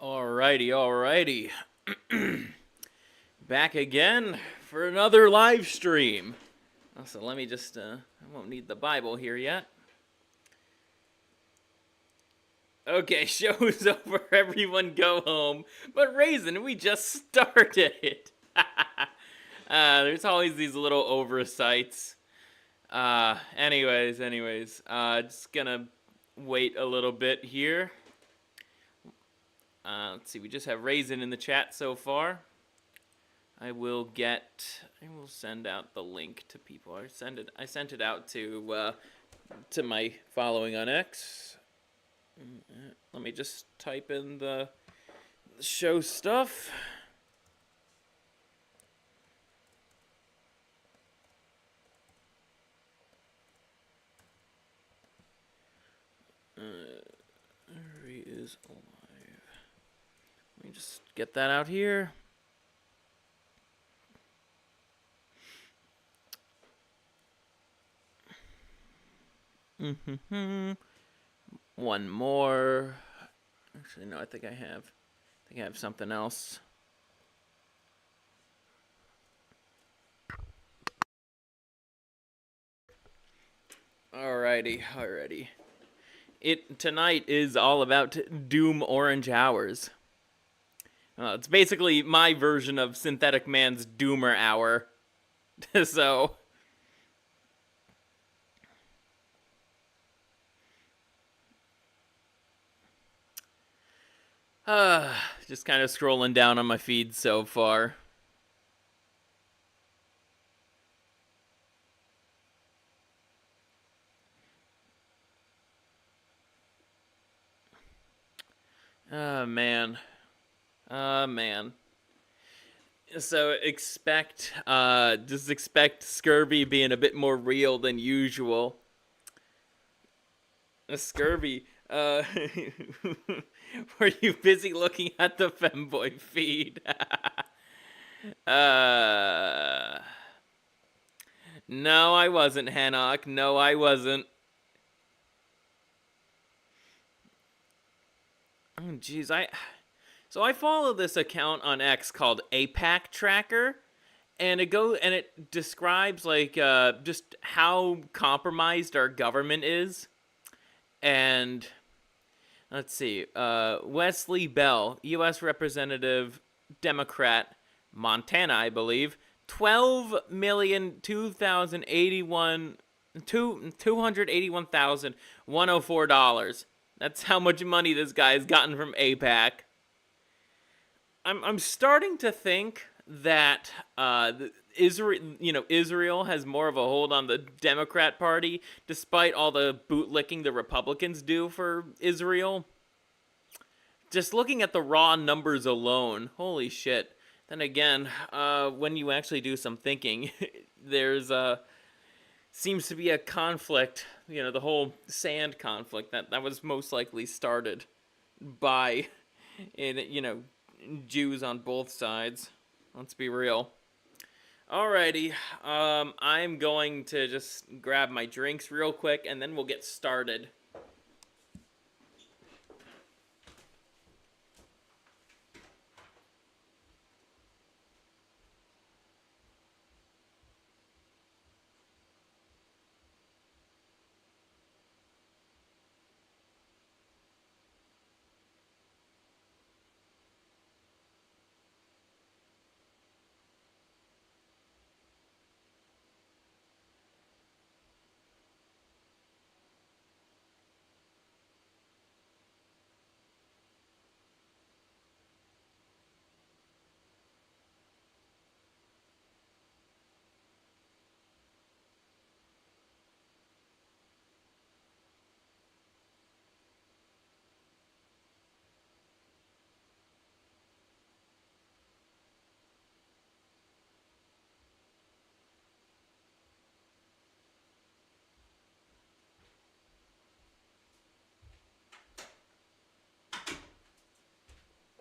Alrighty. Back again for another live stream. So let me just, I won't need the Bible here yet. Okay, show's over, everyone go home. But Raisin, we just started. There's always these little oversights. Anyways, just gonna wait a little bit here. Let's see, we just have Raisin in the chat so far. I will send out the link to people. I sent it out to my following on X. Let me just type in the show stuff. He is alive. Let me just get that out here. One more. Actually, no, I think I have something else. Alrighty. Tonight is all about Doom Orange Hours. It's basically my version of Synthetic Man's Doomer Hour. So just kind of scrolling down on my feed so far. Man. So expect Scurvy being a bit more real than usual. Scurvy, were you busy looking at the femboy feed? No, I wasn't, Hanok. No, I wasn't. Oh, jeez, So I follow this account on X called APAC Tracker, and it describes like just how compromised our government is. And let's see, Wesley Bell, U.S. Representative, Democrat, Montana, I believe, $12,281,104. That's how much money this guy has gotten from APAC. I'm starting to think that Israel has more of a hold on the Democrat Party, despite all the bootlicking the Republicans do for Israel. Just looking at the raw numbers alone, holy shit. Then again, when you actually do some thinking, there's seems to be a conflict, the whole sand conflict that was most likely started by, Jews on both sides. Let's be real. Alrighty, I'm going to just grab my drinks real quick, and then we'll get started.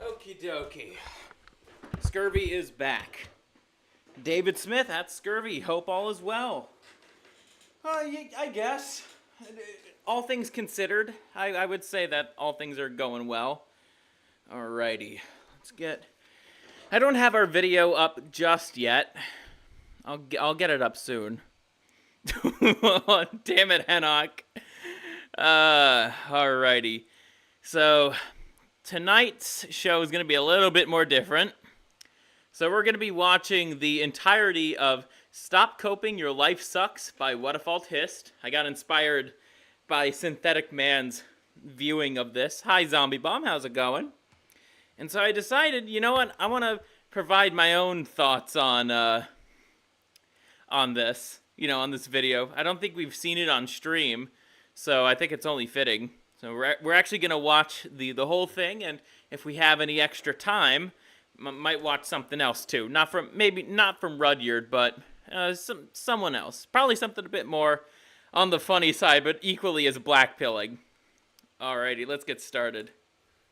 Okie dokie. Scurvy is back. David Smith at Scurvy. Hope all is well. I guess. All things considered, I would say that all things are going well. Alrighty, let's get. I don't have our video up just yet. I'll get it up soon. Damn it, Henok. Alrighty. So tonight's show is going to be a little bit more different. So we're going to be watching the entirety of Stop Coping, Your Life Sucks by What a Fault Hist. I got inspired by Synthetic Man's viewing of this. Hi, Zombie Bomb. How's it going? And so I decided, you know what? I want to provide my own thoughts on this, on this video. I don't think we've seen it on stream, so I think it's only fitting. So we're actually going to watch the whole thing, and if we have any extra time, might watch something else too. Not from Rudyard, but someone else. Probably something a bit more on the funny side, but equally as blackpilling. Alrighty, let's get started.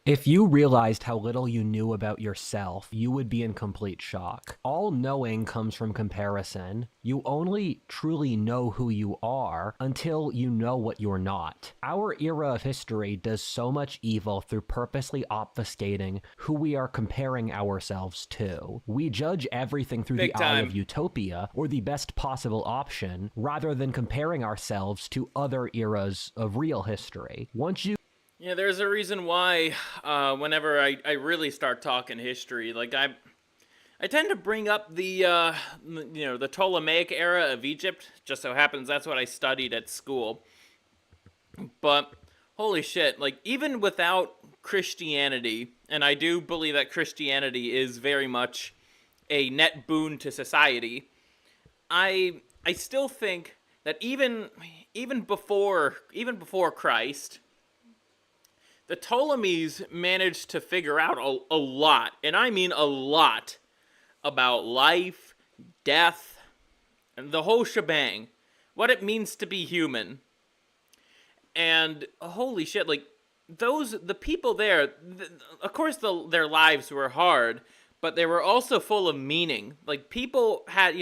If you realized how little you knew about yourself, you would be in complete shock. All knowing comes from comparison. You only truly know who you are until you know what you're not. Our era of history does so much evil through purposely obfuscating who we are comparing ourselves to. We judge everything through the eye of utopia, or the best possible option, rather than comparing ourselves to other eras of real history. Yeah, there's a reason why whenever I really start talking history, like I tend to bring up the Ptolemaic era of Egypt. Just so happens that's what I studied at school. But holy shit, like even without Christianity, and I do believe that Christianity is very much a net boon to society, I still think that even before Christ, the Ptolemies managed to figure out a lot, and I mean a lot, about life, death, and the whole shebang. What it means to be human. And holy shit, like, the people there, of course their lives were hard, but they were also full of meaning. Like, people had,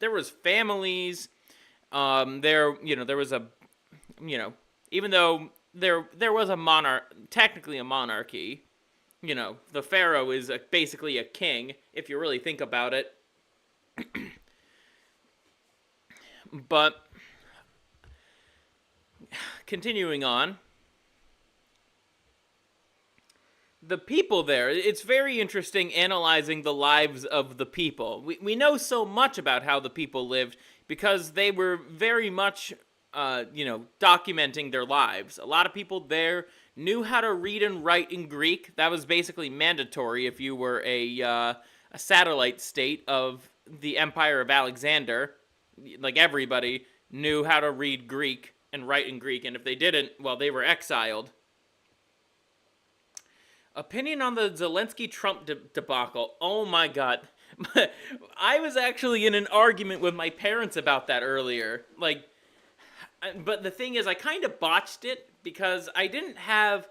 there was families, there was a, even though there was technically a monarchy. The pharaoh is basically a king, if you really think about it. But, continuing on, the people there, it's very interesting analyzing the lives of the people. We know so much about how the people lived because they were very much documenting their lives. A lot of people there knew how to read and write in Greek. That was basically mandatory if you were a satellite state of the Empire of Alexander. Like, everybody knew how to read Greek and write in Greek, and if they didn't, well, they were exiled. Opinion on the Zelensky-Trump debacle. Oh my god. I was actually in an argument with my parents about that earlier. But the thing is, I kind of botched it because I didn't have,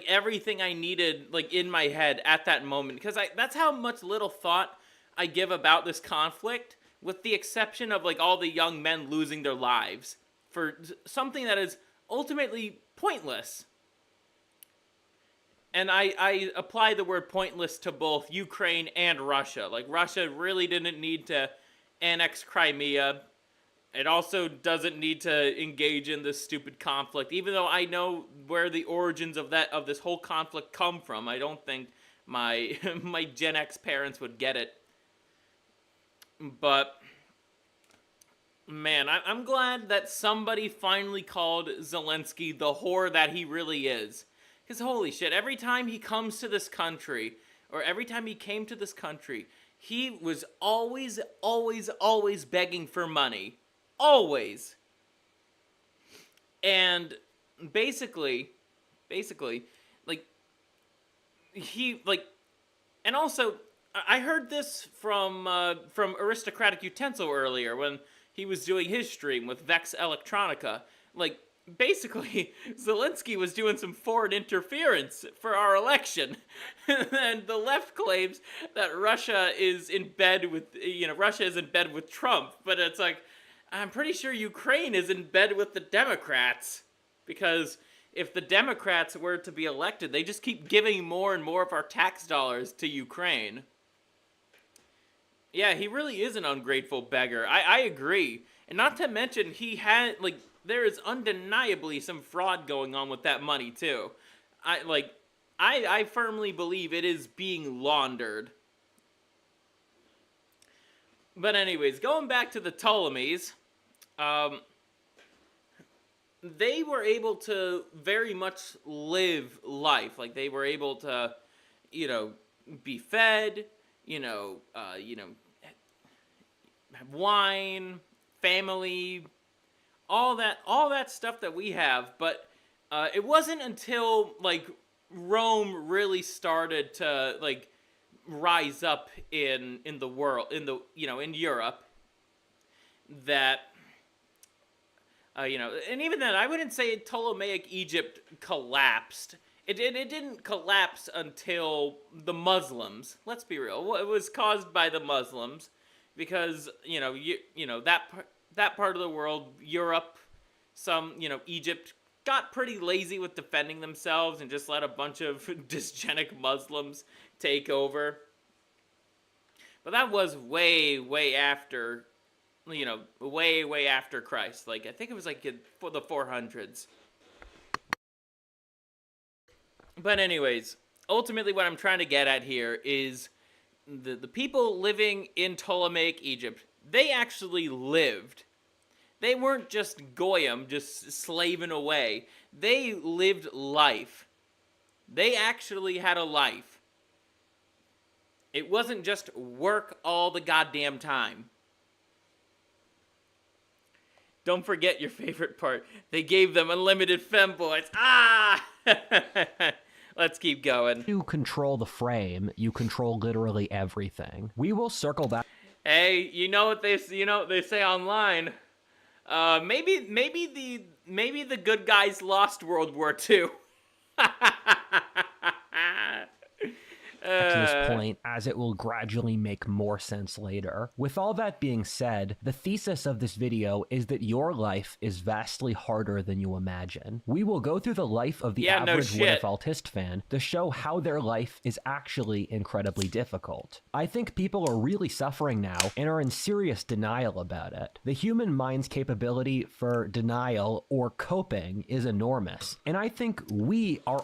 everything I needed, in my head at that moment. Because that's how much little thought I give about this conflict, with the exception of, all the young men losing their lives for something that is ultimately pointless. And I apply the word pointless to both Ukraine and Russia. Russia really didn't need to annex Crimea. It also doesn't need to engage in this stupid conflict, even though I know where the origins of this whole conflict come from. I don't think my Gen X parents would get it. But, man, I'm glad that somebody finally called Zelensky the whore that he really is. Because holy shit, every time he comes to this country, or every time he came to this country, he was always, always, always begging for money. Always. And basically, and also, I heard this from Aristocratic Utensil earlier when he was doing his stream with Vex Electronica. Basically, Zelensky was doing some foreign interference for our election. And the left claims that Russia is in bed with Trump. But it's I'm pretty sure Ukraine is in bed with the Democrats. Because if the Democrats were to be elected, they just keep giving more and more of our tax dollars to Ukraine. Yeah, he really is an ungrateful beggar. I agree. And not to mention, he had, like, there is undeniably some fraud going on with that money, too. I firmly believe it is being laundered. But anyways, going back to the Ptolemies, they were able to very much live life. Like, they were able to, be fed, have wine, family, all that stuff that we have. But it wasn't until, like, Rome really started to, like, rise up in the world, in Europe, that and even then, I wouldn't say Ptolemaic Egypt collapsed. It didn't collapse until the Muslims. Let's be real. It was caused by the Muslims, because that part of the world, Europe, Egypt, got pretty lazy with defending themselves and just let a bunch of dysgenic Muslims take over. But that was way after, way after Christ. Like, I think it was like for the 400s. But anyways, ultimately what I'm trying to get at here is the people living in Ptolemaic Egypt, they actually lived. They weren't just goyim, just slaving away. They lived life. They actually had a life. It wasn't just work all the goddamn time. Don't forget your favorite part. They gave them unlimited femboys. Ah! Let's keep going. You control the frame. You control literally everything. We will circle back. Hey, you know what they say online. Maybe the good guys lost World War II. To this point, as it will gradually make more sense later. With all that being said, the thesis of this video is that your life is vastly harder than you imagine. We will go through the life of the average What If Altist fan to show how their life is actually incredibly difficult. I think people are really suffering now and are in serious denial about it. The human mind's capability for denial or coping is enormous, and I think we are...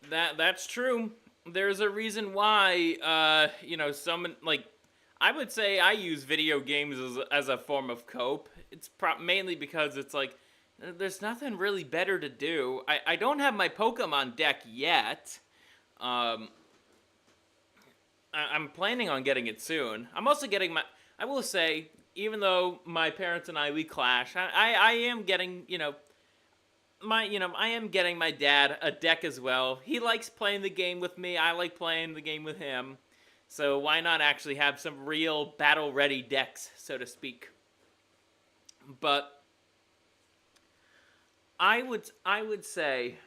That's true. There's a reason why, someone, like, I would say I use video games as a form of cope. It's mainly because it's like, there's nothing really better to do. I don't have my Pokemon deck yet. I'm planning on getting it soon. I'm also getting I will say, even though my parents and we clash, I am getting, I am getting my dad a deck as well. He likes playing the game with me. I like playing the game with him. So why not actually have some real battle-ready decks, so to speak? But I would say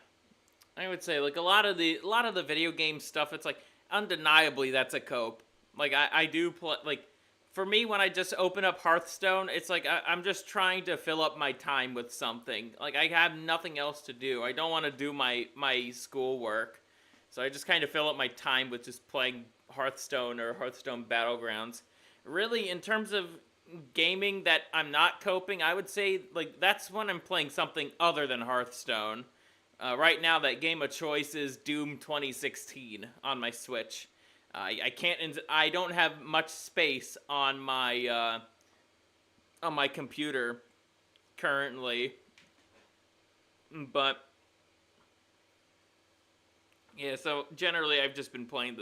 like a lot of the video game stuff, it's like undeniably that's a cope. Like I do play, like, for me, when I just open up Hearthstone, it's like I'm just trying to fill up my time with something. Like, I have nothing else to do. I don't want to do my schoolwork. So I just kind of fill up my time with just playing Hearthstone or Hearthstone Battlegrounds. Really, in terms of gaming that I'm not coping, I would say, like, that's when I'm playing something other than Hearthstone. Right now, that game of choice is Doom 2016 on my Switch. I don't have much space on my computer currently, but yeah, so generally I've just been playing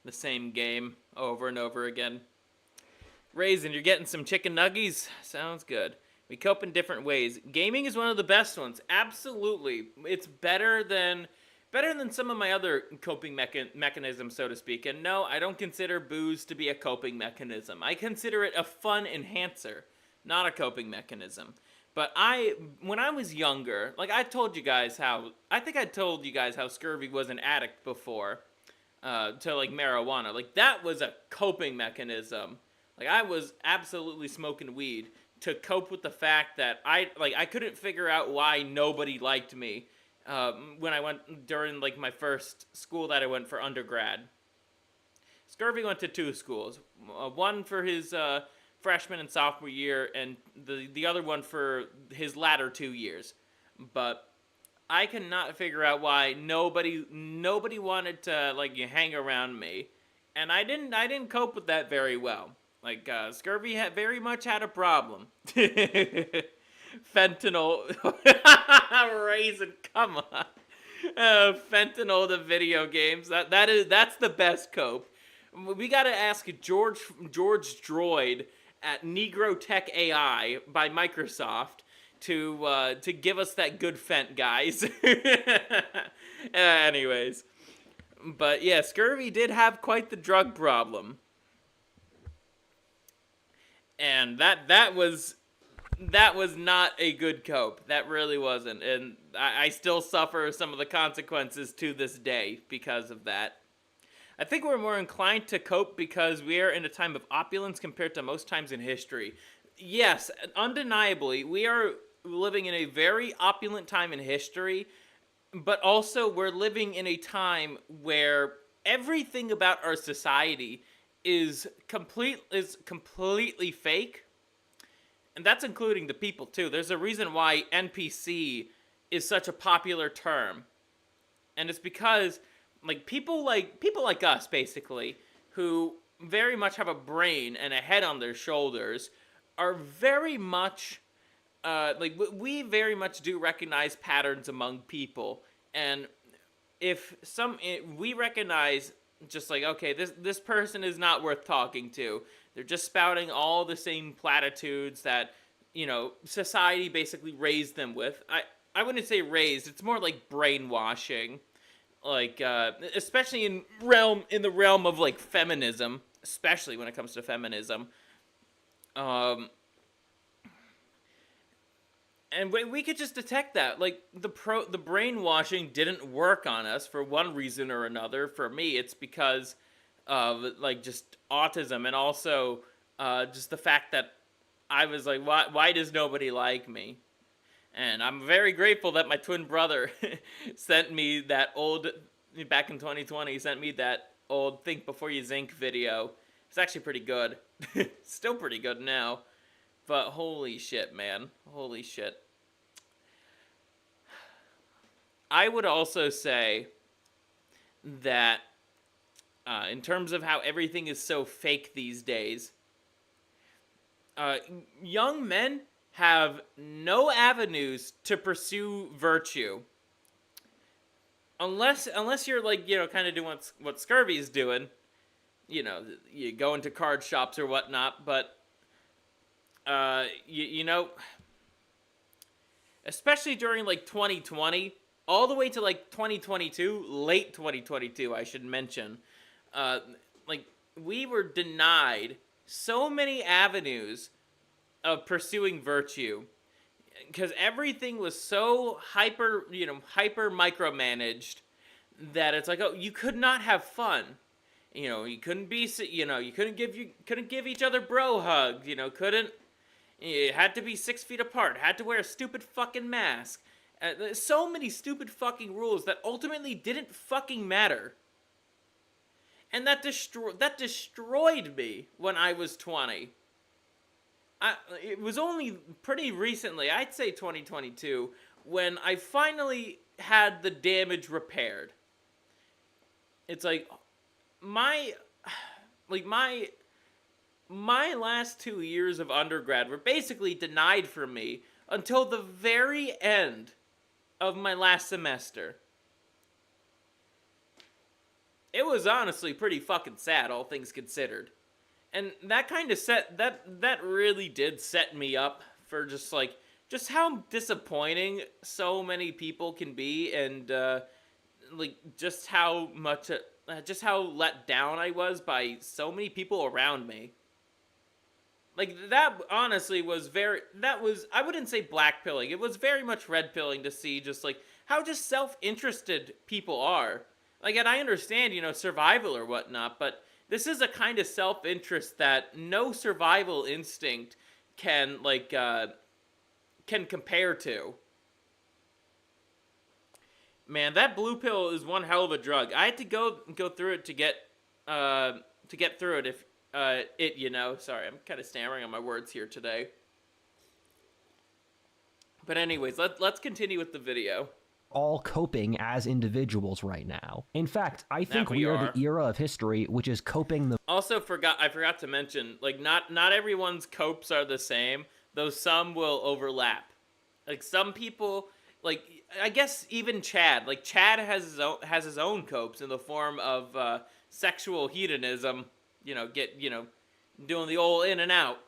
the same game over and over again. Raisin, you're getting some chicken nuggies? Sounds good. We cope in different ways. Gaming is one of the best ones. Absolutely. It's better than some of my other coping mechanisms, so to speak. And no, I don't consider booze to be a coping mechanism. I consider it a fun enhancer, not a coping mechanism. But when I was younger, like I told you guys how Scurvy was an addict before, to like marijuana. Like that was a coping mechanism. Like I was absolutely smoking weed to cope with the fact that I couldn't figure out why nobody liked me. when I went during like my first school that I went for undergrad. Scurvy went to two schools, one for his freshman and sophomore year, and the other one for his latter 2 years. But I cannot figure out why nobody wanted to like hang around me, and I didn't cope with that very well. Like Scurvy very much had a problem. Fentanyl, raisin, come on. Fentanyl to video games. That's the best cope. We gotta ask George Droid at Negro Tech AI by Microsoft to give us that good fent, guys. Anyways, but yeah, Scurvy did have quite the drug problem, and that was not a good cope. That really wasn't, and I still suffer some of the consequences to this day because of that. I think we're more inclined to cope because we are in a time of opulence compared to most times in history. Yes, undeniably, we are living in a very opulent time in history, but also we're living in a time where everything about our society is completely fake, and that's including the people too. There's a reason why NPC is such a popular term, and it's because people like us basically, who very much have a brain and a head on their shoulders, are very much we very much do recognize patterns among people. And if we recognize, just like, okay, this person is not worth talking to, they're just spouting all the same platitudes that society basically raised them with. I wouldn't say raised, it's more like brainwashing, like especially in the realm of like feminism, especially when it comes to feminism. And we could just detect that, like, the brainwashing didn't work on us for one reason or another. For me, it's because of like just autism, and also just the fact that I was like, why does nobody like me? And I'm very grateful that my twin brother sent me that back in 2020, sent me that old Think Before You Zinc video. It's actually pretty good. Still pretty good now. But holy shit, man. Holy shit. I would also say that in terms of how everything is so fake these days, young men have no avenues to pursue virtue. Unless you're like, kind of doing what Scurvy's doing. You go into card shops or whatnot, but especially during like 2020, all the way to like 2022, late 2022, I should mention, like, we were denied so many avenues of pursuing virtue because everything was so hyper micromanaged that it's like, oh, you could not have fun. You couldn't be, you couldn't give each other bro hugs. It had to be 6 feet apart. Had to wear a stupid fucking mask. So many stupid fucking rules that ultimately didn't fucking matter. And that destroyed me when I was 20. It was only pretty recently, I'd say 2022, when I finally had the damage repaired. It's like my last 2 years of undergrad were basically denied from me until the very end of my last semester. It was honestly pretty fucking sad, all things considered. And that kind of that really did set me up for just how disappointing so many people can be, and just how let down I was by so many people around me. Like, that honestly was I wouldn't say black pilling. It was very much red pilling to see just like how just self-interested people are. Like, and I understand, survival or whatnot, but this is a kind of self-interest that no survival instinct can compare to. Man, that blue pill is one hell of a drug. I had to go through it to get through it. If sorry, I'm kind of stammering on my words here today. But anyways, let's continue with the video. All coping as individuals right now. In fact, I think we we are are the era of history which is coping the Also, I forgot to mention, like, not everyone's copes are the same, though some will overlap. Like, some people, like, I guess even Chad, like, Chad has his own copes in the form of sexual hedonism, doing the old in and out.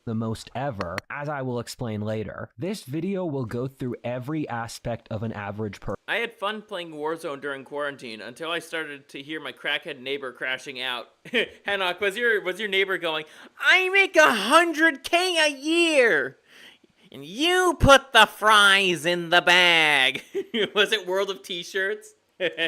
the most ever, as I will explain later. This video will go through every aspect of an average person. I had fun playing Warzone during quarantine until I started to hear my crackhead neighbor crashing out. Hanok, was your neighbor going, "I make 100K a year, and you put the fries in the bag"? Was it World of T-shirts?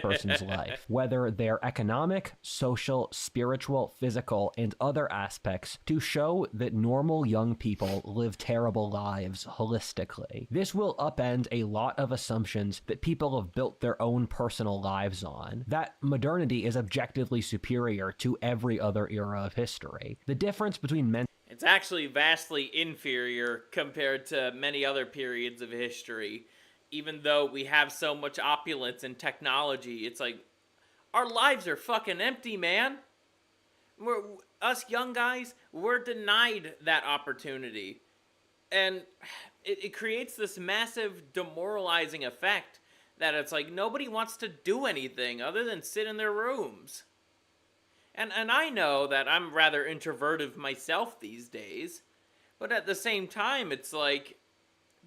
Person's life, whether they're economic, social, spiritual, physical, and other aspects, to show that normal young people live terrible lives holistically. This will upend a lot of assumptions that people have built their own personal lives on, that modernity is objectively superior to every other era of history. The difference between men It's actually vastly inferior compared to many other periods of history. Even though we have so much opulence and technology, it's like, our lives are fucking empty, man. Us young guys, we're denied that opportunity. And it creates this massive demoralizing effect that it's like nobody wants to do anything other than sit in their rooms. And I know that I'm rather introverted myself these days, but at the same time, it's like,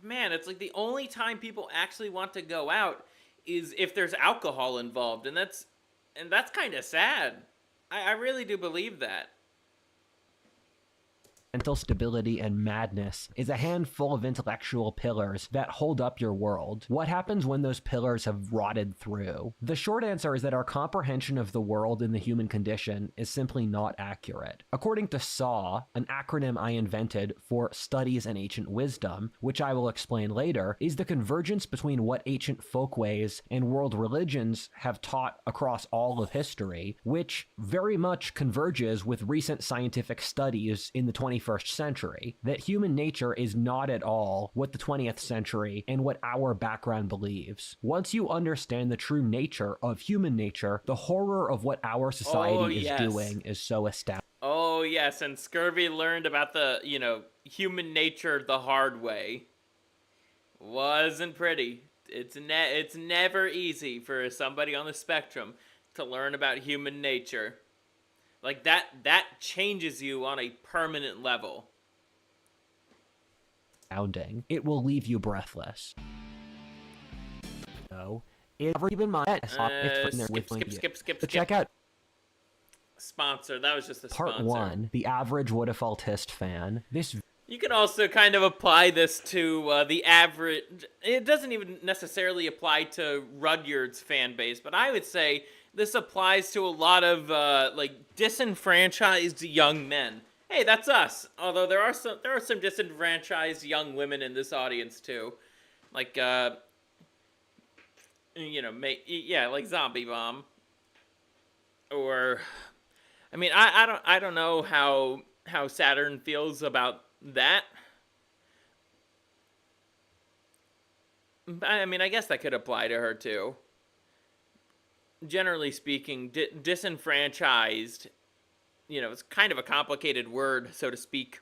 man, it's like the only time people actually want to go out is if there's alcohol involved, and that's kind of sad. I really do believe that. Mental stability and madness is a handful of intellectual pillars that hold up your world. What happens when those pillars have rotted through? The short answer is that our comprehension of the world and the human condition is simply not accurate. According to SAW, an acronym I invented for Studies in Ancient Wisdom, which I will explain later, is the convergence between what ancient folkways and world religions have taught across all of history, which very much converges with recent scientific studies in the 21st century, that human nature is not at all what the 20th century and what our background believes. Once you understand the true nature of human nature, the horror of what our society is doing is so astounding. Oh, yes, and Scurvy learned about the, human nature the hard way. Wasn't pretty. It's never easy for somebody on the spectrum to learn about human nature. Like, that changes you on a permanent level. It will leave you breathless. So, it's never even my skip. Check out Sponsor. That was just a Part sponsor. 1, the average Woodafaltist fan. You can also kind of apply this to the average... It doesn't even necessarily apply to Rudyard's fan base, but I would say this applies to a lot of, disenfranchised young men. Hey, that's us. Although there are some disenfranchised young women in this audience, too. Like, like Zombie Bomb. Or... I mean, I don't know how Saturn feels about that. I mean, I guess that could apply to her too. Generally speaking, disenfranchised, it's kind of a complicated word, so to speak.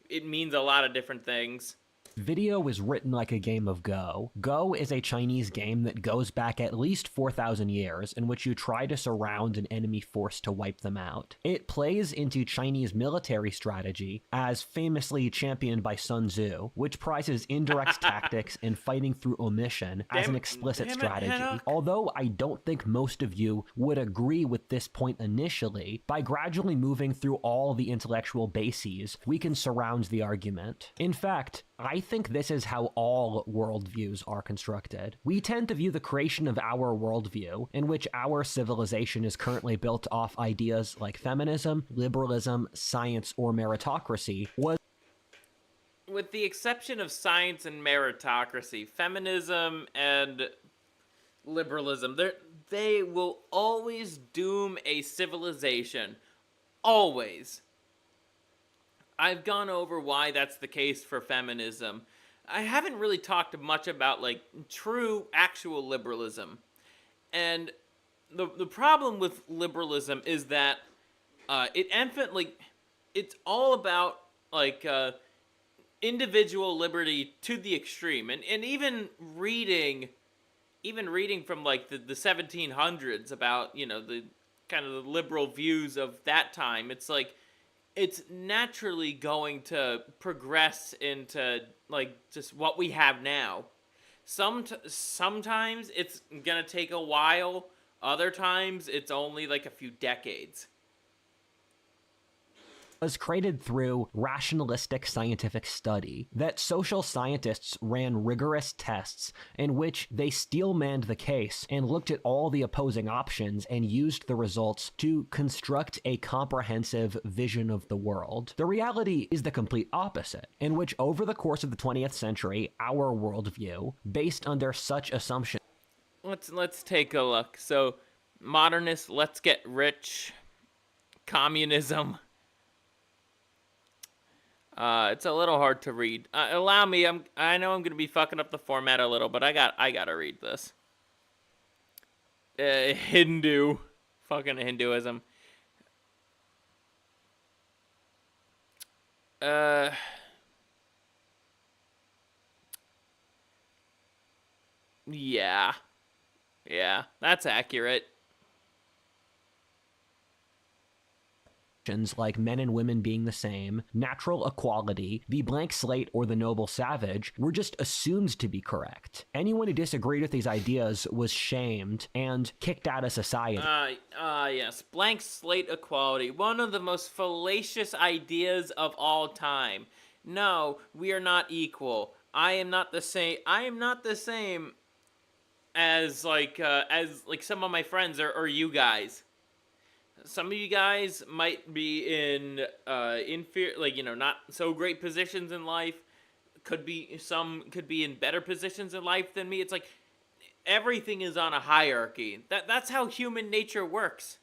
It means a lot of different things. Video is written like a game of Go. Go is a Chinese game that goes back at least 4,000 years, in which you try to surround an enemy force to wipe them out. It plays into Chinese military strategy, as famously championed by Sun Tzu, which prizes indirect tactics and fighting through omission as an explicit strategy. Although I don't think most of you would agree with this point initially, by gradually moving through all the intellectual bases, we can surround the argument. In fact, I think this is how all worldviews are constructed. We tend to view the creation of our worldview, in which our civilization is currently built off ideas like feminism, liberalism, science, or meritocracy, was... With the exception of science and meritocracy, feminism and liberalism. They will always doom a civilization. Always. I've gone over why that's the case for feminism. I haven't really talked much about, like, true, actual liberalism. And the problem with liberalism is that it's all about, like, individual liberty to the extreme. And even reading from, like, the 1700s about, you know, the kind of the liberal views of that time, it's like, it's naturally going to progress into, like, just what we have now. Sometimes it's gonna take a while. Other times it's only like a few decades. Was created through rationalistic scientific study, that social scientists ran rigorous tests in which they steel-manned the case and looked at all the opposing options and used the results to construct a comprehensive vision of the world. The reality is the complete opposite, in which over the course of the 20th century, our worldview, based under such assumptions... Let's take a look. So, modernists, let's get rich, communism... it's a little hard to read. Allow me. I know I'm gonna be fucking up the format a little, but I gotta read this. Hindu, fucking Hinduism. Yeah, that's accurate. Like men and women being the same, natural equality, the blank slate, or the noble savage were just assumed to be correct. Anyone who disagreed with these ideas was shamed and kicked out of society. Yes, blank slate equality, one of the most fallacious ideas of all time. No, we are not equal. I am not the same as like some of my friends or you guys. Some of you guys might be in inferior, like, you know, not so great positions in life. Some could be in better positions in life than me. It's like everything is on a hierarchy. That's how human nature works.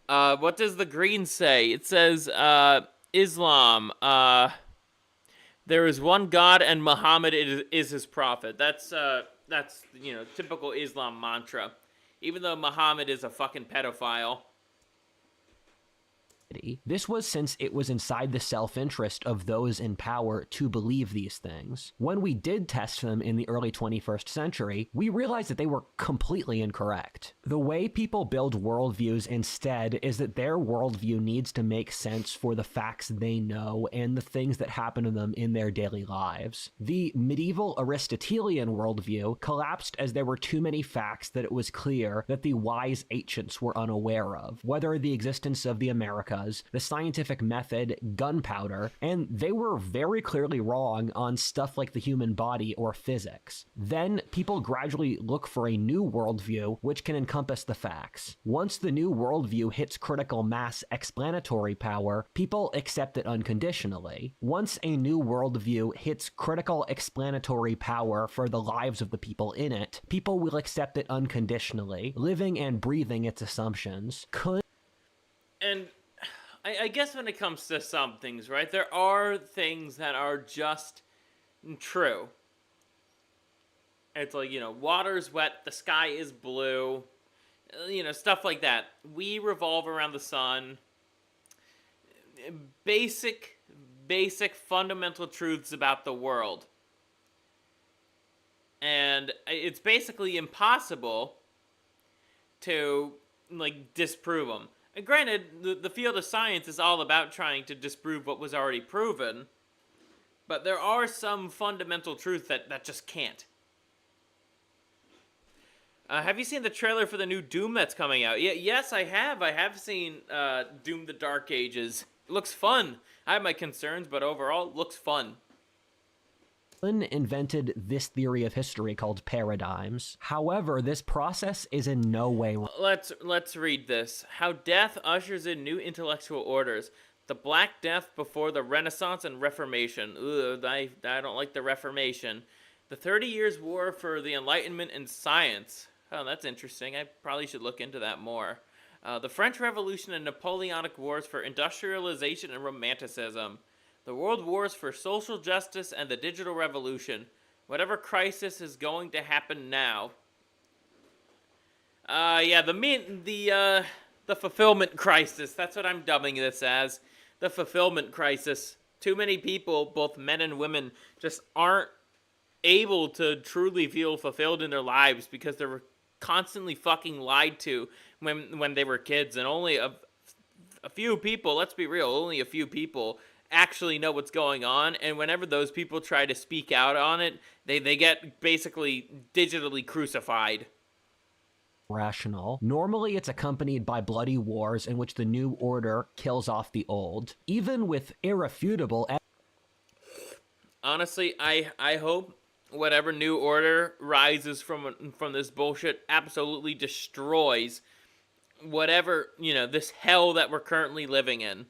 What does the green say? It says Islam. There is one God and Muhammad is his prophet. That's you know, typical Islam mantra. Even though Muhammad is a fucking pedophile. This was since it was inside the self-interest of those in power to believe these things. When we did test them in the early 21st century, we realized that they were completely incorrect. The way people build worldviews instead is that their worldview needs to make sense for the facts they know and the things that happen to them in their daily lives. The medieval Aristotelian worldview collapsed as there were too many facts that it was clear that the wise ancients were unaware of, whether the existence of the Americas, the scientific method, gunpowder, and they were very clearly wrong on stuff like the human body or physics. Then people gradually look for a new worldview which can encompass the facts. Once the new worldview hits critical mass explanatory power, people accept it unconditionally. Once a new worldview hits critical explanatory power for the lives of the people in it, people will accept it unconditionally, living and breathing its assumptions. And I guess when it comes to some things, right, there are things that are just true. It's like, you know, water's wet, the sky is blue, you know, stuff like that. We revolve around the sun. Basic fundamental truths about the world. And it's basically impossible to, like, disprove them. And granted, the field of science is all about trying to disprove what was already proven, but there are some fundamental truths that just can't. Have you seen the trailer for the new Doom that's coming out? Yes, I have. I have seen Doom: The Dark Ages. It looks fun. I have my concerns, but overall, it looks fun. Invented this theory of history called paradigms. However, this process is in no way... Let's read this. How death ushers in new intellectual orders. The Black Death before the Renaissance and Reformation. Ugh, I don't like the Reformation. The 30 Years' War for the Enlightenment and Science. Oh, that's interesting. I probably should look into that more. The French Revolution and Napoleonic Wars for Industrialization and Romanticism. The World Wars for Social Justice and the Digital Revolution. Whatever crisis is going to happen now. Yeah, the fulfillment crisis. That's what I'm dubbing this as. The fulfillment crisis. Too many people, both men and women, just aren't able to truly feel fulfilled in their lives because they were constantly fucking lied to when they were kids, and only a few people, let's be real, only a few people actually know what's going on, and whenever those people try to speak out on it, they get basically digitally crucified. Rational. Normally, it's accompanied by bloody wars in which the new order kills off the old. Even with irrefutable... Honestly, I hope whatever new order rises from this bullshit absolutely destroys whatever, this hell that we're currently living in.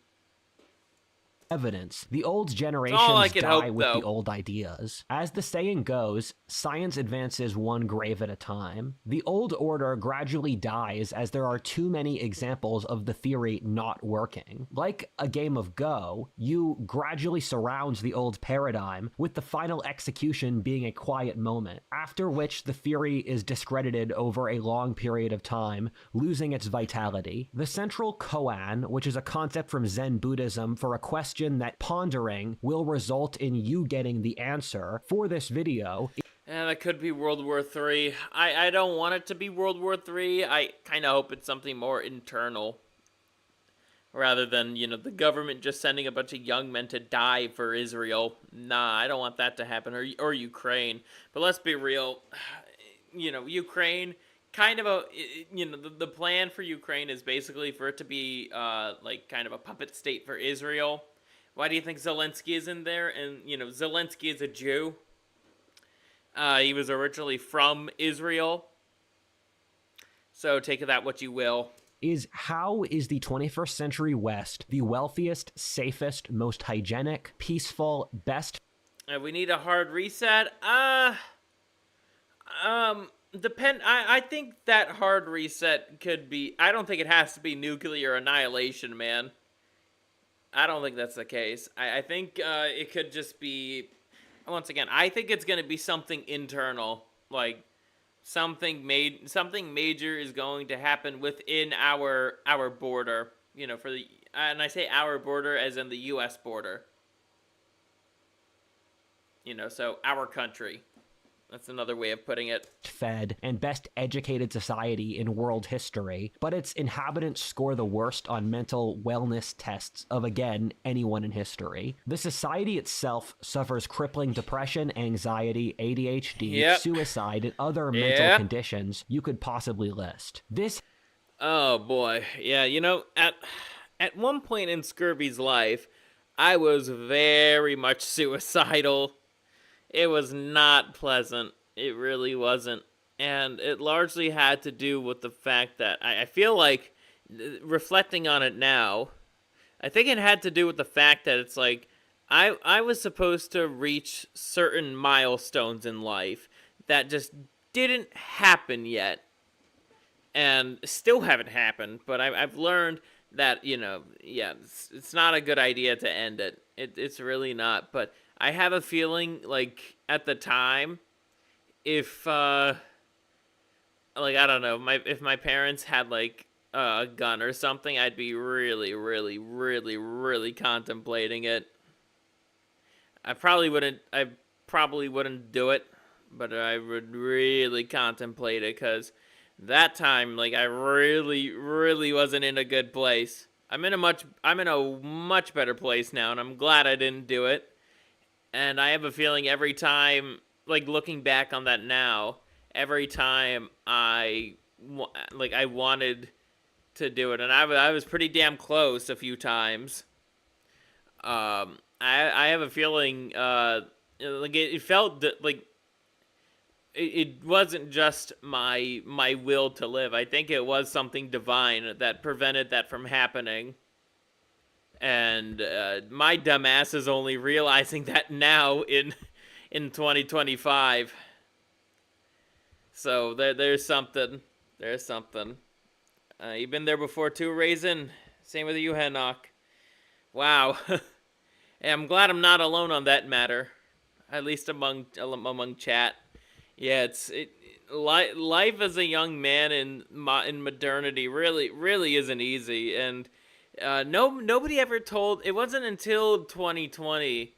Evidence. The old generations die with the old ideas. As the saying goes, science advances one grave at a time. The old order gradually dies as there are too many examples of the theory not working. Like a game of Go, you gradually surround the old paradigm, with the final execution being a quiet moment, after which the theory is discredited over a long period of time, losing its vitality. The central koan, which is a concept from Zen Buddhism for a question that pondering will result in you getting the answer for this video. Yeah, that could be World War III. I don't want it to be World War III. I kind of hope it's something more internal. Rather than, the government just sending a bunch of young men to die for Israel. Nah, I don't want that to happen. Or Ukraine. But let's be real. Ukraine... kind of the plan for Ukraine is basically for it to be kind of a puppet state for Israel. Why do you think Zelensky is in there? And Zelensky is a Jew. He was originally from Israel. So take that what you will. How is the 21st century West the wealthiest, safest, most hygienic, peaceful, best? We need a hard reset. I think that hard reset could be... I don't think it has to be nuclear annihilation, man. I don't think that's the case. I think it could just be... Once again, I think it's going to be something internal. Like, something major is going to happen within our border. And I say our border as in the U.S. border. So our country. That's another way of putting it. Fed and best educated society in world history, but its inhabitants score the worst on mental wellness tests of, again, anyone in history. The society itself suffers crippling depression, anxiety, ADHD, suicide, and other mental conditions you could possibly list. Oh boy. Yeah, at one point in Scurvy's life, I was very much suicidal. It was not pleasant. It really wasn't. And it largely had to do with the fact that I feel like, reflecting on it now, I think it had to do with the fact that it's like, I was supposed to reach certain milestones in life that just didn't happen yet. And still haven't happened. But I've learned that, it's not a good idea to end it. It's really not. But I have a feeling, like, at the time, if, I don't know, if my parents had, like, a gun or something, I'd be really, really, really, really contemplating it. I probably wouldn't do it, but I would really contemplate it, because that time, like, I really, really wasn't in a good place. I'm in a much better place now, and I'm glad I didn't do it. And I have a feeling every time, like, looking back on that now, every time I wanted to do it, and I was pretty damn close a few times. I have a feeling, like, it felt like it wasn't just my will to live. I think it was something divine that prevented that from happening. And my dumbass is only realizing that now in in 2025. So there's something. There's something. You've been there before too, Raisin. Same with you, Hennock. Wow. Hey, I'm glad I'm not alone on that matter. At least among chat. Yeah, life as a young man in modernity really isn't easy, and nobody ever told. It wasn't until 2020,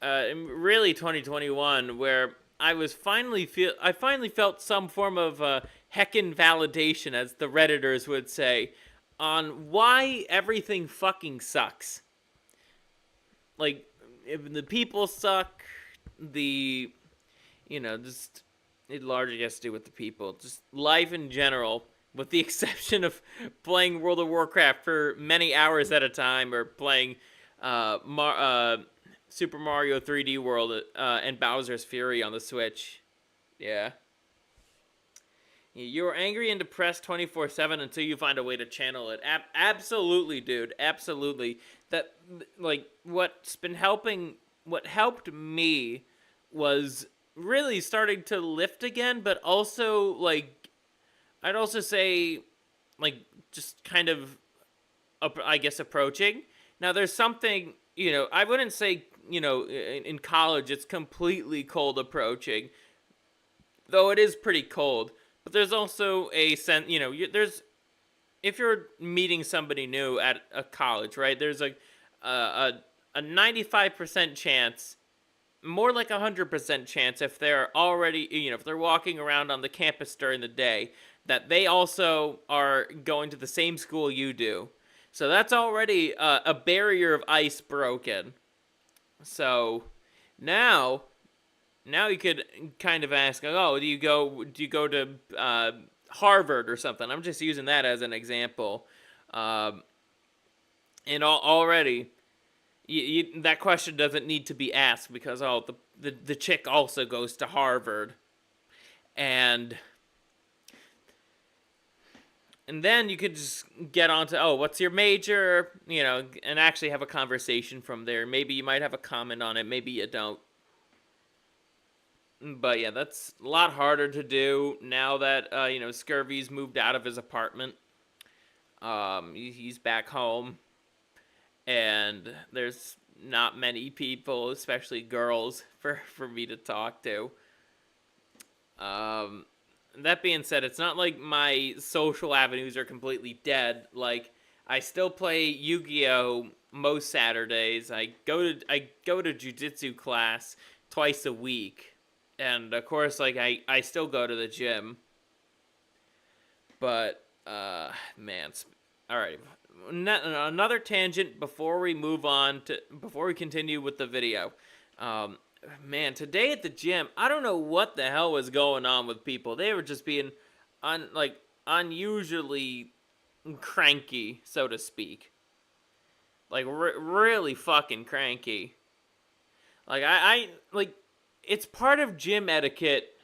really 2021, where I finally felt some form of heckin' validation, as the Redditors would say, on why everything fucking sucks. Like, if the people suck, the just it largely has to do with the people. Just life in general, with the exception of playing World of Warcraft for many hours at a time, or playing Super Mario 3D World and Bowser's Fury on the Switch. Yeah. You're angry and depressed 24/7 until you find a way to channel it. Absolutely, dude. Absolutely. That, like, what helped me was really starting to lift again, but also, like, I'd also say, like, just kind of, I guess, approaching. Now, there's something, I wouldn't say, in college it's completely cold approaching, though it is pretty cold. But there's also a sense, if you're meeting somebody new at a college, right, there's a 95% chance, more like 100% chance, if they're already, if they're walking around on the campus during the day, that they also are going to the same school you do. So that's already a barrier of ice broken. So now you could kind of ask, oh, do you go to Harvard or something? I'm just using that as an example. And already, that question doesn't need to be asked, because the chick also goes to Harvard, and then you could just get on to, oh, what's your major, and actually have a conversation from there. Maybe you might have a comment on it, maybe you don't. But yeah, that's a lot harder to do now that Scurvy's moved out of his apartment. He's back home, and there's not many people, especially girls, for me to talk to. That being said, it's not like my social avenues are completely dead. Like, I still play Yu-Gi-Oh! Most Saturdays. I go to jiu-jitsu class twice a week. And, of course, like, I still go to the gym. But, man. Alright. Another tangent before we continue with the video. Man, today at the gym, I don't know what the hell was going on with people. They were just being, unusually cranky, so to speak. Like, really fucking cranky. Like, it's part of gym etiquette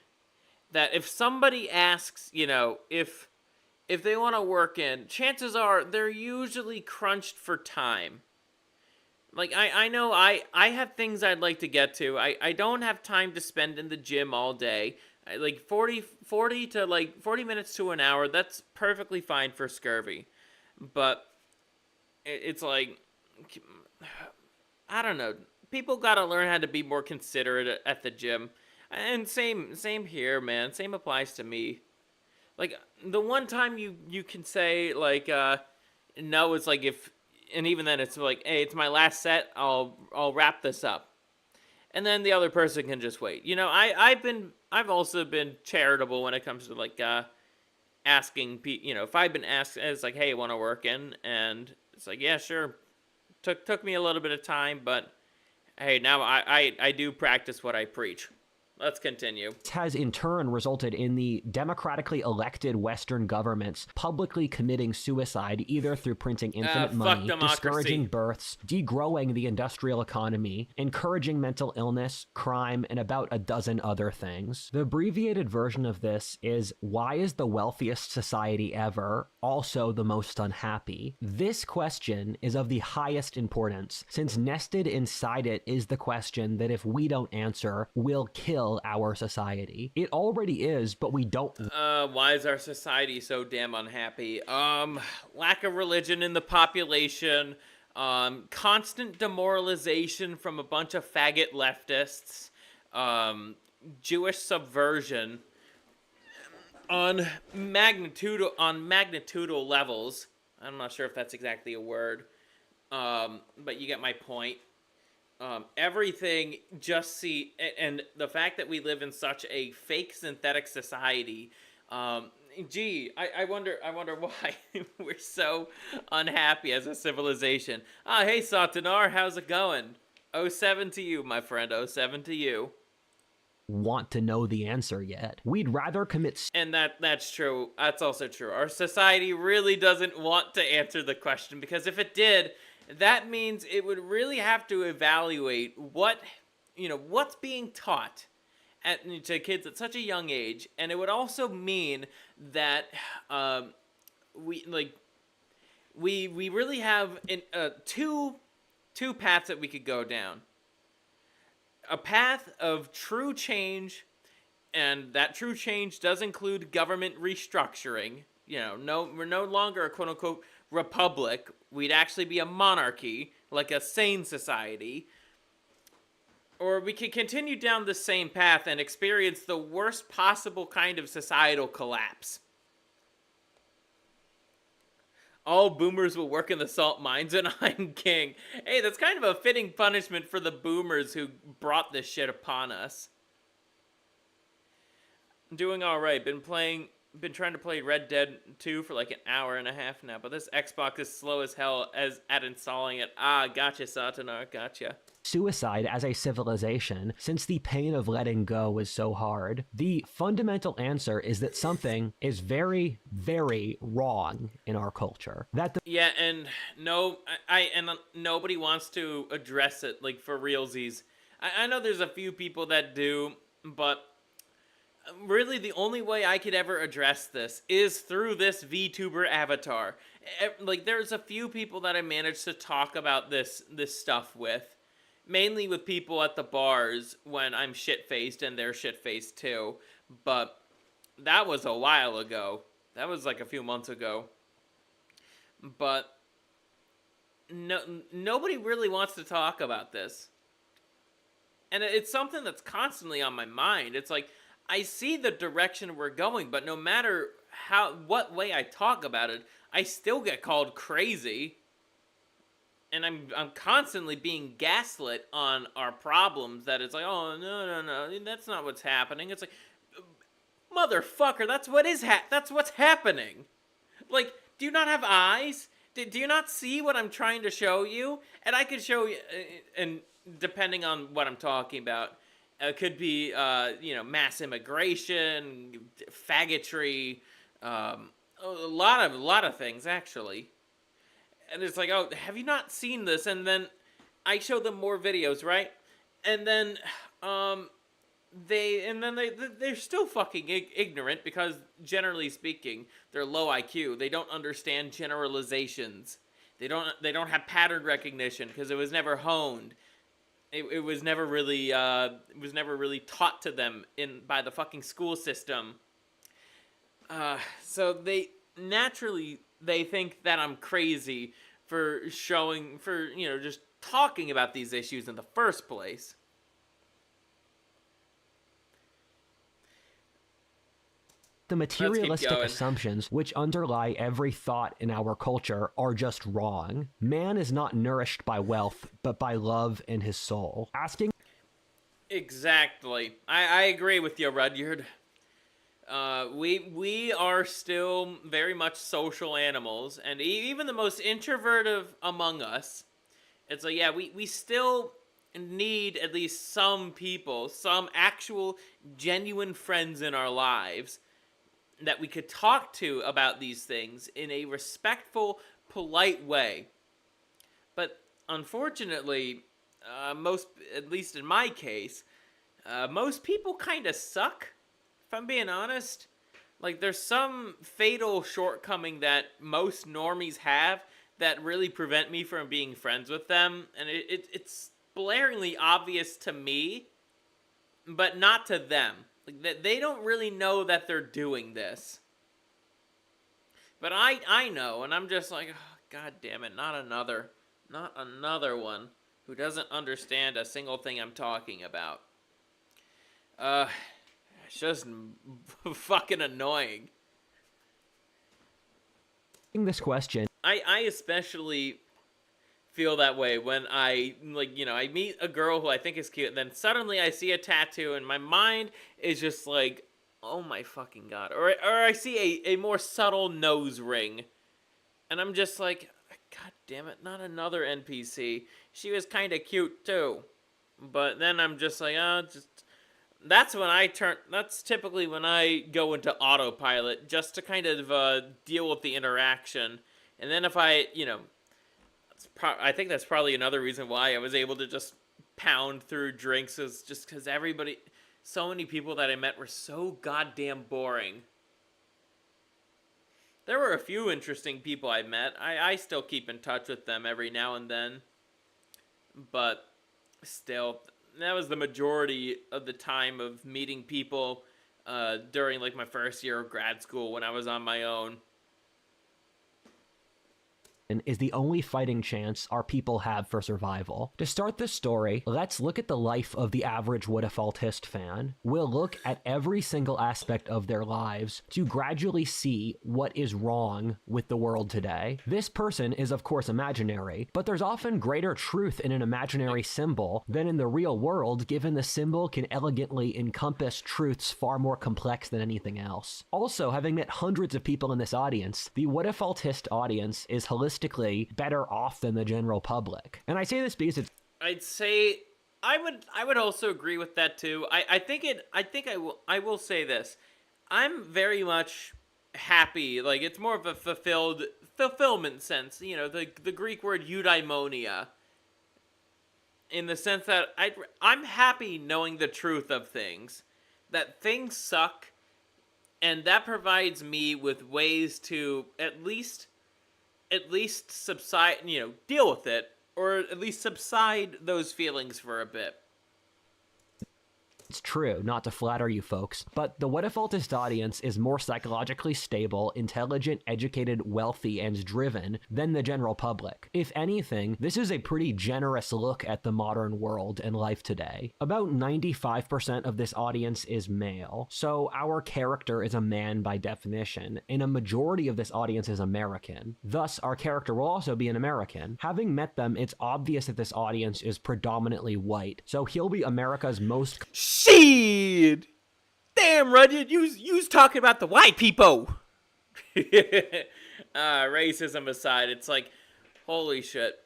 that if somebody asks, if they want to work in, chances are they're usually crunched for time. Like, I know I have things I'd like to get to. I don't have time to spend in the gym all day. Like, 40 to, like, 40 minutes to an hour, that's perfectly fine for Scurvy. But it's like, I don't know. People gotta learn how to be more considerate at the gym. And same here, man. Same applies to me. Like, the one time you can say, like, no, it's like, and even then it's like, hey, it's my last set, I'll wrap this up. And then the other person can just wait. I've also been charitable when it comes to, like, asking people, if I've been asked, it's like, hey, want to work in? And it's like, yeah, sure. Took me a little bit of time, but hey, now I do practice what I preach. let's continue. Has in turn resulted in the democratically elected Western governments publicly committing suicide either through printing infinite money, democracy. discouraging births, degrowing the industrial economy, encouraging mental illness, crime, and about a dozen other things. The abbreviated version of this is, why is the wealthiest society ever also the most unhappy? This question is of the highest importance, since nested inside it is the question that if we don't answer, will kill our society. It already is, but we don't. Why is our society so damn unhappy? Lack of religion in the population, constant demoralization from a bunch of faggot leftists, Jewish subversion on magnitudinal levels. I'm not sure if that's exactly a word, but you get my point. Everything and the fact that we live in such a fake synthetic society. I wonder why we're so unhappy as a civilization. Hey Satanar, how's it going? 07 to you, my friend. 07 to you. Want to know the answer yet. We'd rather commit. And that's true. That's also true. Our society really doesn't want to answer the question, because if it did, that means it would really have to evaluate what's being taught to kids at such a young age, and it would also mean that we really have two paths that we could go down. A path of true change, and that true change does include government restructuring. We're no longer a quote-unquote republic. We'd actually be a monarchy, like a sane society. Or we could continue down the same path and experience the worst possible kind of societal collapse. All boomers will work in the salt mines and I'm king. Hey, that's kind of a fitting punishment for the boomers who brought this shit upon us. I'm doing alright. Been trying to play Red Dead 2 for like an hour and a half now, but this Xbox is slow as hell at installing it. Gotcha, Satanar, gotcha. Suicide as a civilization, since the pain of letting go is so hard. The fundamental answer is that something is very, very wrong in our culture. And nobody wants to address it, like, for realsies. I know there's a few people that do, but really the only way I could ever address this is through this VTuber avatar. Like, there's a few people that I managed to talk about this stuff with. Mainly with people at the bars when I'm shit-faced and they're shit-faced too. But that was a while ago. That was like a few months ago. But nobody really wants to talk about this. And it's something that's constantly on my mind. It's like, I see the direction we're going, but no matter what way I talk about it, I still get called crazy. And I'm constantly being gaslit on our problems, that it's like, oh, no, that's not what's happening. It's like, motherfucker, that's what's happening. Like, do you not have eyes? Do you not see what I'm trying to show you? And I could show you, and depending on what I'm talking about, it could be, mass immigration, faggotry, a lot of things, actually. And it's like, oh, have you not seen this? And then I show them more videos, right? And then they're still fucking ignorant, because generally speaking, they're low IQ. They don't understand generalizations. They don't have pattern recognition, because it was never honed. It was never really taught to them by the fucking school system. So they think that I'm crazy for just talking about these issues in the first place. The materialistic assumptions which underlie every thought in our culture are just wrong. Man is not nourished by wealth, but by love in his soul. Exactly. I agree with you, Rudyard. We are still very much social animals, and even the most introverted among us, it's like, yeah, we still need at least some people, some actual genuine friends in our lives that we could talk to about these things in a respectful, polite way. But unfortunately, most, at least in my case, most people kind of suck, if I'm being honest. Like, there's some fatal shortcoming that most normies have that really prevent me from being friends with them, and it's blaringly obvious to me, but not to them. Like, that they don't really know that they're doing this. But I know, and I'm just like, oh, God damn it, not another one who doesn't understand a single thing I'm talking about. It's just fucking annoying. This question. I especially feel that way when I, like, you know, I meet a girl who I think is cute, and then suddenly I see a tattoo, and my mind is just like, oh my fucking god. Or I see a more subtle nose ring, and I'm just like, god damn it, not another NPC. She was kind of cute too. But then I'm just like, oh, just... That's typically when I go into autopilot, just to kind of deal with the interaction. And then if I, you know, I think that's probably another reason why I was able to just pound through drinks, is just because so many people that I met were so goddamn boring. There were a few interesting people I met. I still keep in touch with them every now and then. But still, that was the majority of the time of meeting people during, like, my first year of grad school when I was on my own. Is the only fighting chance our people have for survival. To start this story, let's look at the life of the average Woodafaltist fan. We'll look at every single aspect of their lives to gradually see what is wrong with the world today. This person is of course imaginary, but there's often greater truth in an imaginary symbol than in the real world, given the symbol can elegantly encompass truths far more complex than anything else. Also, having met hundreds of people in this audience, the Woodafaltist audience is holistically better off than the general public. And I say this because I'd say I would also agree with that too. I will say this. I'm very much happy. Like, it's more of a fulfillment sense. You know, the Greek word eudaimonia. In the sense that I'm happy knowing the truth of things. That things suck, and that provides me with ways to at least subside, you know, deal with it, or at least subside those feelings for a bit. It's true, not to flatter you folks, but the Woodafaltist audience is more psychologically stable, intelligent, educated, wealthy, and driven than the general public. If anything, this is a pretty generous look at the modern world and life today. About 95% of this audience is male, so our character is a man by definition, and a majority of this audience is American. Thus, our character will also be an American. Having met them, it's obvious that this audience is predominantly white, so he'll be America's most... Shit! Damn, Rudyard, you's talking about the white people. Racism aside, it's like, holy shit.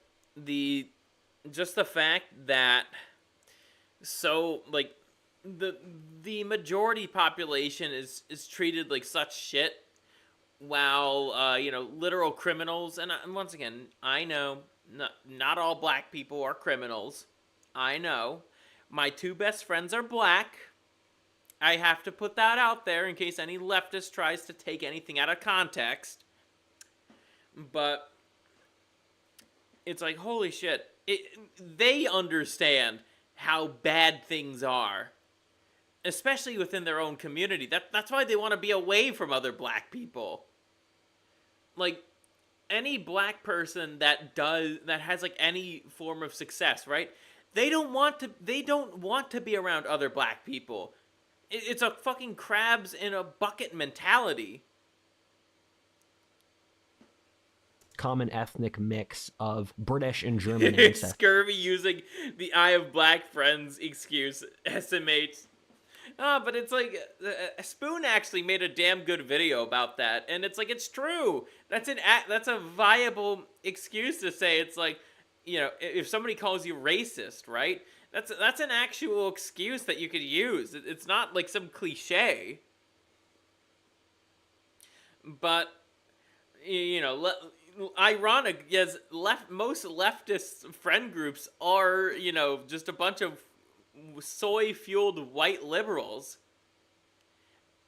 Just the fact that the majority population is treated like such shit, while you know, literal criminals, and once again, I know not all black people are criminals. I know. My two best friends are black. I have to put that out there in case any leftist tries to take anything out of context. But it's like, holy shit. They understand how bad things are. Especially within their own community. That's why they want to be away from other black people. Like, any black person that has like any form of success, right? They don't want to be around other black people. It's a fucking crabs in a bucket mentality. Common ethnic mix of British and German ancestors. Scurvy using the I have black friends excuse estimates. But it's like, Spoon actually made a damn good video about that, and it's like, it's true. That's a viable excuse to say. It's like, if somebody calls you racist, right? That's an actual excuse that you could use. It's not like some cliche. But ironic, yes, most leftist friend groups are, just a bunch of soy-fueled white liberals.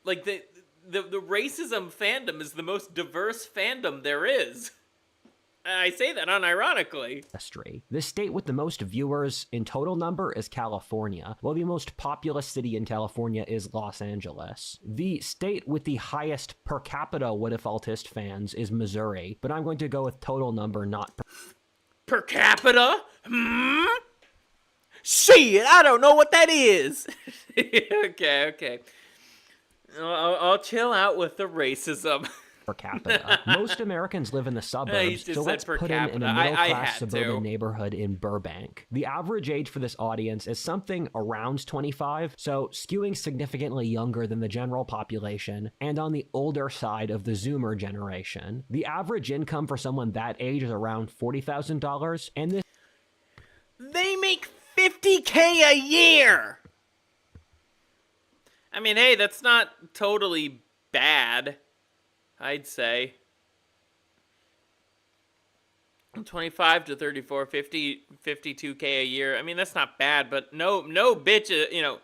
Like the racism fandom is the most diverse fandom there is. I say that unironically. History. The state with the most viewers in total number is California, while the most populous city in California is Los Angeles. The state with the highest per capita What-If-Altist fans is Missouri, but I'm going to go with total number, not per capita? Shit, I don't know what that is. Okay. I'll chill out with the racism. per capita. Most Americans live in the suburbs, so let's put him in a middle-class suburban neighborhood in Burbank. The average age for this audience is something around 25, so skewing significantly younger than the general population, and on the older side of the Zoomer generation. The average income for someone that age is around $40,000, and this... They make $50K a year! I mean, hey, that's not totally bad, I'd say. 25 to 34, 50, 52K a year. I mean, that's not bad, but no bitches,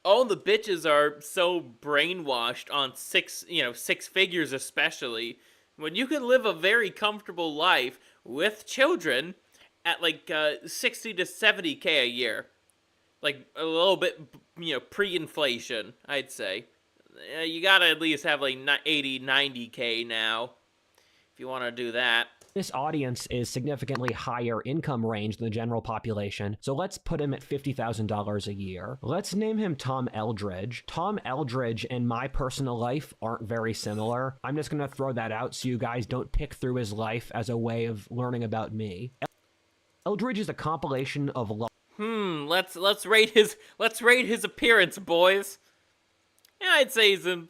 all the bitches are so brainwashed on six figures especially, when you can live a very comfortable life with children at like 60 to 70K a year. Like a little bit, pre-inflation, I'd say. You gotta at least have like 80, 90K now if you want to do that. This audience is significantly higher income range than the general population, so let's put him at $50,000 a year. Let's name him Tom Eldridge. Tom Eldridge and my personal life aren't very similar. I'm just gonna throw that out so you guys don't pick through his life as a way of learning about me. Eldridge is a compilation of let's rate his appearance, boys. Yeah, I'd say he's a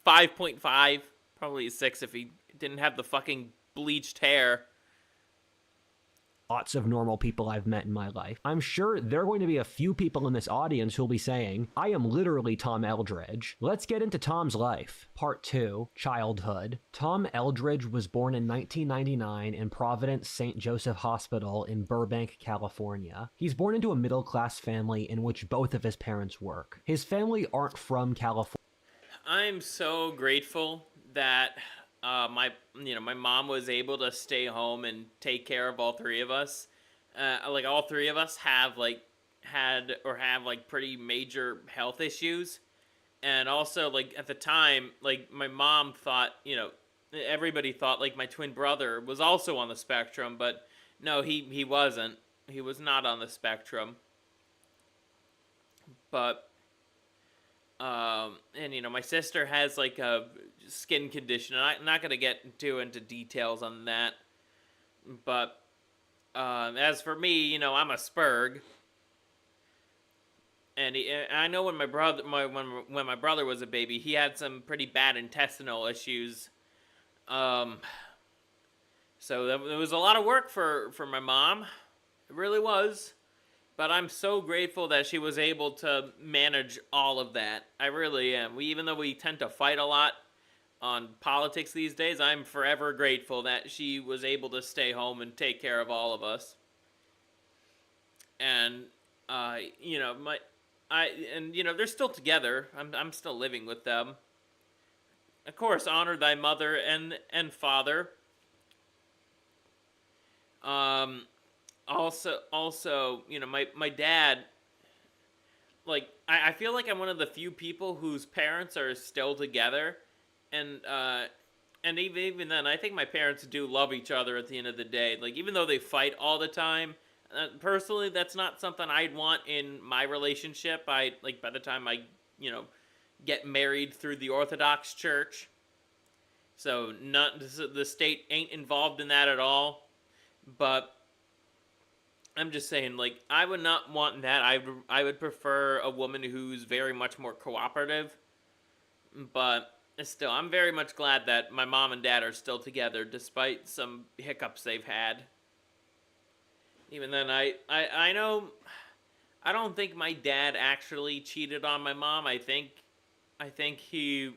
5.5, probably a 6 if he didn't have the fucking bleached hair. Lots of normal people I've met in my life. I'm sure there are going to be a few people in this audience who'll be saying, I am literally Tom Eldridge. Let's get into Tom's life. Part 2, Childhood. Tom Eldridge was born in 1999 in Providence St. Joseph Hospital in Burbank, California. He's born into a middle-class family in which both of his parents work. His family aren't from California. I'm so grateful that my mom was able to stay home and take care of all three of us. Like all three of us have have pretty major health issues, and also like at the time, like my mom thought, everybody thought like my twin brother was also on the spectrum, but no, he wasn't. He was not on the spectrum. But and my sister has like a skin condition, and I'm not gonna get too into details on that. But as for me, I'm a spurg, and I know when my brother was a baby, he had some pretty bad intestinal issues. So there was a lot of work for my mom. It really was. But I'm so grateful that she was able to manage all of that. I really am. Even though we tend to fight a lot on politics these days, I'm forever grateful that she was able to stay home and take care of all of us. And they're still together. I'm still living with them. Of course, honor thy mother and father. Also, my dad, like, I feel like I'm one of the few people whose parents are still together, and even then, I think my parents do love each other at the end of the day. Like, even though they fight all the time, personally, that's not something I'd want in my relationship. By the time I, get married through the Orthodox Church, so the state ain't involved in that at all, but I'm just saying, like, I would not want that. I would prefer a woman who's very much more cooperative. But still, I'm very much glad that my mom and dad are still together, despite some hiccups they've had. Even then, I know, I don't think my dad actually cheated on my mom. I think he,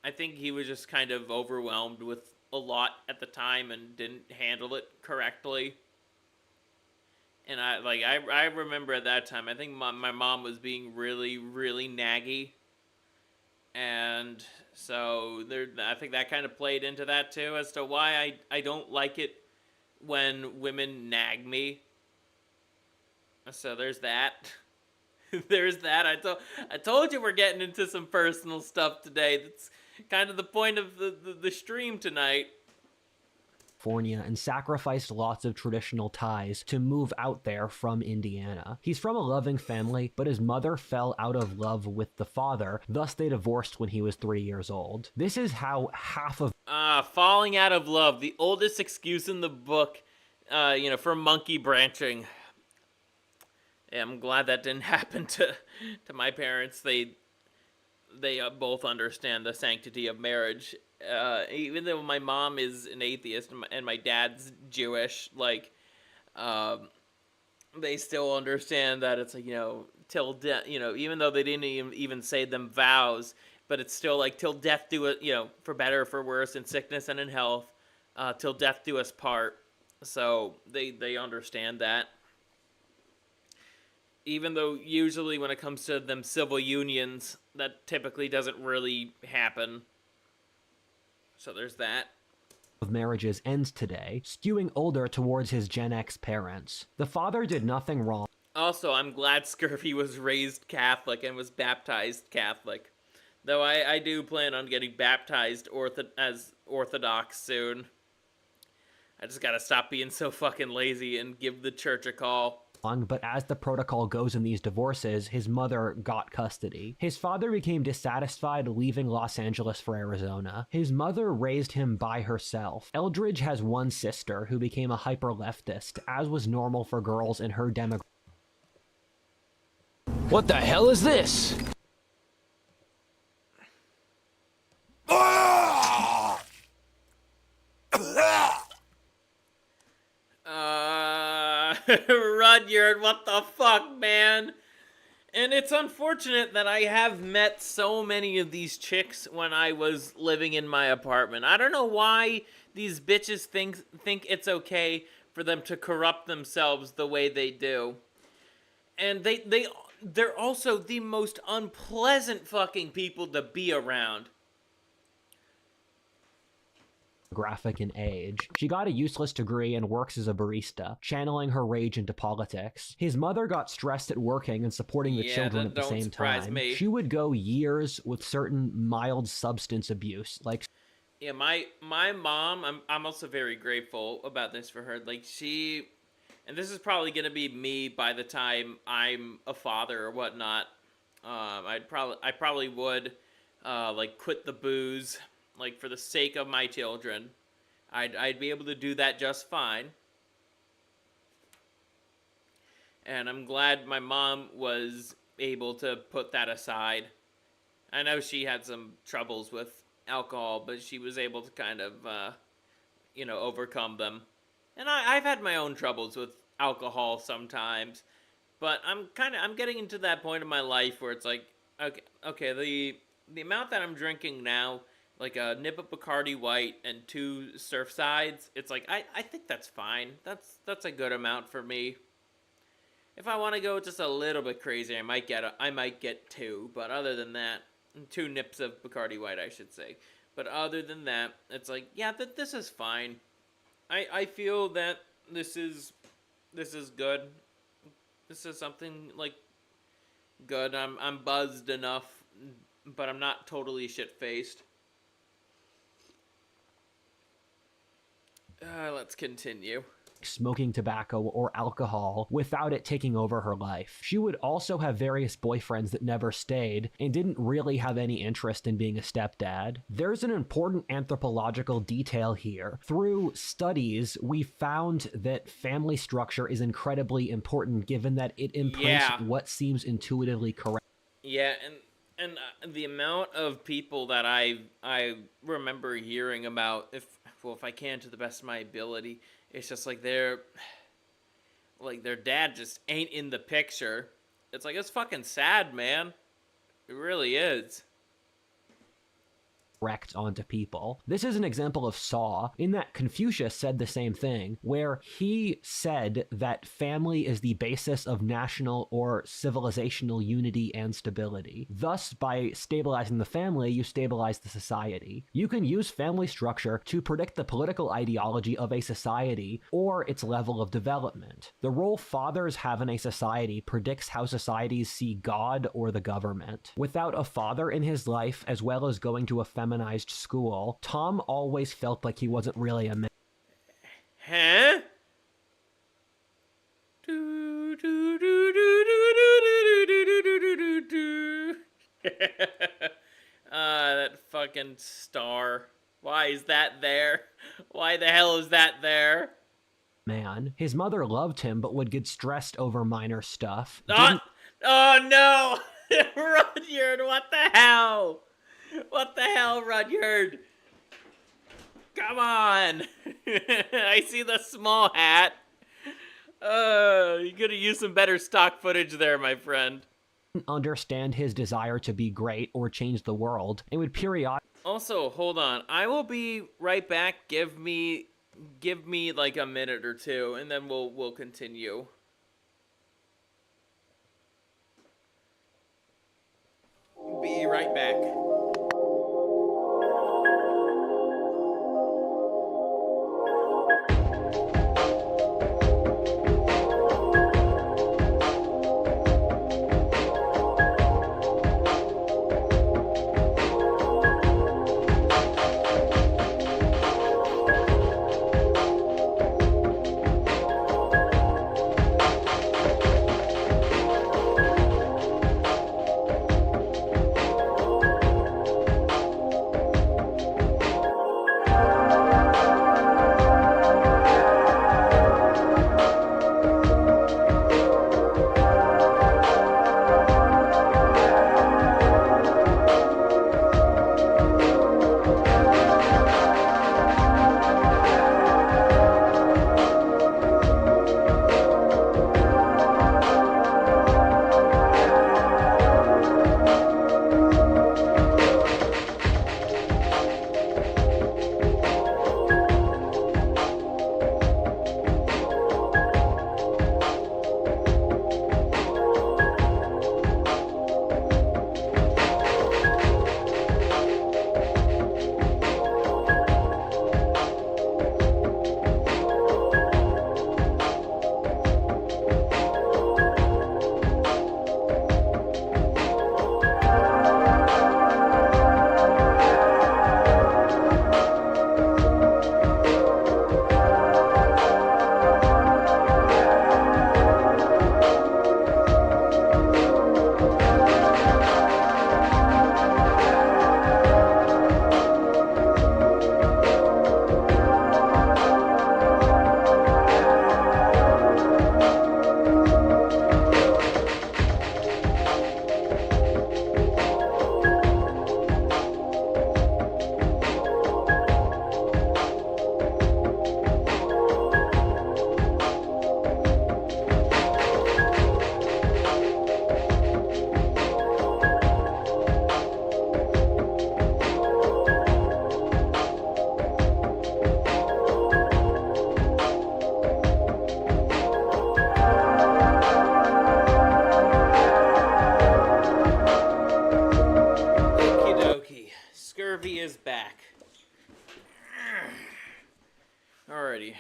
I think he was just kind of overwhelmed with a lot at the time and didn't handle it correctly. And I remember at that time, I think my mom was being really, really naggy. And so there, I think that kind of played into that too, as to why I don't like it when women nag me. So there's that. There's that. I told you we're getting into some personal stuff today. That's kind of the point of the stream tonight. California and sacrificed lots of traditional ties to move out there from Indiana. He's from a loving family, but his mother fell out of love with the father, thus they divorced when he was 3 years old. This is how half of Falling out of love, the oldest excuse in the book, for monkey branching. Yeah, I'm glad that didn't happen to my parents. They both understand the sanctity of marriage. Even though my mom is an atheist and my dad's Jewish, they still understand that it's like, till death, even though they didn't even say them vows, but it's still like till death do it, for better or for worse, in sickness and in health, till death do us part. So they understand that. Even though usually when it comes to them civil unions, that typically doesn't really happen. So there's that. Of marriages ends today, skewing older towards his Gen X parents. The father did nothing wrong. Also, I'm glad Scurvy was raised Catholic and was baptized Catholic. Though I do plan on getting baptized as Orthodox soon. I just gotta stop being so fucking lazy and give the church a call. But as the protocol goes in these divorces, his mother got custody. His father became dissatisfied, leaving Los Angeles for Arizona. His mother raised him by herself. Eldridge has one sister who became a hyper-leftist, as was normal for girls in her demographic. What the hell is this? Rudyard, what the fuck, man? And it's unfortunate that I have met so many of these chicks when I was living in my apartment. I don't know why these bitches think it's okay for them to corrupt themselves the way they do. And they're also the most unpleasant fucking people to be around. Graphic and age. She got a useless degree and works as a barista, channeling her rage into politics. His mother got stressed at working and supporting the children at the same time. Me. She would go years with certain mild substance abuse, like yeah, my mom, I'm also very grateful about this for her. Like she, and this is probably gonna be me by the time I'm a father or whatnot. I probably would quit the booze. Like, for the sake of my children, I'd be able to do that just fine. And I'm glad my mom was able to put that aside. I know she had some troubles with alcohol, but she was able to kind of, overcome them. And I've had my own troubles with alcohol sometimes, but I'm getting into that point in my life where it's like, okay, the amount that I'm drinking now, like a nip of Bacardi White and 2 Surfsides, it's like, I think that's fine. That's a good amount for me. If I want to go just a little bit crazy, I might get 2, but other than that, 2 nips of Bacardi White, I should say. But other than that, it's like, yeah, this is fine. I feel that this is good. This is something like good. I'm buzzed enough, but I'm not totally shit-faced. Let's continue. Smoking tobacco or alcohol without it taking over her life. She would also have various boyfriends that never stayed and didn't really have any interest in being a stepdad. There's an important anthropological detail here. Through studies, we found that family structure is incredibly important given that it imprints what seems intuitively correct. Yeah, and the amount of people that I remember hearing about, if I can to the best of my ability, it's just like like their dad just ain't in the picture. It's like, it's fucking sad, man. It really is. Onto people. This is an example of Saw, in that Confucius said the same thing, where he said that family is the basis of national or civilizational unity and stability. Thus, by stabilizing the family, you stabilize the society. You can use family structure to predict the political ideology of a society or its level of development. The role fathers have in a society predicts how societies see God or the government. Without a father in his life, as well as going to a feminized school, Tom always felt like he wasn't really a man. Huh? That fucking star. Why is that there? Why the hell is that there? Man. His mother loved him, but would get stressed over minor stuff. Oh no! Rudyard, what the hell? What the hell, Rudyard? Come on! I see the small hat. You gotta use some better stock footage there, my friend. Understand his desire to be great or change the world, and would periodically. Also, hold on. I will be right back. Give me like a minute or two, and then we'll continue. Be right back.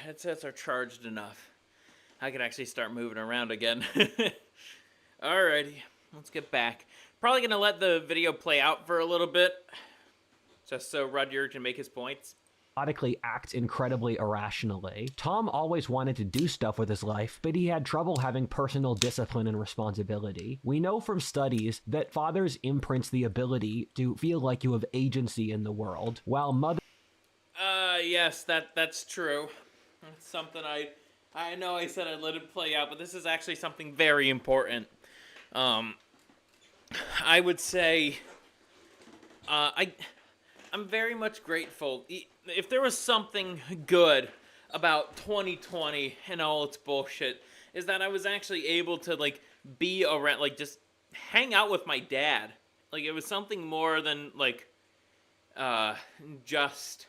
Headsets are charged enough. I could actually start moving around again. Alrighty, let's get back. Probably gonna let the video play out for a little bit, just so Rudyard can make his points. Periodically act incredibly irrationally. Tom always wanted to do stuff with his life, but he had trouble having personal discipline and responsibility. We know from studies that fathers imprints the ability to feel like you have agency in the world, while mothers... Yes, that's true. That's something I know I said I'd let it play out, but this is actually something very important. I would say, I'm very much grateful. If there was something good about 2020 and all its bullshit, is that I was actually able to, like, be around, like, just hang out with my dad. Like, it was something more than, like, just,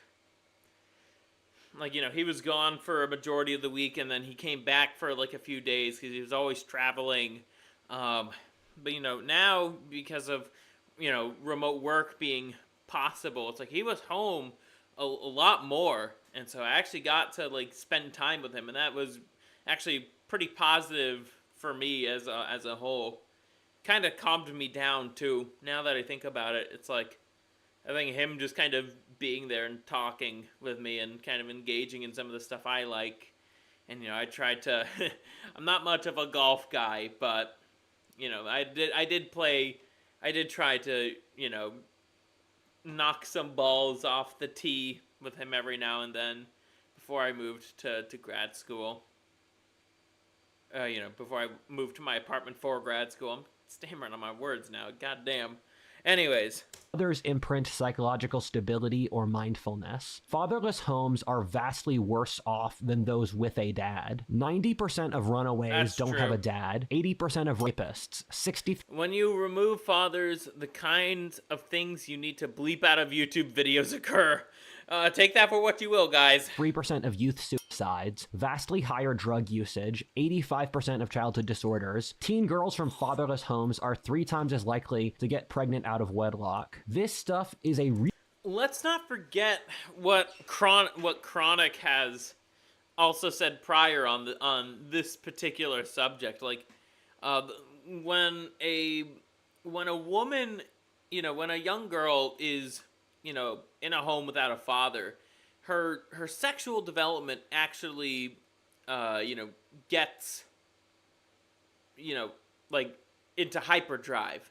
like, you know, he was gone for a majority of the week, and then he came back for, like, a few days, because he was always traveling. But, you know, now, because of, you know, remote work being possible, it's like he was home a lot more, and so I actually got to, like, spend time with him, and that was actually pretty positive for me as a whole. Kind of calmed me down too. Now that I think about it, it's like I think him just kind of being there and talking with me and kind of engaging in some of the stuff I like. And, you know, I tried to I'm not much of a golf guy, but, you know, I did try to, you know, knock some balls off the tee with him every now and then before I moved to grad school. You know, before I moved to my apartment for grad school. I'm stammering on my words now. Goddamn. Anyways. Others imprint psychological stability or mindfulness. Fatherless homes are vastly worse off than those with a dad. 90% of runaways That's don't true. have a dad. 80% of rapists. 60. When you remove fathers, the kinds of things you need to bleep out of YouTube videos occur. Take that for what you will, guys. 3% of youth suicides, vastly higher drug usage, 85% of childhood disorders. Teen girls from fatherless homes are 3 times as likely to get pregnant out of wedlock. This stuff is a Let's not forget what Chronic has also said prior on this particular subject. Like, when a woman, you know, when a young girl is, you know, in a home without a father, her sexual development actually, you know, gets, you know, like, into hyperdrive.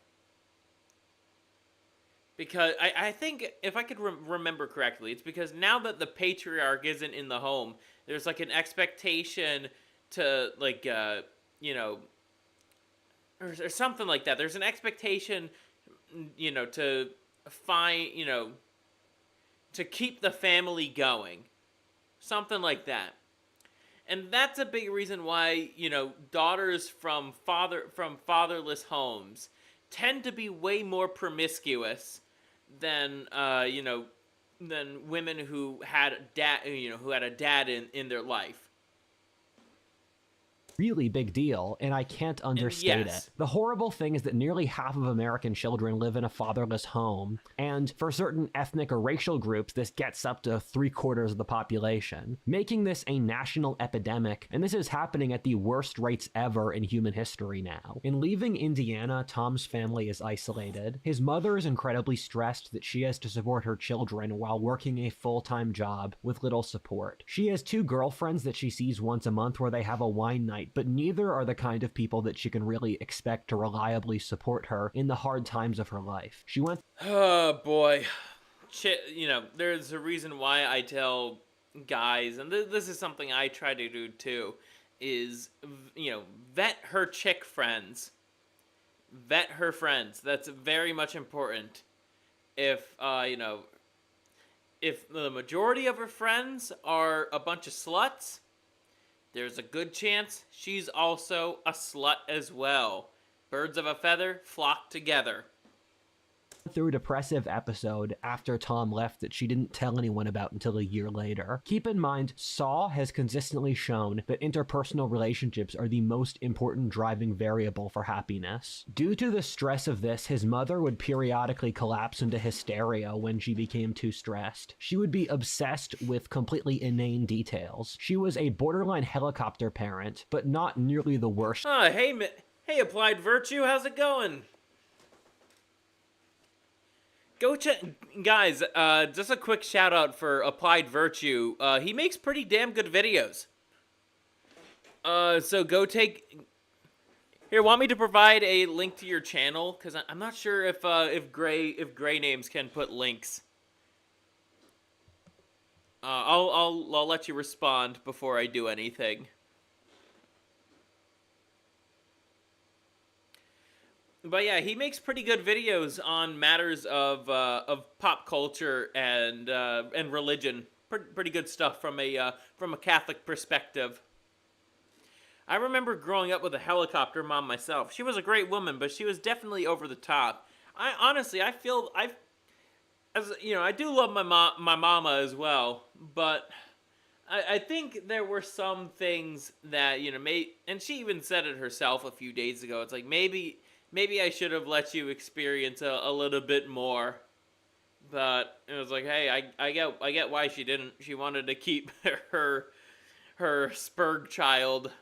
Because I think, if I could remember correctly, it's because now that the patriarch isn't in the home, there's, like, an expectation to, like, you know, or something like that. There's an expectation, you know, to find, you know, to keep the family going. Something like that. And that's a big reason why, you know, daughters from fatherless homes tend to be way more promiscuous than, you know, than women who had a dad in their life. really big deal, and I can't understate yes. it. The horrible thing is that nearly half of American children live in a fatherless home, and for certain ethnic or racial groups, this gets up to 3/4 of the population, making this a national epidemic, and this is happening at the worst rates ever in human history now. In leaving Indiana, Tom's family is isolated. His mother is incredibly stressed that she has to support her children while working a full-time job with little support. She has 2 girlfriends that she sees once a month where they have a wine night, but neither are the kind of people that she can really expect to reliably support her in the hard times of her life. She went Oh boy. You know, there's a reason why I tell guys, and this is something I try to do too, is, you know, vet her chick friends. Vet her friends. That's very much important. If, you know, if the majority of her friends are a bunch of sluts, there's a good chance she's also a slut as well. Birds of a feather flock together. through a depressive episode after Tom left that she didn't tell anyone about until a year later. Keep in mind, Saw has consistently shown that interpersonal relationships are the most important driving variable for happiness. Due to the stress of this, his mother would periodically collapse into hysteria when she became too stressed. She would be obsessed with completely inane details. She was a borderline helicopter parent, but not nearly the worst. Hey, Applied Virtue, how's it going? Go check, guys, just a quick shout out for Applied Virtue. He makes pretty damn good videos. So go take, here, want me to provide a link to your channel? Because I'm not sure if Gray Names can put links. I'll let you respond before I do anything. But yeah, he makes pretty good videos on matters of pop culture and religion. Pretty good stuff from a Catholic perspective. I remember growing up with a helicopter mom myself. She was a great woman, but she was definitely over the top. I honestly, I feel as you know, I do love my mama as well, but I think there were some things that, you know, and she even said it herself a few days ago. It's like maybe I should have let you experience a little bit more. But it was like, hey, I get why she didn't. She wanted to keep her Spurg child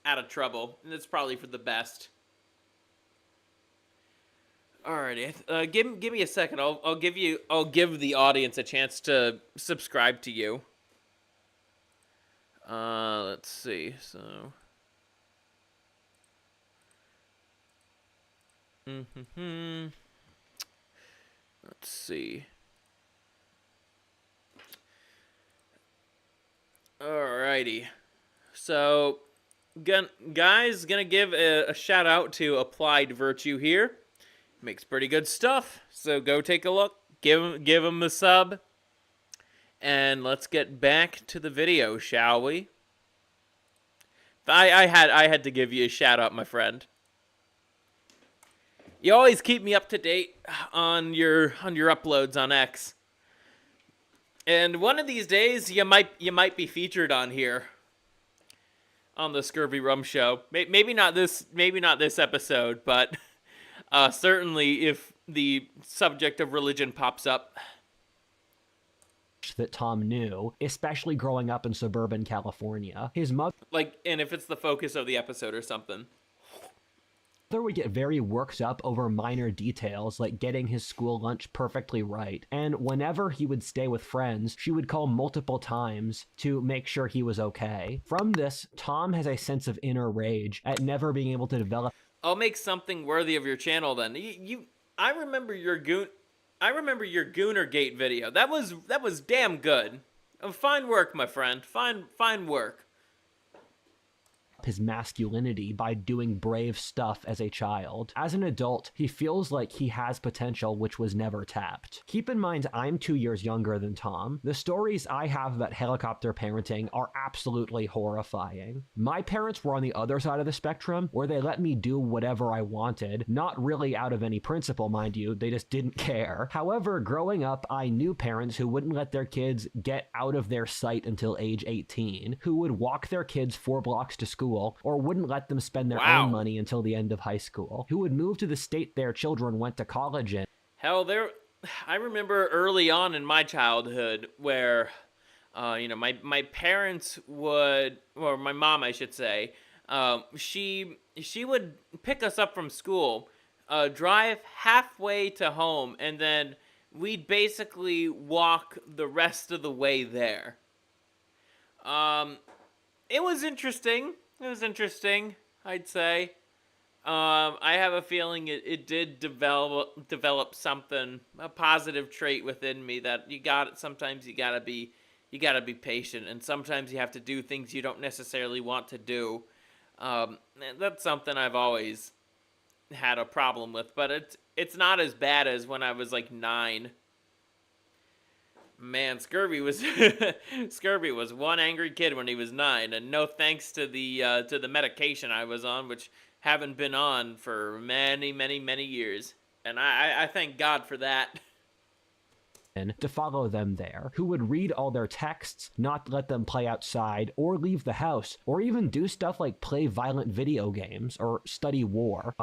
out of trouble, and it's probably for the best. Alrighty, give me a second. I'll give the audience a chance to subscribe to you. Let's see. So, let's see. Alrighty. So, guys, gonna give a shout out to Applied Virtue here. Makes pretty good stuff. So go take a look. Give him a sub. And let's get back to the video, shall we? I had to give you a shout out, my friend. You always keep me up to date on your uploads on X. And one of these days you might be featured on here on the ScurvyRum show. Maybe not this episode, but certainly if the subject of religion pops up. That Tom knew, especially growing up in suburban California. His mother, and if it's the focus of the episode or something. would get very worked up over minor details like getting his school lunch perfectly right. And whenever he would stay with friends, she would call multiple times to make sure he was okay. From this, Tom has a sense of inner rage at never being able to develop. I'll make something worthy of your channel then. I remember your Goonergate video. That was damn good. Fine work, my friend. Fine work. His masculinity by doing brave stuff as a child. As an adult, he feels like he has potential which was never tapped. Keep in mind, I'm 2 years younger than Tom. The stories I have about helicopter parenting are absolutely horrifying. My parents were on the other side of the spectrum, where they let me do whatever I wanted, not really out of any principle, mind you, they just didn't care. However, growing up, I knew parents who wouldn't let their kids get out of their sight until age 18, who would walk their kids 4 blocks to school, or wouldn't let them spend their own money until the end of high school, who would move to the state their children went to college in. Hell, I remember early on in my childhood where, my parents would, or my mom, I should say, she would pick us up from school, drive halfway to home, and then we'd basically walk the rest of the way there. It was interesting. It was interesting, I'd say. I have a feeling it did develop something, a positive trait within me that sometimes you gotta be patient, and sometimes you have to do things you don't necessarily want to do. That's something I've always had a problem with, but it's not as bad as when I was like 9. Man, Scurvy was one angry kid when he was 9, and no thanks to the medication I was on, which haven't been on for many, many, many years, and I thank God for that. To follow them there, who would read all their texts, not let them play outside, or leave the house, or even do stuff like play violent video games, or study war.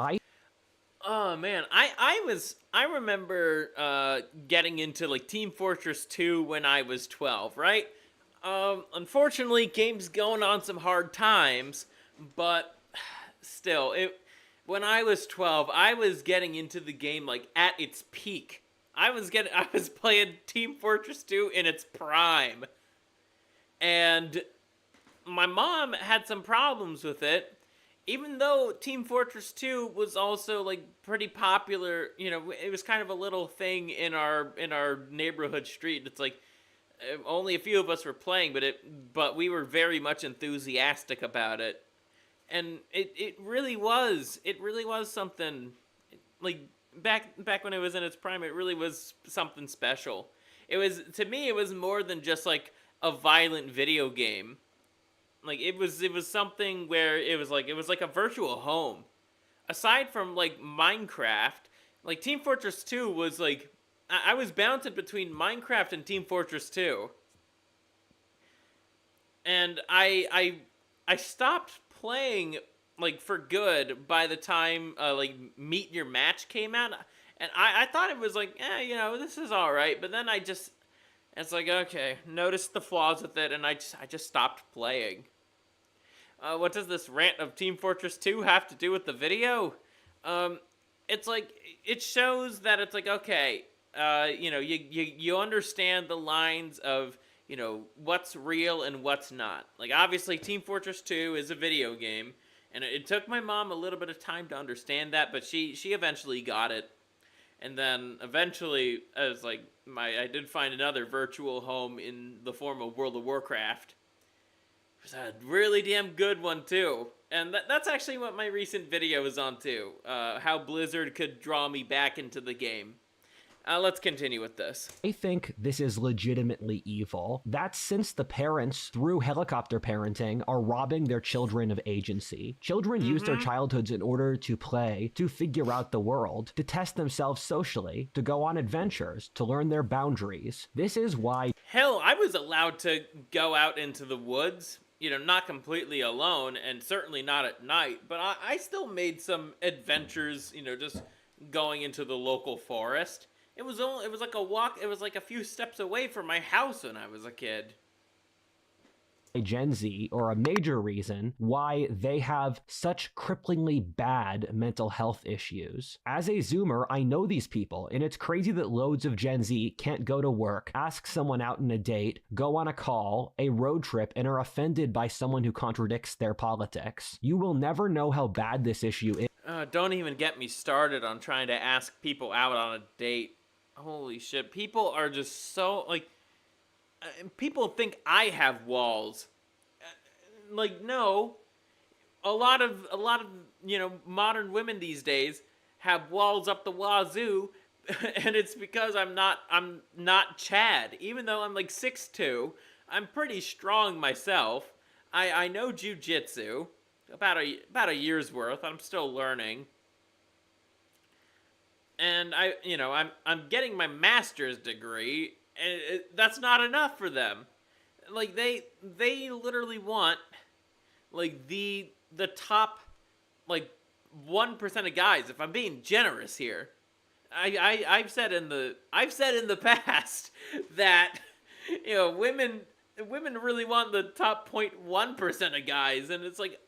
Oh man, I remember getting into like Team Fortress 2 when I was 12, right? Unfortunately, game's going on some hard times, but still, when I was 12, I was getting into the game like at its peak. I was playing Team Fortress 2 in its prime. And my mom had some problems with it. Even though Team Fortress 2 was also like pretty popular, it was kind of a little thing in our neighborhood street. It's like only a few of us were playing, but we were very much enthusiastic about it. And it really was something like back when it was in its prime, it really was something special. To me it was more than just like a violent video game. Like it was something where it was like a virtual home. Aside from like Minecraft, like Team Fortress 2 was like I was bouncing between Minecraft and Team Fortress 2. And I stopped playing like for good by the time like Meet Your Match came out, and I thought it was like this is all right, but then it's like okay, noticed the flaws with it, and I just stopped playing. What does this rant of Team Fortress 2 have to do with the video? Um, it's like it shows that it's like okay, you understand the lines of what's real and what's not. Like obviously, Team Fortress 2 is a video game, and it took my mom a little bit of time to understand that, but she eventually got it. And then eventually, as like I did find another virtual home in the form of World of Warcraft. It was a really damn good one too. And that's actually what my recent video is on too. How Blizzard could draw me back into the game. Let's continue with this. I think this is legitimately evil. That's since the parents, through helicopter parenting, are robbing their children of agency. Children use their childhoods in order to play, to figure out the world, to test themselves socially, to go on adventures, to learn their boundaries. This is why... Hell, I was allowed to go out into the woods, not completely alone, and certainly not at night, but I still made some adventures, just going into the local forest. It was like a walk. It was like a few steps away from my house when I was a kid. Gen Z, or a major reason why they have such cripplingly bad mental health issues. As a Zoomer, I know these people, and it's crazy that loads of Gen Z can't go to work, ask someone out on a date, go on a call, a road trip, and are offended by someone who contradicts their politics. You will never know how bad this issue is. Don't even get me started on trying to ask people out on a date. Holy shit, people are just so, like, people think I have walls. Like, no. A lot of, modern women these days have walls up the wazoo, and it's because I'm not Chad. Even though I'm like 6'2", I'm pretty strong myself. I know jujitsu, about a year's worth. I'm still learning. And I'm getting my master's degree, and that's not enough for them. Like they literally want like the top like 1% of guys. If I'm being generous here, I've said in the past that women really want the top 0.1% of guys, and it's like,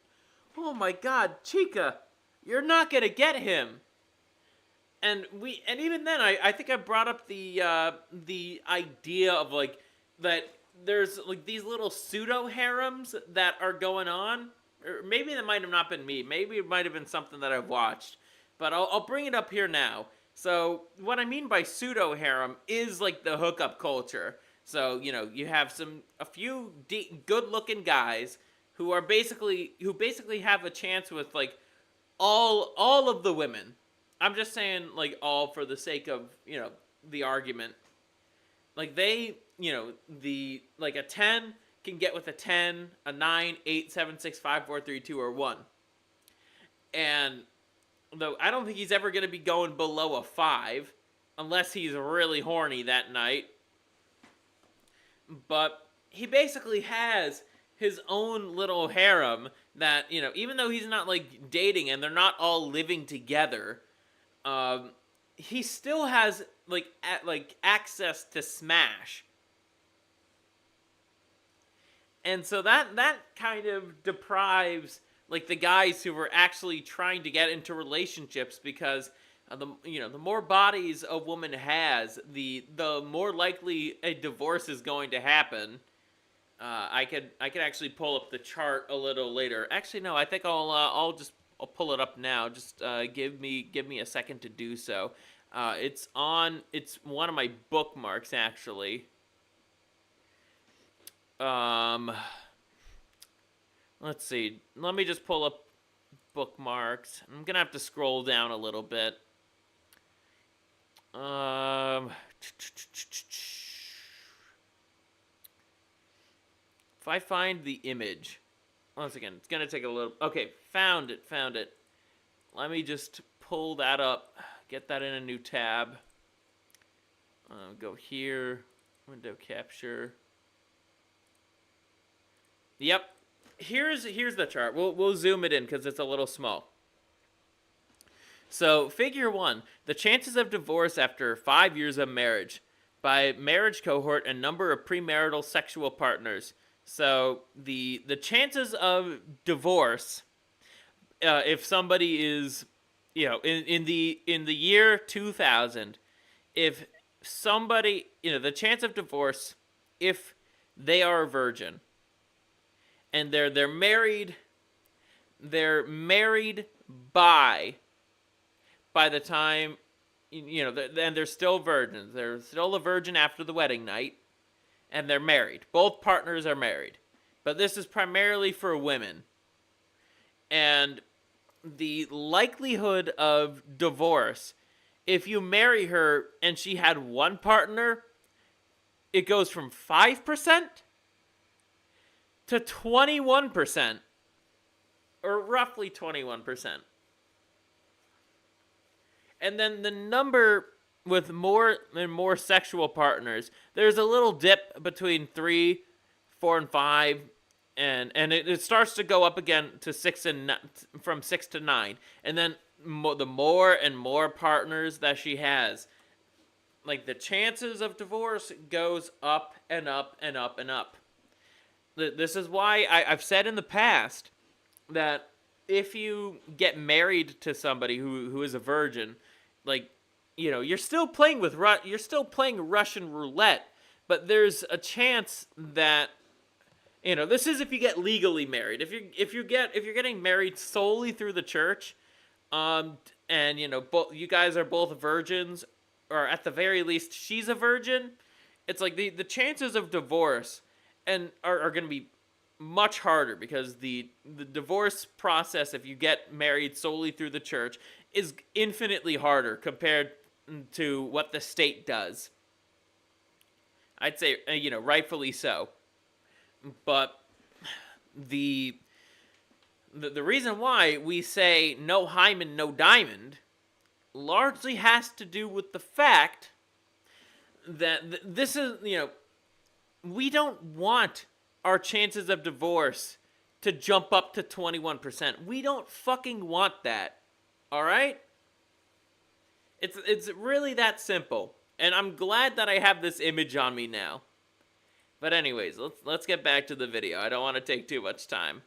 oh my God, Chica, you're not gonna get him. And even then, I think I brought up the idea of like that there's like these little pseudo harems that are going on, or maybe that might have not been me. Maybe it might have been something that I've watched, but I'll bring it up here now. So what I mean by pseudo harem is like the hookup culture. So you have a few good looking guys who basically have a chance with like all of the women. I'm just saying, like, all for the sake of, the argument. Like, they, like, a 10 can get with a 10, a 9, 8, 7, 6, 5, 4, 3, 2, or 1. And, though, I don't think he's ever going to be going below a 5, unless he's really horny that night. But he basically has his own little harem that, even though he's not, like, dating and they're not all living together, he still has like access to Smash, and so that kind of deprives like the guys who were actually trying to get into relationships, because the more bodies a woman has, the more likely a divorce is going to happen. I could actually pull up the chart a little later. Actually, no, I think I'll pull it up now. Just give me a second to do so. It's one of my bookmarks, actually. Let's see. Let me just pull up bookmarks. I'm gonna have to scroll down a little bit. If I find the image. once again, it's gonna take a little. Okay, found it. Let me just pull that up. Get that in a new tab. Go here. Window capture. Yep. Here's the chart. We'll zoom it in because it's a little small. So, figure 1, the chances of divorce after 5 years of marriage by marriage cohort and number of premarital sexual partners. So, the chances of divorce if somebody is, in the year 2000, if somebody, the chance of divorce if they are a virgin and they're married by the time, and they're still virgins. They're still a virgin after the wedding night, and they're married. Both partners are married. But this is primarily for women. And the likelihood of divorce, if you marry her and she had one partner, it goes from 5% to 21%. Or roughly 21%. And then the number with more and more sexual partners, there's a little dip between 3, 4, and 5, and it starts to go up again to 6 and from 6 to 9, and then the more and more partners that she has, like the chances of divorce goes up and up and up and up. This is why I've said in the past that if you get married to somebody who is a virgin, like, you're still playing Russian roulette, but there's a chance that, this is if you get legally married. If you're getting married solely through the church, and both you guys are both virgins, or at the very least she's a virgin, it's like the chances of divorce and are going to be much harder, because the divorce process, if you get married solely through the church, is infinitely harder compared to what the state does. I'd say, rightfully so. But the reason why we say no hymen, no diamond largely has to do with the fact that this is, we don't want our chances of divorce to jump up to 21%. We don't fucking want that. All right? It's really that simple. And I'm glad that I have this image on me now. But anyways, let's get back to the video. I don't want to take too much time.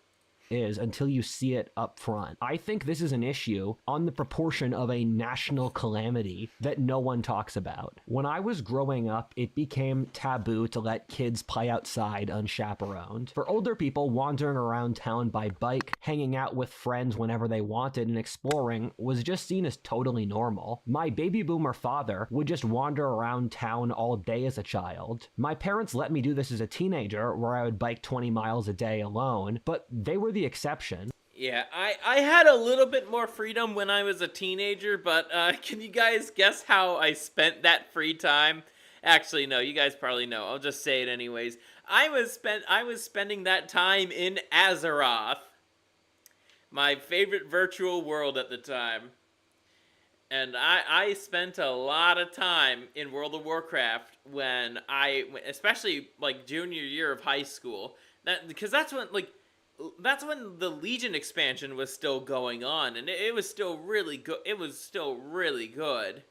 Is until you see it up front. I think this is an issue on the proportion of a national calamity that no one talks about. When I was growing up, it became taboo to let kids play outside unchaperoned. For older people, wandering around town by bike, hanging out with friends whenever they wanted, and exploring was just seen as totally normal. My baby boomer father would just wander around town all day as a child. My parents let me do this as a teenager, where I would bike 20 miles a day alone, but they were the exception. Yeah, I had a little bit more freedom when I was a teenager, but can you guys guess how I spent that free time? Actually, no, you guys probably know. I'll just say it anyways. I was spending that time in Azeroth, my favorite virtual world at the time. And I spent a lot of time in World of Warcraft especially like junior year of high school. Because that's when the Legion expansion was still going on, and it was still really good. It was still really good.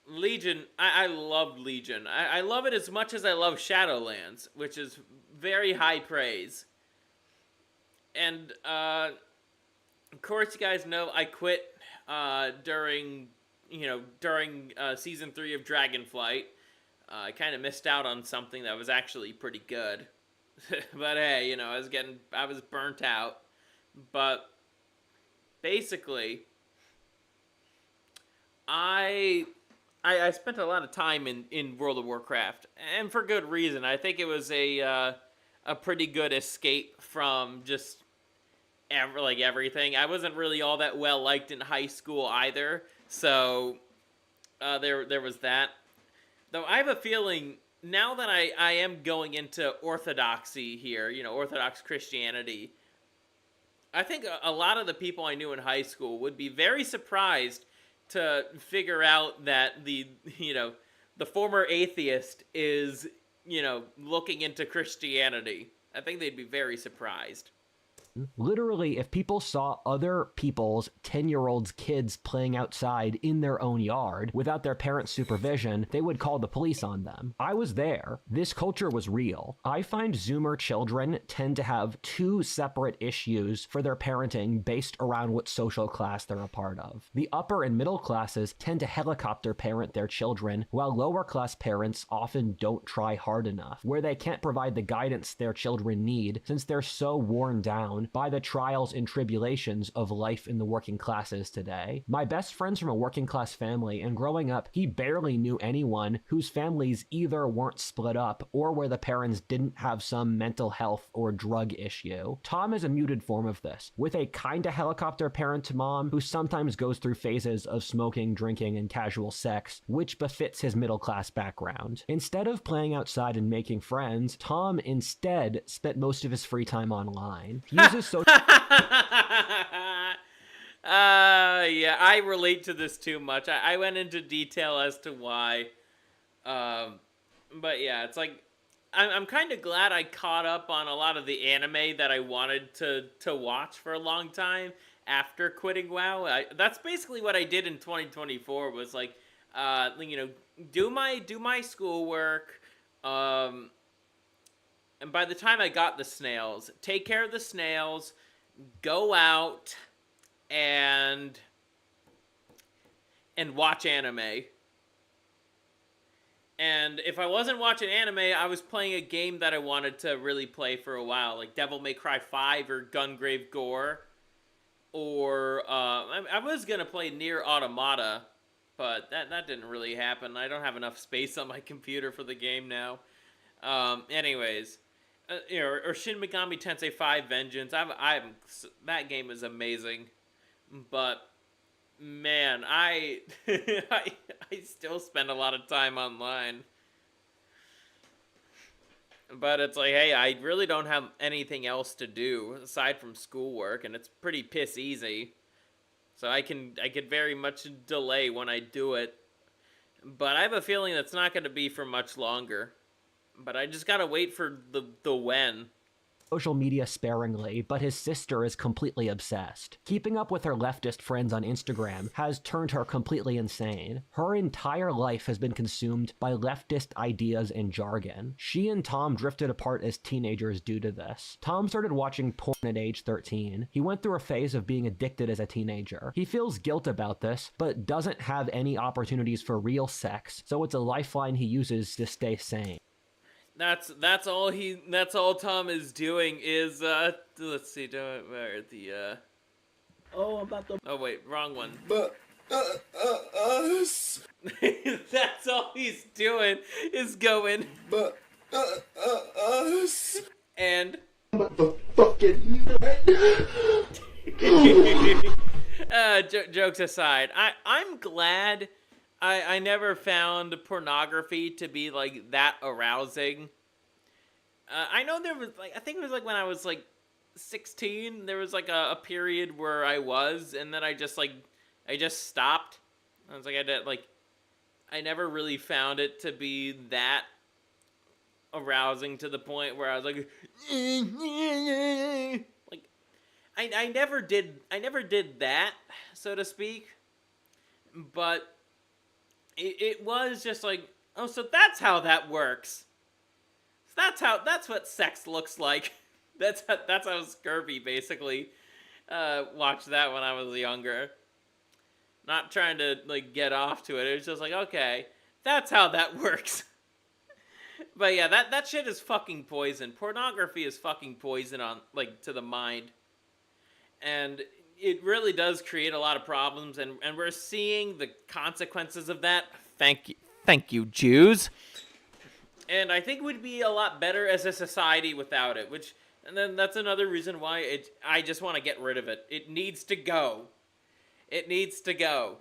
Legion, I love Legion. I love it as much as I love Shadowlands, which is very high praise. And, of course, you guys know I quit during Season 3 of Dragonflight. I kind of missed out on something that was actually pretty good. But hey, I was burnt out. But basically, I spent a lot of time in World of Warcraft, and for good reason. I think it was a pretty good escape from just everything. I wasn't really all that well liked in high school either, so there was that. Though I have a feeling now that I am going into orthodoxy here, Orthodox Christianity, I think a lot of the people I knew in high school would be very surprised to figure out that the former atheist is, looking into Christianity. I think they'd be very surprised. Literally, if people saw other people's 10-year-olds' kids playing outside in their own yard without their parents' supervision, they would call the police on them. I was there. This culture was real. I find Zoomer children tend to have two separate issues for their parenting based around what social class they're a part of. The upper and middle classes tend to helicopter parent their children, while lower class parents often don't try hard enough, where they can't provide the guidance their children need since they're so worn down by the trials and tribulations of life in the working classes today. My best friend's from a working class family, and growing up, he barely knew anyone whose families either weren't split up or where the parents didn't have some mental health or drug issue. Tom is a muted form of this, with a kinda helicopter parent mom who sometimes goes through phases of smoking, drinking, and casual sex, which befits his middle class background. Instead of playing outside and making friends, Tom instead spent most of his free time online. He uses social yeah, I relate to this too much. I went into detail as to why. But yeah, it's like, I'm kind of glad I caught up on a lot of the anime that I wanted to watch for a long time after quitting WoW. That's basically what I did in 2024, was like, do my schoolwork, and by the time I got the snails, take care of the snails, go out, and watch anime. And if I wasn't watching anime, I was playing a game that I wanted to really play for a while, like Devil May Cry 5 or Gungrave Gore. Or, I was going to play Nier Automata, but that didn't really happen. I don't have enough space on my computer for the game now. Anyways, or Shin Megami Tensei 5 Vengeance. That game is amazing, but man, I still spend a lot of time online. But it's like, hey, I really don't have anything else to do aside from schoolwork, and it's pretty piss easy. So I could very much delay when I do it. But I have a feeling that's not going to be for much longer. But I just gotta wait for the when. Social media sparingly, but his sister is completely obsessed. Keeping up with her leftist friends on Instagram has turned her completely insane. Her entire life has been consumed by leftist ideas and jargon. She and Tom drifted apart as teenagers due to this. Tom started watching porn at age 13. He went through a phase of being addicted as a teenager. He feels guilt about this, but doesn't have any opportunities for real sex, so it's a lifeline he uses to stay sane. That's all Tom is doing is let's see, where the oh wait, wrong one. But us. That's all he's doing is going. But us. And fucking jokes aside, I'm glad I never found pornography to be like that arousing. I know there was like, I think it was like when I was like 16, there was like a period where I was, and then I just stopped. I was like, I never really found it to be that arousing to the point where I was like I never did that, so to speak. But it was just like, oh, so that's how that works. That's what sex looks like. That's how Scurvy basically watched that when I was younger. Not trying to like get off to it. It was just like, okay, that's how that works. But yeah, that shit is fucking poison. Pornography is fucking poison on like to the mind. And it really does create a lot of problems, and we're seeing the consequences of that. Thank you, Jews. And I think we'd be a lot better as a society without it, and then that's another reason why I just want to get rid of it. It needs to go. It needs to go.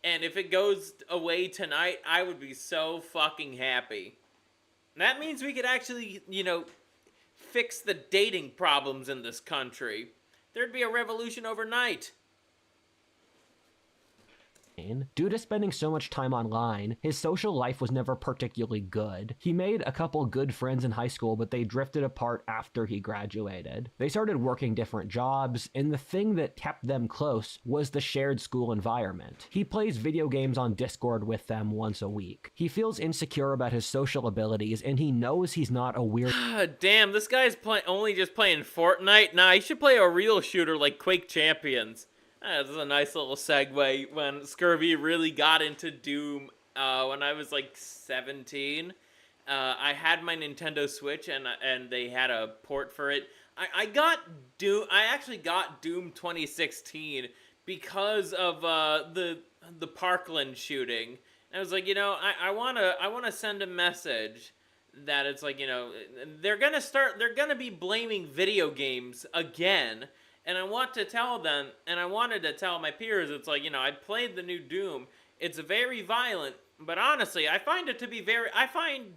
And if it goes away tonight, I would be so fucking happy. That means we could actually, fix the dating problems in this country. There'd be a revolution overnight. Due to spending so much time online, his social life was never particularly good. He made a couple good friends in high school, but they drifted apart after he graduated. They started working different jobs, and the thing that kept them close was the shared school environment. He plays video games on Discord with them once a week. He feels insecure about his social abilities, and he knows he's not a weird Damn, this guy's only just playing Fortnite? Nah, he should play a real shooter like Quake Champions. This is a nice little segue. When Scurvy really got into Doom when I was like 17, I had my Nintendo Switch and they had a port for it. I got Doom. I actually got Doom 2016 because of the Parkland shooting. And I was like, I wanna send a message that it's like, they're gonna be blaming video games again. And I want to tell them, and I wanted to tell my peers, it's like, I played the new Doom. It's very violent, but honestly, I find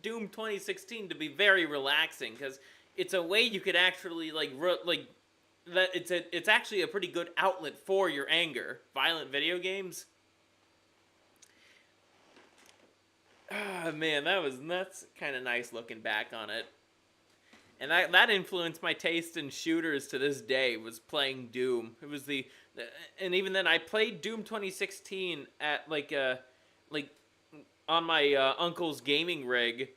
Doom 2016 to be very relaxing, because it's a way you could actually, that it's actually a pretty good outlet for your anger. Violent video games. Ah, man, that's kind of nice looking back on it. And that influenced my taste in shooters to this day, was playing Doom. It was and even then I played Doom 2016 at on my uncle's gaming rig.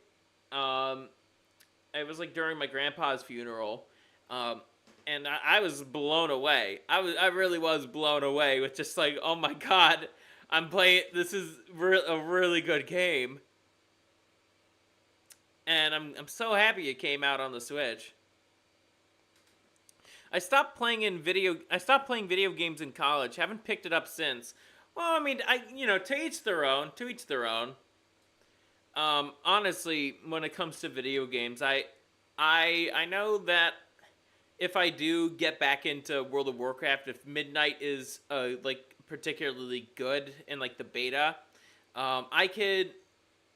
It was like during my grandpa's funeral. And I was blown away. I really was blown away with just like, oh my god, I'm playing, this is a really good game. And I'm so happy it came out on the Switch. I stopped playing video games in college. Haven't picked it up since. Well, I mean, to each their own. To each their own. Honestly, when it comes to video games, I know that if I do get back into World of Warcraft, if Midnight is particularly good in the beta,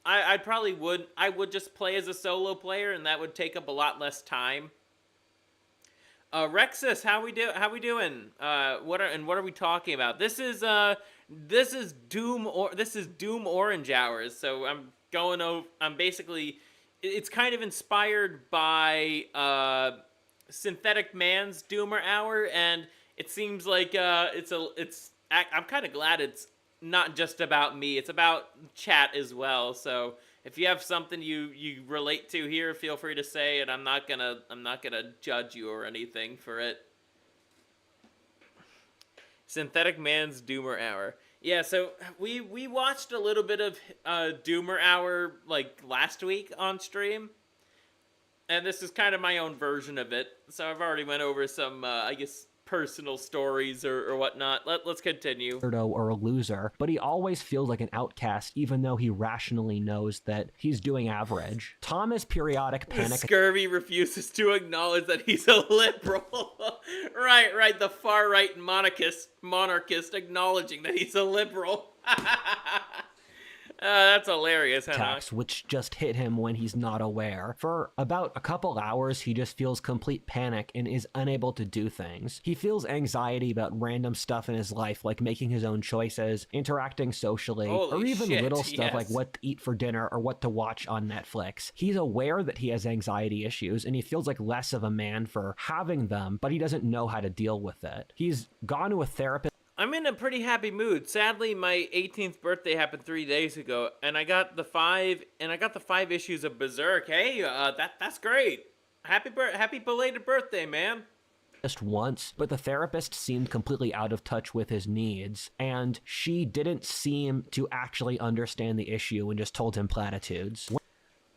I would just play as a solo player, and that would take up a lot less time. Rexus, how we doing? What are we talking about? This is Doom Orange Hours. So I'm basically, it's kind of inspired by Synthetic Man's Doomer Hour, and it seems like I'm kind of glad it's not just about me. It's about chat as well. So if you have something you relate to here, feel free to say it. I'm not gonna judge you or anything for it. Synthetic Man's Doomer Hour. Yeah, so we watched a little bit of Doomer Hour last week on stream. And this is kind of my own version of it. So I've already went over some personal stories or whatnot. Let's continue. Or a loser, but he always feels like an outcast, even though he rationally knows that he's doing average. Thomas' periodic panic. Scurvy refuses to acknowledge that he's a liberal. right. The far-right monarchist acknowledging that he's a liberal. That's hilarious, huh? Attacks, which just hit him when he's not aware. For about a couple hours, he just feels complete panic and is unable to do things. He feels anxiety about random stuff in his life, like making his own choices, interacting socially, or even little stuff like what to eat for dinner or what to watch on Netflix. He's aware that he has anxiety issues, and he feels like less of a man for having them, but he doesn't know how to deal with it. He's gone to a therapist. I'm in a pretty happy mood. Sadly, my 18th birthday happened 3 days ago, and I got the 5 issues of Berserk. Hey, that's great. Happy belated birthday, man. Just once, but the therapist seemed completely out of touch with his needs, and she didn't seem to actually understand the issue and just told him platitudes.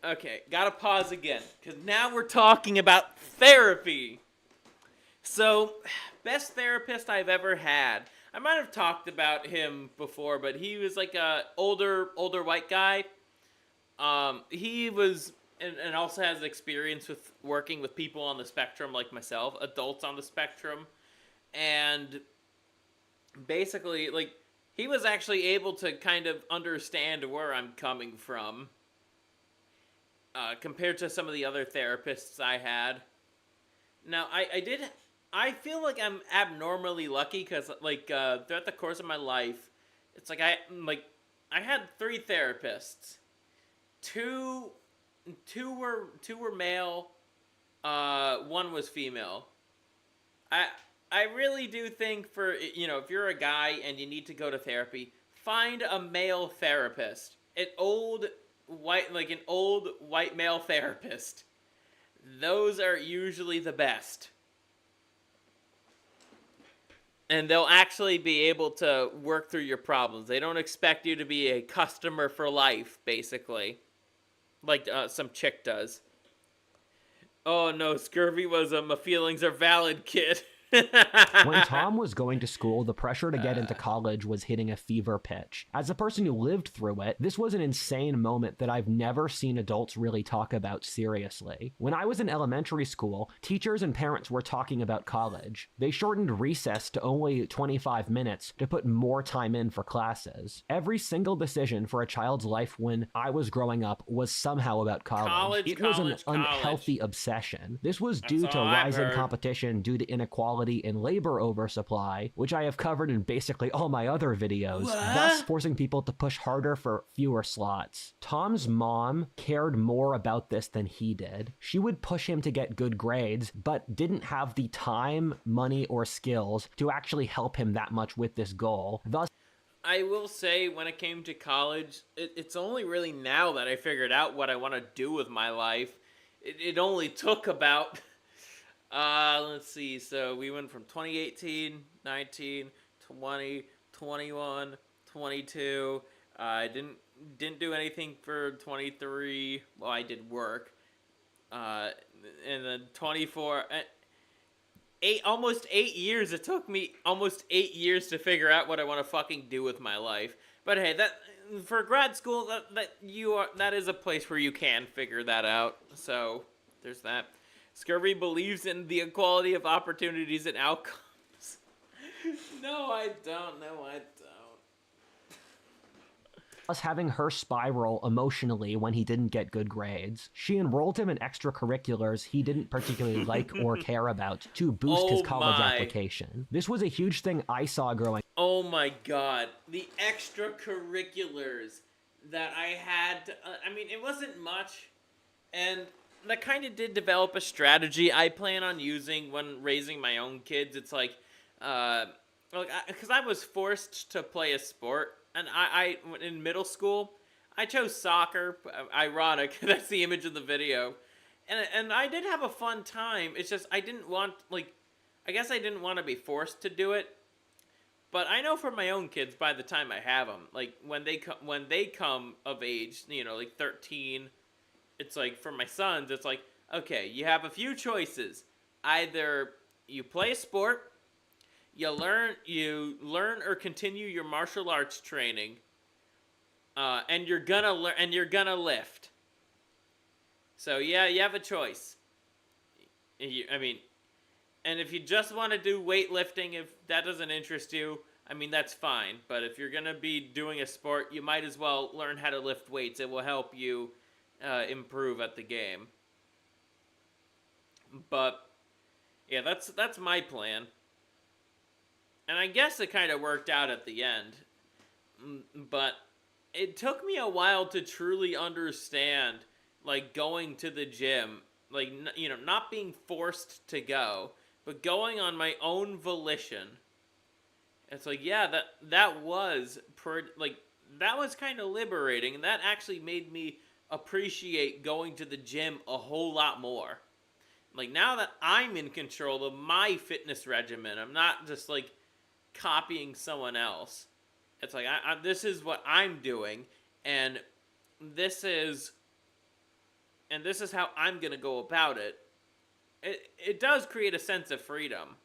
Okay, gotta pause again, because now we're talking about therapy. So, best therapist I've ever had. I might have talked about him before, but he was like a older white guy. He was, and also has experience with working with people on the spectrum like myself, adults on the spectrum. And basically, he was actually able to kind of understand where I'm coming from. compared to some of the other therapists I had. Now, I feel like I'm abnormally lucky because, like, throughout the course of my life, it's like I had 3 therapists. Two were male, 1 was female. I really do think if you're a guy and you need to go to therapy, find a male therapist. An old white male therapist. Those are usually the best. And they'll actually be able to work through your problems. They don't expect you to be a customer for life, basically. Like some chick does. Oh no, Scurvy was a my feelings are valid kid. When Tom was going to school, the pressure to get into college was hitting a fever pitch. As a person who lived through it, this was an insane moment that I've never seen adults really talk about seriously. When I was in elementary school, teachers and parents were talking about college. They shortened recess to only 25 minutes to put more time in for classes. Every single decision for a child's life when I was growing up was somehow about college. It was an unhealthy obsession. This was due to rising competition due to inequality and labor oversupply, which I have covered in basically all my other videos, thus forcing people to push harder for fewer slots. Tom's mom cared more about this than he did. She would push him to get good grades, but didn't have the time, money, or skills to actually help him that much with this goal. Thus, I will say, when it came to college, it's only really now that I figured out what I want to do with my life. It only took about... let's see, so we went from 2018, 19, 20, 21, 22, I didn't do anything for 23, well, I did work, and then 24, almost 8 years, it took me almost 8 years to figure out what I want to fucking do with my life, but hey, for grad school, that is a place where you can figure that out, so, there's that. Scurvy believes in the equality of opportunities and outcomes. No, I don't. Plus having her spiral emotionally when he didn't get good grades. She enrolled him in extracurriculars he didn't particularly like or care about to boost his college application. This was a huge thing I saw growing. Oh my god. The extracurriculars that I had to, it wasn't much, and that kind of did develop a strategy I plan on using when raising my own kids. It's like, because I was forced to play a sport, and I in middle school, I chose soccer. Ironic, that's the image in the video, and I did have a fun time. It's just I didn't want I guess I didn't want to be forced to do it. But I know for my own kids, by the time I have them, when they come of age, 13. It's like, for my sons, it's like, okay, you have a few choices. Either you play a sport, you learn or continue your martial arts training, and you're gonna lift. So yeah, you have a choice. And if you just want to do weightlifting, if that doesn't interest you, that's fine. But if you're gonna be doing a sport, you might as well learn how to lift weights. It will help you improve at the game. But yeah, that's my plan, and I guess it kind of worked out at the end. But it took me a while to truly understand going to the gym, not being forced to go, but going on my own volition. It's that was that was kind of liberating, and that actually made me appreciate going to the gym a whole lot more. Now that I'm in control of my fitness regimen, I'm not just copying someone else. It's this is what I'm doing, and this is how I'm gonna go about it. It does create a sense of freedom.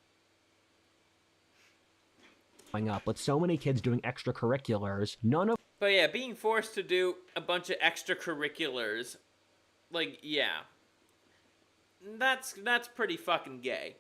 Up with so many kids doing extracurriculars, none of. But yeah, being forced to do a bunch of extracurriculars, yeah, that's pretty fucking gay.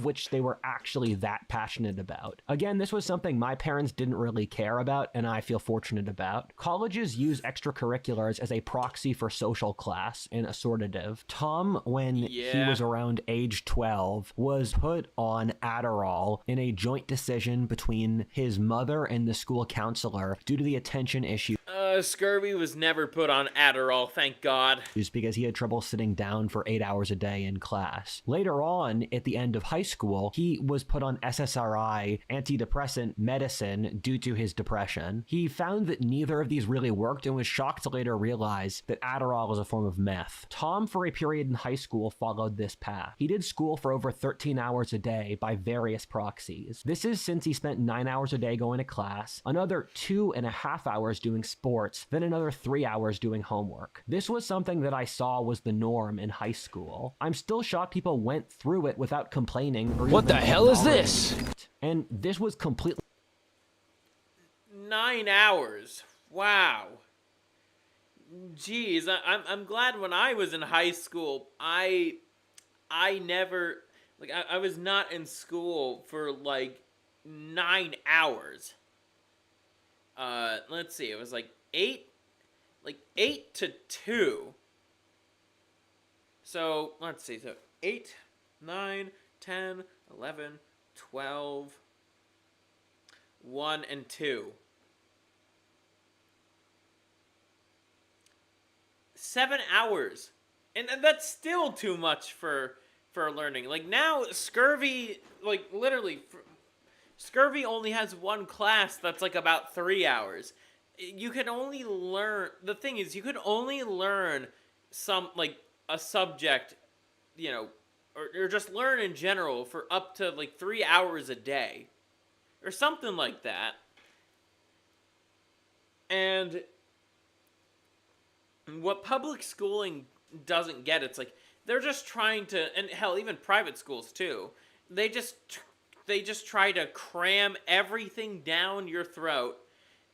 which they were actually that passionate about. Again, this was something my parents didn't really care about, and I feel fortunate about. Colleges use extracurriculars as a proxy for social class and assortative. Tom, when he was around age 12, was put on Adderall in a joint decision between his mother and the school counselor due to the attention issue. Scurvy was never put on Adderall, thank God. Because he had trouble sitting down for 8 hours a day in class. Later on, at the end of high school, he was put on SSRI, antidepressant medicine, due to his depression. He found that neither of these really worked and was shocked to later realize that Adderall was a form of meth. Tom, for a period in high school, followed this path. He did school for over 13 hours a day by various proxies. This is since he spent 9 hours a day going to class, another 2.5 hours doing sports, then another 3 hours doing homework. This was something that I saw was the norm in high school. I'm still shocked people went through it without complaining or What the even hell is this? And this was completely 9 hours. Wow. Jeez, I'm glad when I was in high school, I never, like, I was not in school for, like, 9 hours. Let's see, it was, like, 8 to 2. So, let's see, so 8, 9, 10, 11, 12, 1, and 2. 7 hours. And that's still too much for learning. Like, now, Scurvy, like, literally, Scurvy only has one class that's, like, about 3 hours. You can only learn, the thing is, you can only learn some, like, a subject, you know, or just learn in general for up to, like, 3 hours a day. Or something like that. And what public schooling doesn't get, it's like, they're just trying to, and hell, even private schools too, they just try to cram everything down your throat,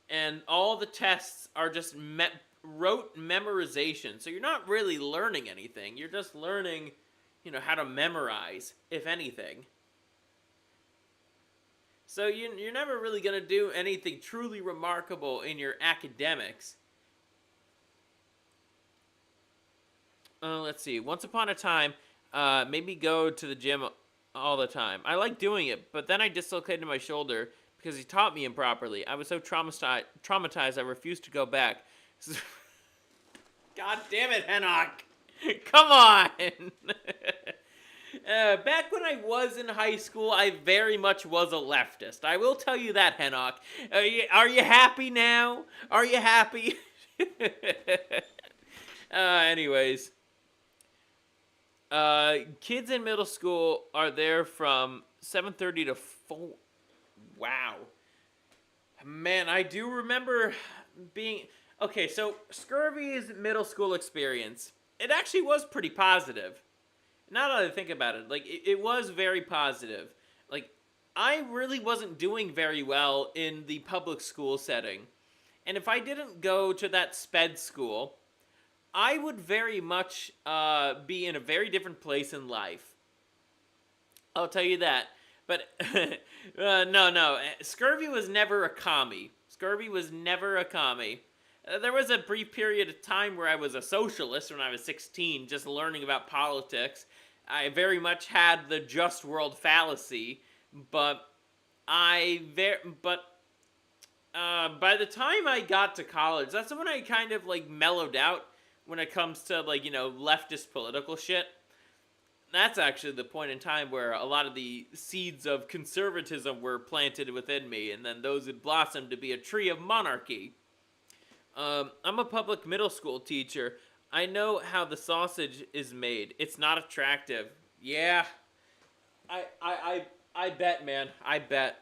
and all the tests are just rote memorization. So you're not really learning anything. You're just learning, you know, how to memorize, if anything. So you're never really going to do anything truly remarkable in your academics. Let's see. Once upon a time, made me go to the gym all the time. I like doing it, but then I dislocated my shoulder because he taught me improperly. I was so traumatized I refused to go back. God damn it, Henok. Come on. Back when I was in high school, I very much was a leftist. I will tell you that, Henok. Are you happy now? Are you happy? Anyways. Kids in middle school are there from 7:30 to 4. Wow. Man, I do remember being... Okay, so Scurvy's middle school experience, it actually was pretty positive. Now that I think about it, like, it was very positive. Like, I really wasn't doing very well in the public school setting. And if I didn't go to that sped school, I would very much be in a very different place in life. I'll tell you that. But, no. Scurvy was never a commie. Scurvy was never a commie. There was a brief period of time where I was a socialist when I was 16, just learning about politics. I very much had the just world fallacy, but by the time I got to college, that's when I kind of, like, mellowed out when it comes to, like, you know, leftist political shit. That's actually the point in time where a lot of the seeds of conservatism were planted within me, and then those had blossomed to be a tree of monarchy. I'm a public middle school teacher. I know how the sausage is made. It's not attractive. Yeah. I bet, man. I bet.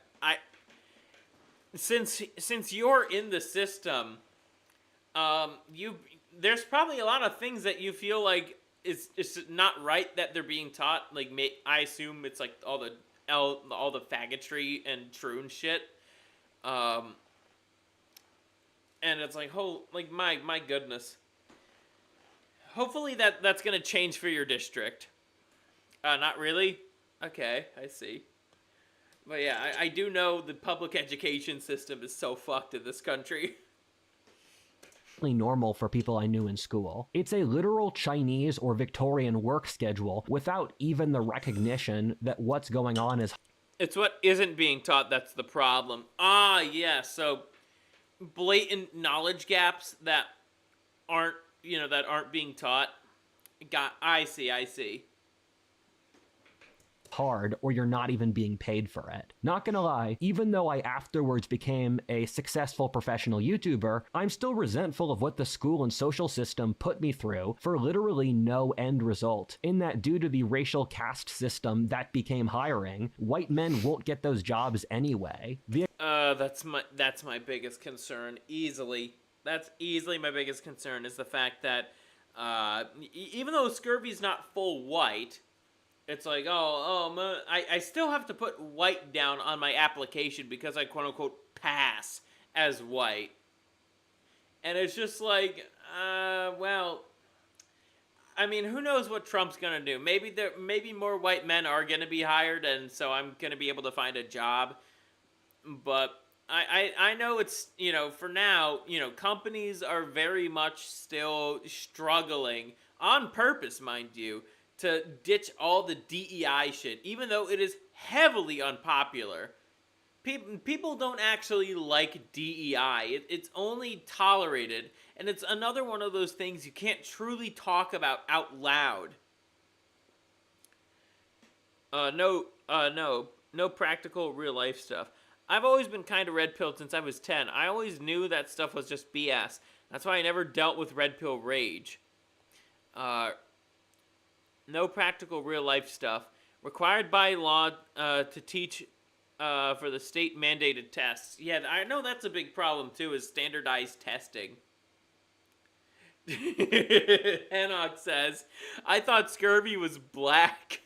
Since you're in the system, there's probably a lot of things that you feel like it's not right that they're being taught. Like, I assume it's like all the faggotry and troon shit. And it's like, my goodness. Hopefully that's gonna change for your district. Not really. Okay, I see. But yeah, I do know the public education system is so fucked in this country. Normal for people I knew in school. It's a literal Chinese or Victorian work schedule without even the recognition that what's going on is It's what isn't being taught that's the problem. Ah, yeah, so blatant knowledge gaps that aren't, that aren't being taught. I see. hard, or you're not even being paid for it. Not gonna lie, even though I afterwards became a successful professional YouTuber, I'm still resentful of what the school and social system put me through for literally no end result, in that due to the racial caste system that became hiring, white men won't get those jobs anyway. That's my biggest concern, easily. That's easily my biggest concern, is the fact that, even though Scurvy's not full white, it's like, I still have to put white down on my application because I quote-unquote pass as white. And it's just like, well, I mean, who knows what Trump's gonna do? Maybe more white men are gonna be hired, and so I'm gonna be able to find a job. But I know it's, for now, companies are very much still struggling, on purpose, mind you, to ditch all the DEI shit, even though it is heavily unpopular. People don't actually like DEI. It's only tolerated, and it's another one of those things you can't truly talk about out loud. No practical real life stuff. I've always been kind of red pilled since I was 10. I always knew that stuff was just BS. That's why I never dealt with red pill rage. No practical real life stuff. Required by law to teach for the state mandated tests. Yeah, I know that's a big problem too, is standardized testing. Enoch says, I thought Scurvy was black.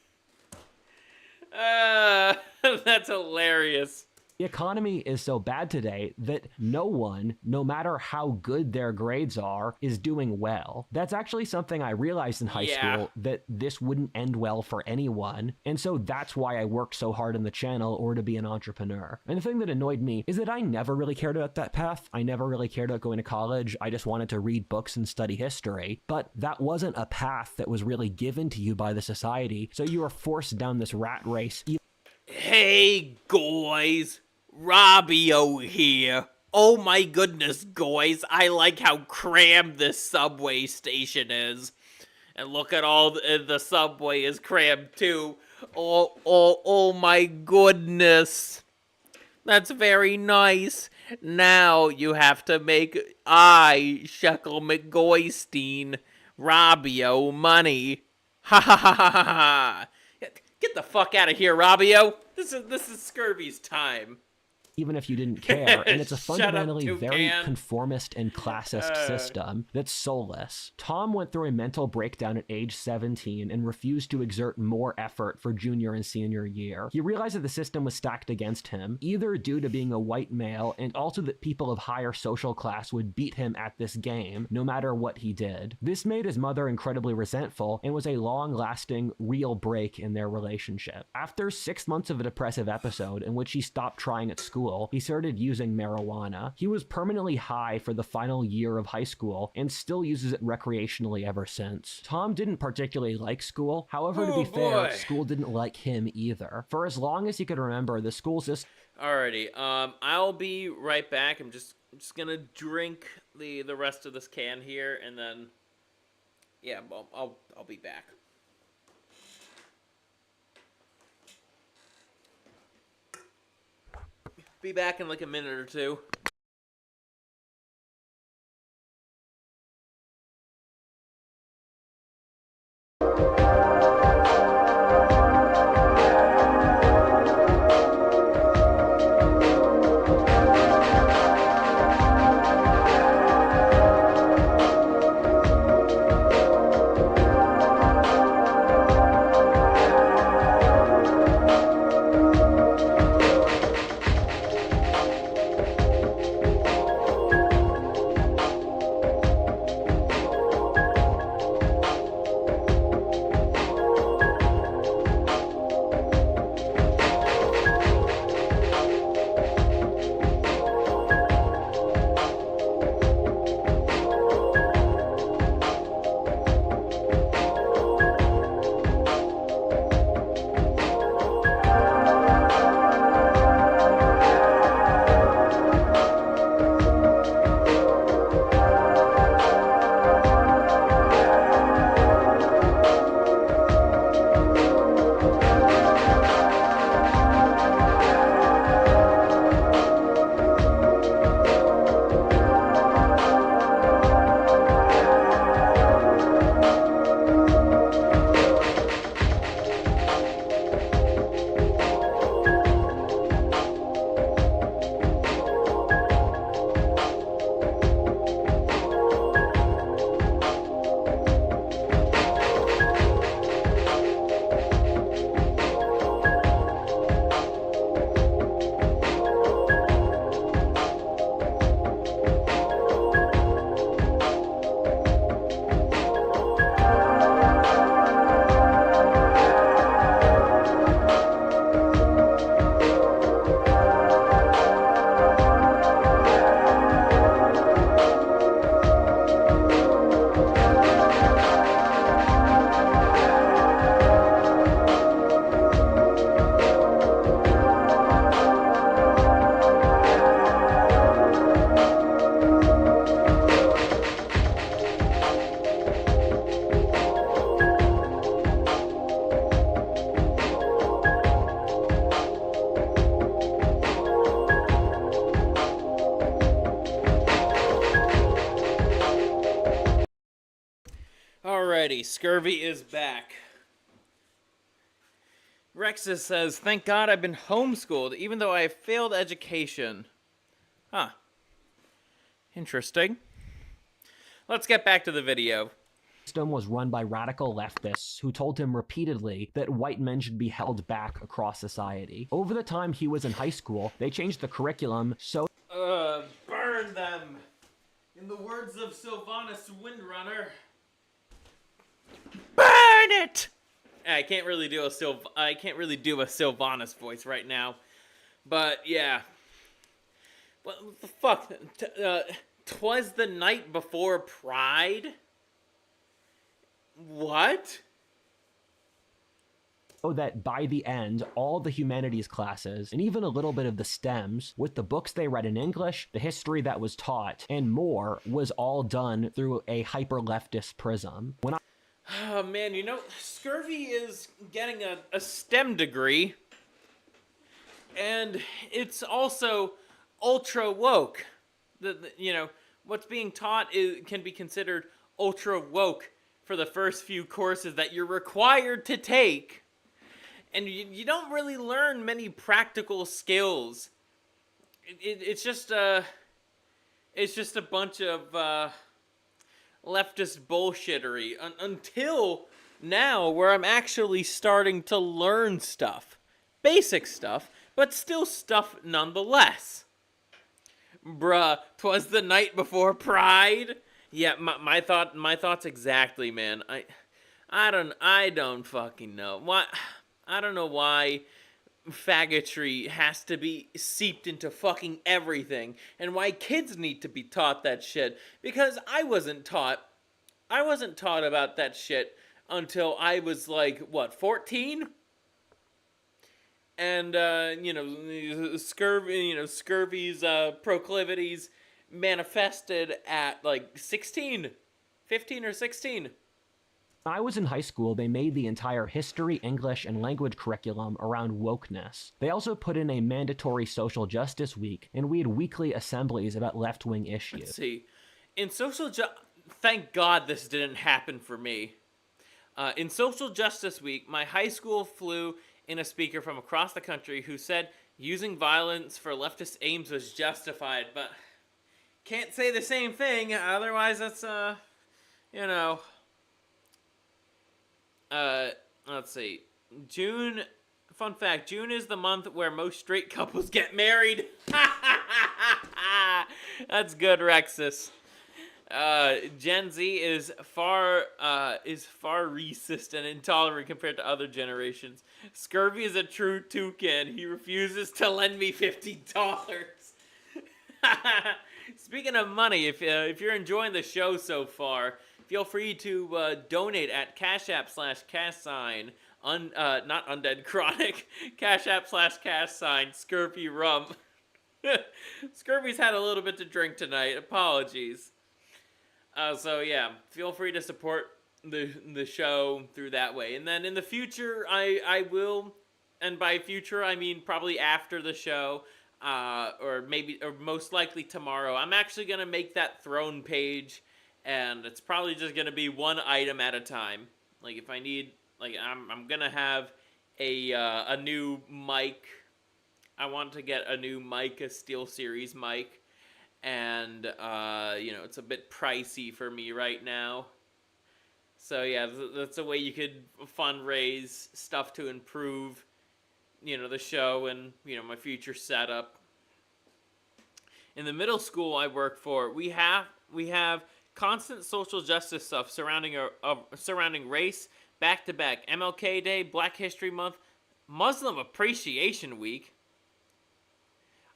That's hilarious. The economy is so bad today that no one, no matter how good their grades are, is doing well. That's actually something I realized in high school, that this wouldn't end well for anyone, and so that's why I worked so hard on the channel or to be an entrepreneur. And the thing that annoyed me is that I never really cared about that path. I never really cared about going to college. I just wanted to read books and study history, but that wasn't a path that was really given to you by the society, so you were forced down this rat race. Hey, guys. Robbio here. Oh my goodness, guys. I like how crammed this subway station is. And look at all the subway is crammed too. Oh my goodness. That's very nice. Now you have to make Shekel McGoystein, Robbio money. Ha ha ha ha ha. Get the fuck out of here, Robbio. This is Scurvy's time. Even if you didn't care, and it's a Shut fundamentally up, very toucan. conformist and classist system that's soulless. Tom went through a mental breakdown at age 17 and refused to exert more effort for junior and senior year. He realized that the system was stacked against him, either due to being a white male and also that people of higher social class would beat him at this game, no matter what he did. This made his mother incredibly resentful and was a long-lasting, real break in their relationship. After 6 months of a depressive episode in which he stopped trying at school, he started using marijuana. He was permanently high for the final year of high school and still uses it recreationally ever since. Tom didn't particularly like school. However, to be fair, school didn't like him either. For as long as he could remember, the school system... Alrighty, I'll be right back. I'm just gonna drink the rest of this can here, and then, yeah, I'll be back. Be back in like a minute or two. Scurvy is back. Rexus says, thank God I've been homeschooled, even though I have failed education. Huh. Interesting. Let's get back to the video. System was run by radical leftists who told him repeatedly that white men should be held back across society. Over the time he was in high school, they changed the curriculum so Burn them! In the words of Sylvanus Windrunner, burn it! I can't really do a Sylvanus voice right now, but yeah. What the fuck? 'Twas the night before Pride? What? that by the end, all the humanities classes, and even a little bit of the STEMs, with the books they read in English, the history that was taught, and more, was all done through a hyper-leftist prism. Oh man, you know, Scurvy is getting a STEM degree, and it's also ultra woke. You know, what's being taught can be considered ultra woke for the first few courses that you're required to take, and you don't really learn many practical skills. It's just a bunch of leftist bullshittery until now, where I'm actually starting to learn stuff, basic stuff, but still stuff nonetheless. Bruh, 'twas the night before Pride. Yeah, my thoughts exactly, man. I don't fucking know why. I don't know why faggotry has to be seeped into fucking everything, and why kids need to be taught that shit, because I wasn't taught about that shit until I was like, what, 14? And you know, Scurvy's proclivities manifested at like 15 or 16. When I was in high school, they made the entire history, English, and language curriculum around wokeness. They also put in a mandatory social justice week, and we had weekly assemblies about left-wing issues. Let's see. In thank God this didn't happen for me. In social justice week, my high school flew in a speaker from across the country who said using violence for leftist aims was justified, but can't say the same thing, otherwise that's, you know... let's see. June, fun fact, June is the month where most straight couples get married. That's good, Rexus. Gen Z is far racist and intolerant compared to other generations. Scurvy is a true toucan. He refuses to lend me $50. Speaking of money, if you're enjoying the show so far, feel free to donate at Cashapp/cash sign, not Undead Chronic, Cashapp/cash sign, ScurvyRum. Scurvy's had a little bit to drink tonight, apologies. So yeah, feel free to support the show through that way. And then in the future, I will, and by future I mean probably after the show, or most likely tomorrow, I'm actually going to make that throne page. And it's probably just going to be one item at a time. Like, if I need, like, I'm going to have a new mic. I want to get a new mic, a SteelSeries mic. And, you know, it's a bit pricey for me right now. So, yeah, that's a way you could fundraise stuff to improve, you know, the show and, you know, my future setup. In the middle school I work for, we have constant social justice stuff surrounding race, back-to-back MLK Day, Black History Month, Muslim Appreciation Week.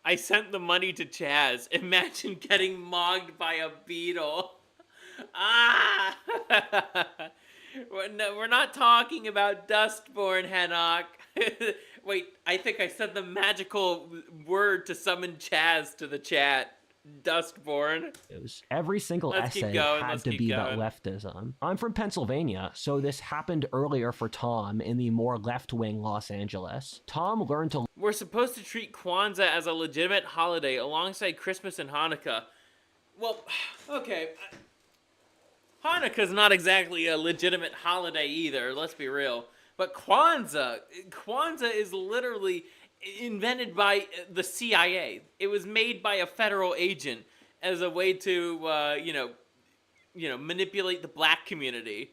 I sent the money to Chaz. Imagine getting mogged by a beetle. Ah! We're not talking about Dustborn, Henok. Wait, I think I said the magical word to summon Chaz to the chat. Dustborn. Every single essay had to be about leftism. I'm from Pennsylvania, so this happened earlier for Tom in the more left-wing Los Angeles. Tom learned to... We're supposed to treat Kwanzaa as a legitimate holiday alongside Christmas and Hanukkah. Well, okay. Hanukkah's not exactly a legitimate holiday either, let's be real. But Kwanzaa is literally invented by the CIA. It was made by a federal agent as a way to, manipulate the black community.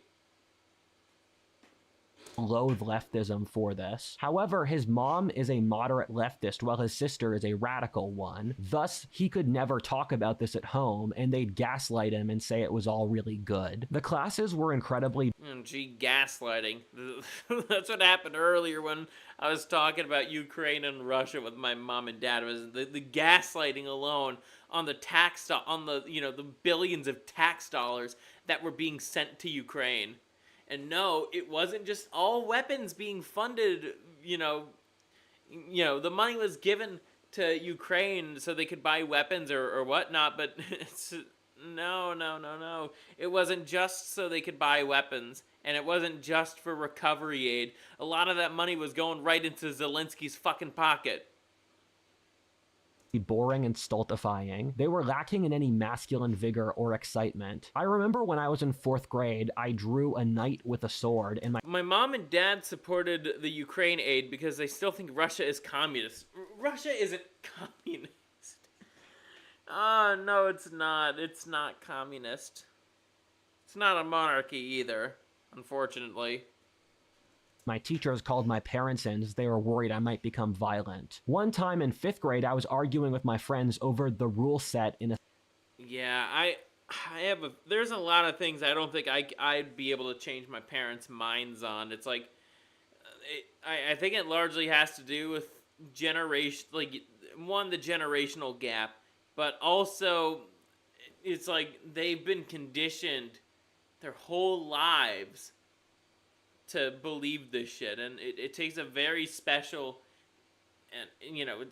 Loathe leftism for this. However, his mom is a moderate leftist while his sister is a radical one. Thus, he could never talk about this at home, and they'd gaslight him and say it was all really good. The classes were incredibly... Gee, gaslighting. That's what happened earlier when I was talking about Ukraine and Russia with my mom and dad. It was the gaslighting alone on the the billions of tax dollars that were being sent to Ukraine. And no, it wasn't just all weapons being funded, the money was given to Ukraine so they could buy weapons or whatnot, but no. It wasn't just so they could buy weapons, and it wasn't just for recovery aid. A lot of that money was going right into Zelensky's fucking pocket. Boring and stultifying. They were lacking in any masculine vigor or excitement. I remember when I was in 4th grade, I drew a knight with a sword, and my mom and dad supported the Ukraine aid because they still think Russia is communist. Russia isn't communist. Oh, no, it's not. It's not communist. It's not a monarchy either, unfortunately. My teachers called my parents in as they were worried I might become violent. One time in 5th grade, I was arguing with my friends over the rule set in a... Yeah, there's a lot of things I don't think I'd be able to change my parents' minds on. It's like, I think it largely has to do with the generational gap, but also it's like they've been conditioned their whole lives to believe this shit, and it takes a very special, and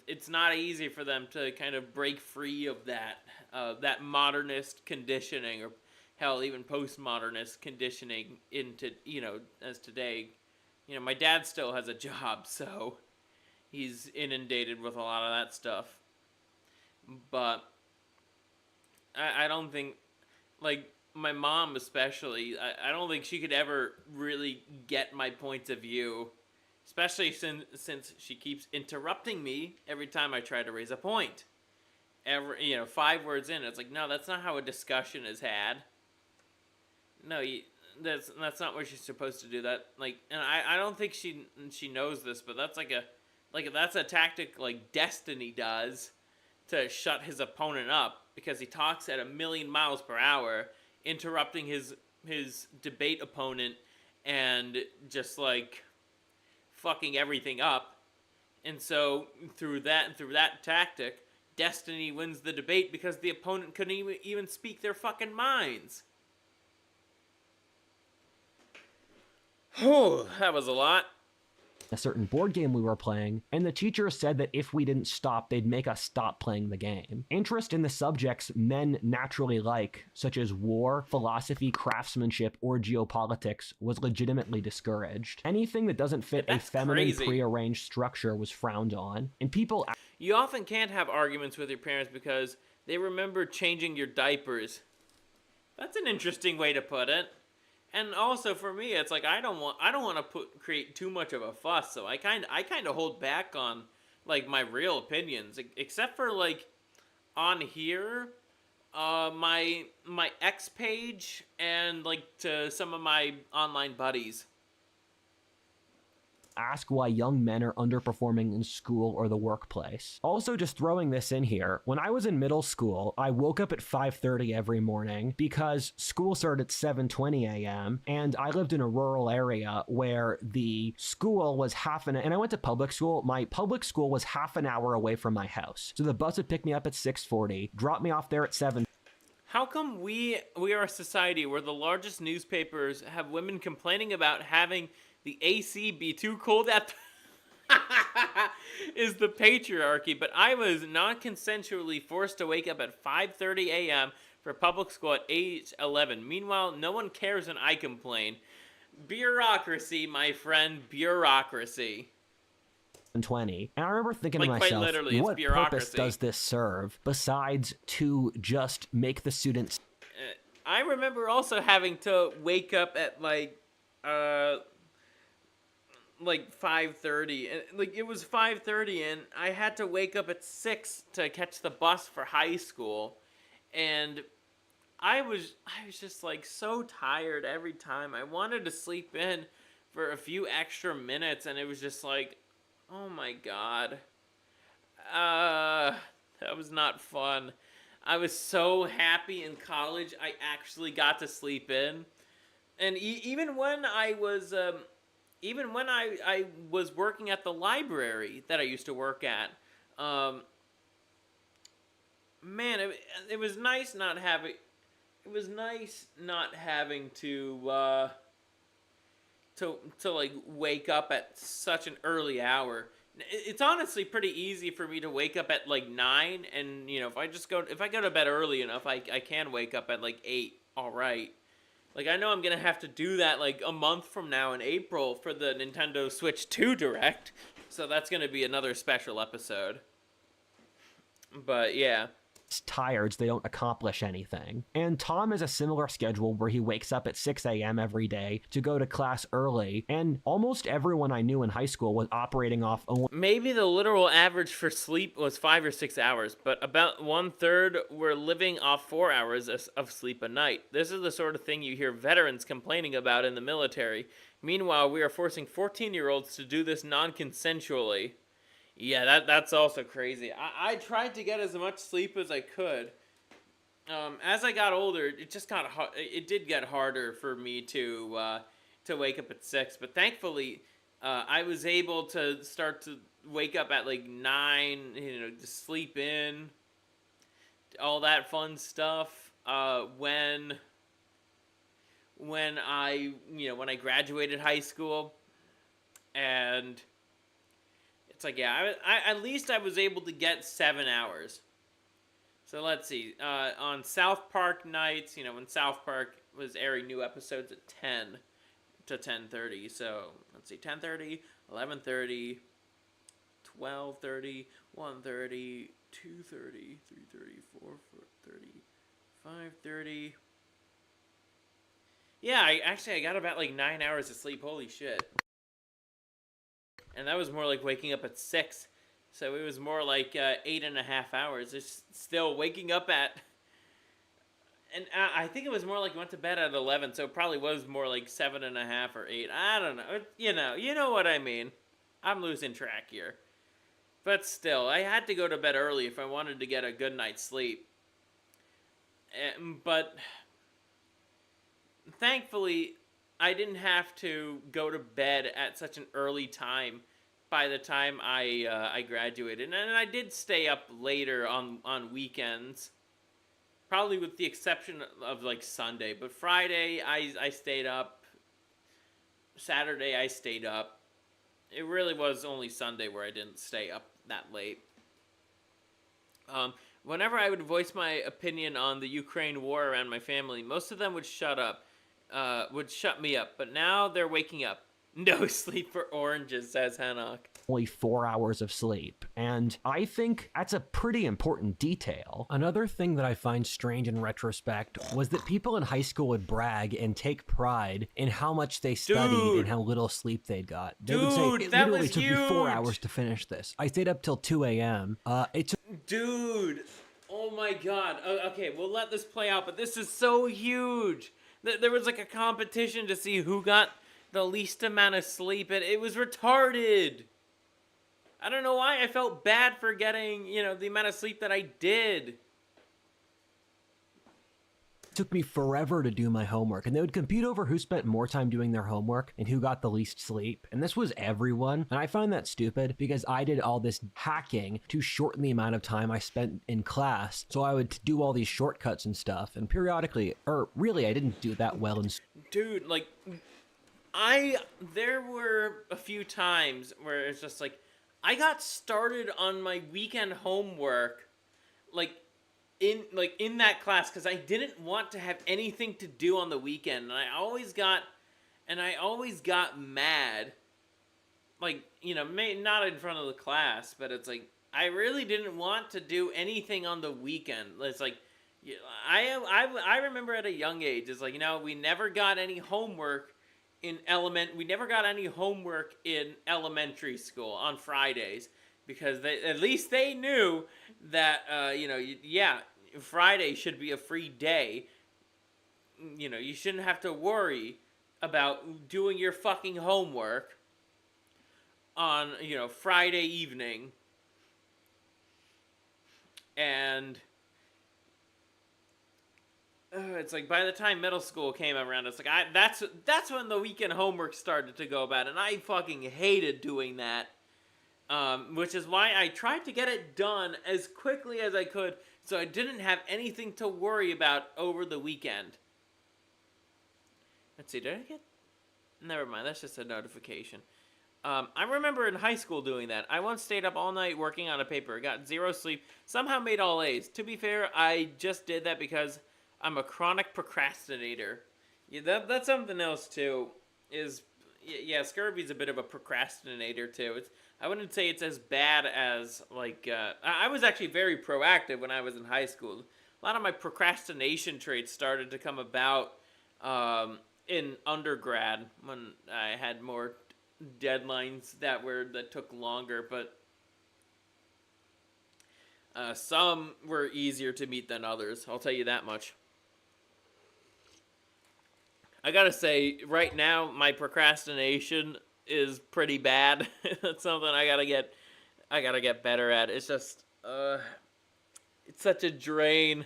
it's not easy for them to kind of break free of that modernist conditioning, or hell, even postmodernist conditioning into, as today. My dad still has a job, so he's inundated with a lot of that stuff, but I don't think, like, my mom especially, I don't think she could ever really get my points of view, especially since she keeps interrupting me every time I try to raise a point. 5 words in, it's like, no, that's not how a discussion is had. No, that's not what she's supposed to do. That, like, and I don't think she knows this, but that's that's a tactic like Destiny does to shut his opponent up, because he talks at 1,000,000 miles per hour, interrupting his debate opponent and just like fucking everything up. And so through that tactic, Destiny wins the debate because the opponent couldn't even speak their fucking minds. Oh, that was a lot. A certain board game we were playing, and the teacher said that if we didn't stop, they'd make us stop playing the game. Interest in the subjects men naturally like, such as war, philosophy, craftsmanship, or geopolitics, was legitimately discouraged. Anything that doesn't fit a feminine prearranged structure was frowned on, and people... You often can't have arguments with your parents because they remember changing your diapers. That's an interesting way to put it. And also for me, it's like I don't want to create too much of a fuss, so I kind of hold back on like my real opinions, except for like on here, my X page, and like to some of my online buddies. Ask why young men are underperforming in school or the workplace. Also, just throwing this in here, when I was in middle school, I woke up at 5:30 every morning because school started at 7:20 a.m. and I lived in a rural area where the school was and I went to public school. My public school was half an hour away from my house. So the bus would pick me up at 6:40, drop me off there at 7. How come we are a society where the largest newspapers have women complaining about having the AC be too cold at is the patriarchy, but I was non-consensually forced to wake up at 5:30 a.m. for public school at age 11. Meanwhile, no one cares when I complain. Bureaucracy, my friend, bureaucracy. 20. And I remember thinking to Quite myself, literally, what purpose does this serve besides to just make the students... I remember also having to wake up at like 5:30, and like it was 5:30 and I had to wake up at 6 to catch the bus for high school. And I was just like so tired every time. I wanted to sleep in for a few extra minutes, and it was just like, oh my god. That was not fun. I was so happy in college I actually got to sleep in. And even when I was working at the library that I used to work at, um, man, it was nice not having to like wake up at such an early hour. It's honestly pretty easy for me to wake up at like 9, and if I go to bed early enough, I can wake up at like 8. All right. Like, I know I'm gonna have to do that like a month from now in April for the Nintendo Switch 2 Direct, so that's gonna be another special episode. But yeah. Tired, so they don't accomplish anything. And Tom has a similar schedule where he wakes up at 6 a.m. every day to go to class early, and almost everyone I knew in high school was operating off only Maybe the literal average for sleep was 5 or 6 hours, but about 1/3 were living off 4 hours of sleep a night. This is the sort of thing you hear veterans complaining about in the military. Meanwhile, we are forcing 14-year-olds to do this non-consensually. Yeah, that's also crazy. I tried to get as much sleep as I could. As I got older, it did get harder for me to wake up at 6. But thankfully, I was able to start to wake up at like 9. To sleep in, all that fun stuff. When I graduated high school, and it's like, yeah, I at least I was able to get 7 hours. So let's see. On South Park nights, when South Park was airing new episodes at 10 to 10:30. So let's see, 10:30, 11:30, 12:30, 1:30, 2:30, 3:30, 4:30, 5:30. Yeah, I got about like 9 hours of sleep. Holy shit. And that was more like waking up at 6. So it was more like 8.5 hours. It's still waking up at... And I think it was more like went to bed at 11, so it probably was more like 7.5 or 8. I don't know. You know what I mean. I'm losing track here. But still, I had to go to bed early if I wanted to get a good night's sleep. But thankfully, I didn't have to go to bed at such an early time by the time I graduated. And I did stay up later on weekends, probably with the exception of like Sunday. But Friday, I stayed up. Saturday, I stayed up. It really was only Sunday where I didn't stay up that late. Whenever I would voice my opinion on the Ukraine war around my family, most of them would shut me up, but now they're waking up. No sleep for oranges, says Hanok. only 4 hours of sleep, and I think that's a pretty important detail. Another thing that I find strange in retrospect was that people in high school would brag and take pride in how much they studied and how little sleep they'd got. They would say, it literally took me 4 hours to finish this. I stayed up till 2 a.m. Dude, oh my god. Okay, we'll let this play out, but this is so huge. There was like a competition to see who got the least amount of sleep, and it was retarded. I don't know why I felt bad for getting, the amount of sleep that I did. It took me forever to do my homework, and they would compete over who spent more time doing their homework and who got the least sleep. And this was everyone, and I find that stupid because I did all this hacking to shorten the amount of time I spent in class. So I would do all these shortcuts and stuff, and periodically, or really, I didn't do that well in school. Dude, like, there were a few times where it's just like, I got started on my weekend homework, in that class, because I didn't want to have anything to do on the weekend, and I always got mad, not in front of the class, but it's like, I really didn't want to do anything on the weekend. It's like, Yeah, I remember at a young age, it's like, we never got any homework we never got any homework in elementary school on Fridays, because at least they knew that yeah, Friday should be a free day. You shouldn't have to worry about doing your fucking homework on, Friday evening. And it's like, by the time middle school came around, it's like that's when the weekend homework started to go bad, and I fucking hated doing that. Which is why I tried to get it done as quickly as I could, so I didn't have anything to worry about over the weekend. Let's see, did I get? Never mind, that's just a notification. I remember in high school doing that. I once stayed up all night working on a paper, got zero sleep, somehow made all A's. To be fair, I just did that because I'm a chronic procrastinator. Yeah, that's something else too. Scurvy's a bit of a procrastinator too. I wouldn't say it's as bad as, like, I was actually very proactive when I was in high school. A lot of my procrastination traits started to come about in undergrad, when I had more deadlines that took longer, but some were easier to meet than others, I'll tell you that much. I gotta say, right now, my procrastination is pretty bad. That's something I gotta get better at. It's just, it's such a drain,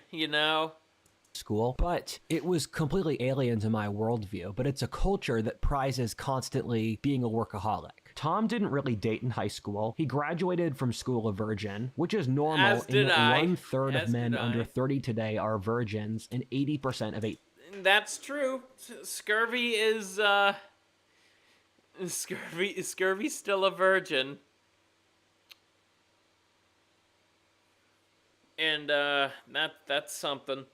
School, but it was completely alien to my worldview. But it's a culture that prizes constantly being a workaholic. Tom didn't really date in high school. He graduated from school a virgin, which is normal in that 1/3 of men under 30 today are virgins, and 80% of That's true. Scurvy is Scurvy's still a virgin. And that's something.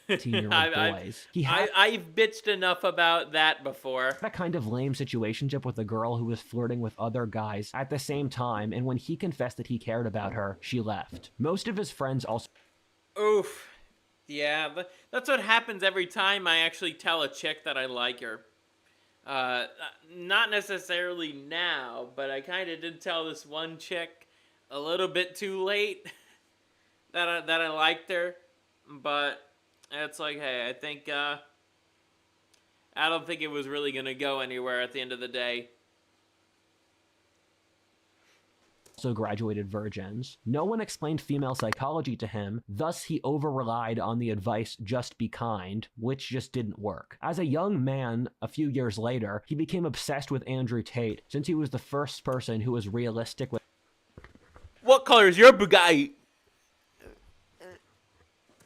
18-year-old boys. I've bitched enough about that before. A kind of lame situationship with a girl who was flirting with other guys at the same time, and when he confessed that he cared about her, she left. Most of his friends also... Oof. Yeah, that's what happens every time I actually tell a chick that I like her. Not necessarily now, but I kind of did tell this one chick a little bit too late that I liked her, but it's like, hey, I think I don't think it was really gonna go anywhere at the end of the day. Also graduated virgins. No one explained female psychology to him, thus he over-relied on the advice, just be kind, which just didn't work. As a young man, a few years later, he became obsessed with Andrew Tate, since he was the first person who was realistic with... What color is your Bugatti?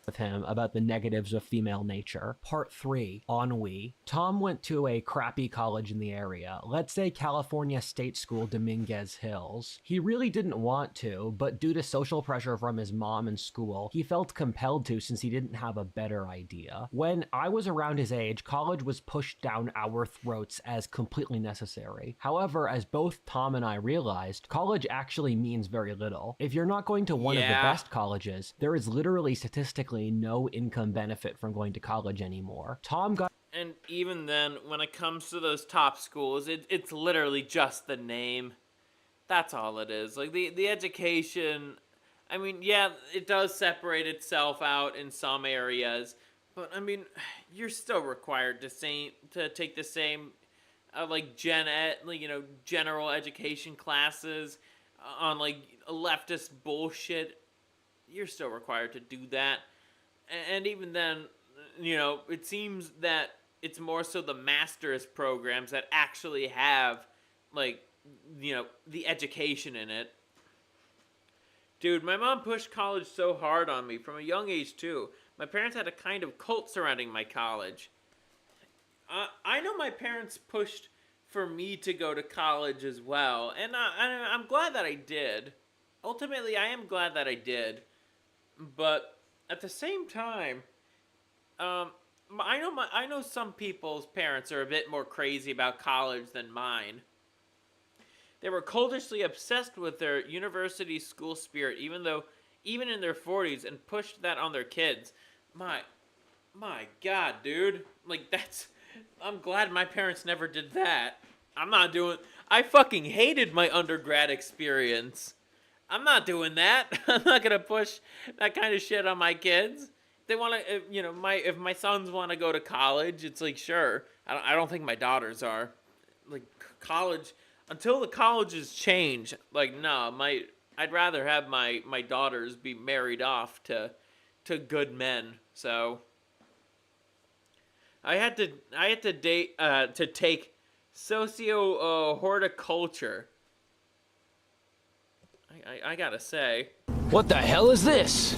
With him about the negatives of female nature. Part 3, ennui. Tom went to a crappy college in the area, let's say California State School, Dominguez Hills. He really didn't want to, but due to social pressure from his mom and school, he felt compelled to since he didn't have a better idea. When I was around his age, college was pushed down our throats as completely necessary. However, as both Tom and I realized, college actually means very little. If you're not going to one of the best colleges, there is literally statistically no income benefit from going to college anymore. Tom got... And even then, when it comes to those top schools, it's literally just the name. That's all it is. Like, the education, I mean, yeah, it does separate itself out in some areas, but I mean, you're still required to take the same, like, general education classes on, like, leftist bullshit. You're still required to do that. And even then, it seems that it's more so the master's programs that actually have, like, the education in it. Dude, my mom pushed college so hard on me from a young age, too. My parents had a kind of cult surrounding my college. I know my parents pushed for me to go to college as well, and I'm glad that I did. Ultimately, I am glad that I did. But at the same time, I know some people's parents are a bit more crazy about college than mine. They were coldishly obsessed with their university school spirit, even in their 40s, and pushed that on their kids. My God, dude. Like, I'm glad my parents never did that. I fucking hated my undergrad experience. I'm not doing that. I'm not gonna push that kind of shit on my kids. They want to, if my sons want to go to college, it's like, sure. I don't think my daughters are. Like, college, until the colleges change, like, no, I'd rather have my daughters be married off to good men. So I had to take socio horticulture. I gotta say, What the hell is this?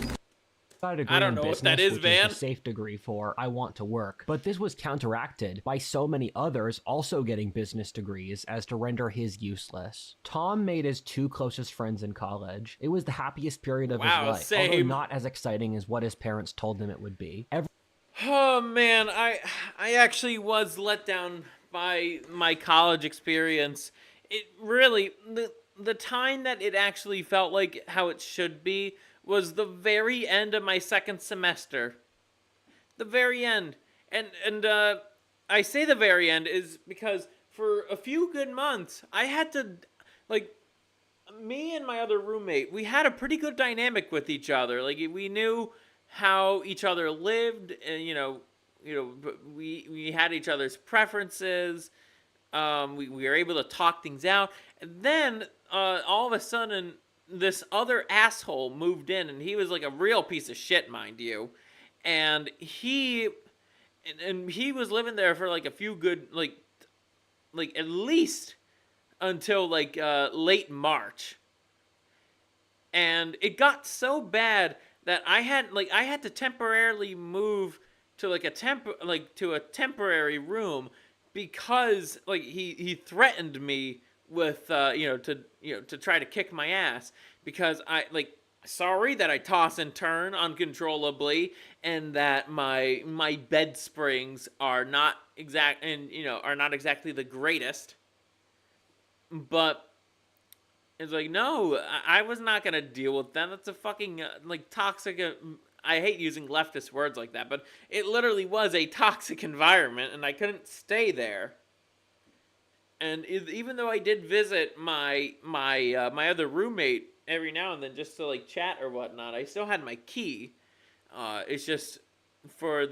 Got a degree I don't in know what business, that is, which man. is the safe degree for I want to work. But this was counteracted by so many others also getting business degrees as to render his useless. Tom made his 2 closest friends in college. It was the happiest period of his life, although same. not as exciting as what his parents told him it would be. Oh man, I actually was let down by my college experience. It really, the time that it actually felt like how it should be was the very end of my second semester. The very end. And I say the very end is because for a few good months I had to, like, me and my other roommate, we had a pretty good dynamic with each other. Like, we knew how each other lived, and we had each other's preferences. We were able to talk things out. And then all of a sudden, this other asshole moved in, and he was like a real piece of shit, mind you. And he was living there for like a few good, like at least until like late March. And it got so bad that I had to temporarily move to like a temporary room because like he threatened me with to try to kick my ass because sorry that I toss and turn uncontrollably and that my bed springs are not exactly the greatest. But it's like, no, I was not gonna deal with them. That's a fucking toxic. I hate using leftist words like that, but it literally was a toxic environment, and I couldn't stay there. And even though I did visit my other roommate every now and then just to like chat or whatnot, I still had my key. It's just for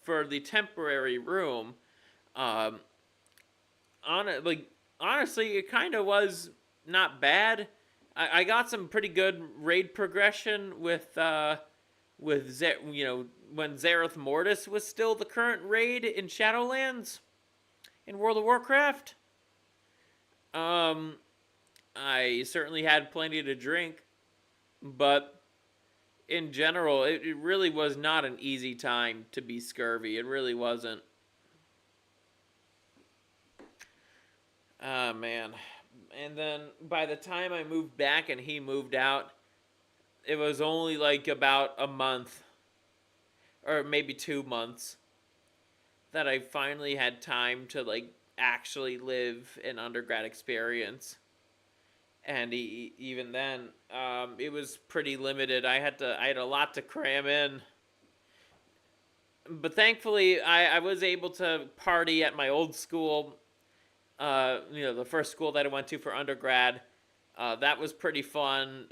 for the temporary room. Honestly, it kind of was not bad. I got some pretty good raid progression with when Zareth Mortis was still the current raid in Shadowlands in World of Warcraft. I certainly had plenty to drink, but in general, it really was not an easy time to be Scurvy. It really wasn't. Ah, man. And then by the time I moved back and he moved out, it was only like about a month or maybe 2 months that I finally had time to like actually live an undergrad experience. And even then, it was pretty limited. I had a lot to cram in. But thankfully, I was able to party at my old school. The first school that I went to for undergrad. That was pretty fun.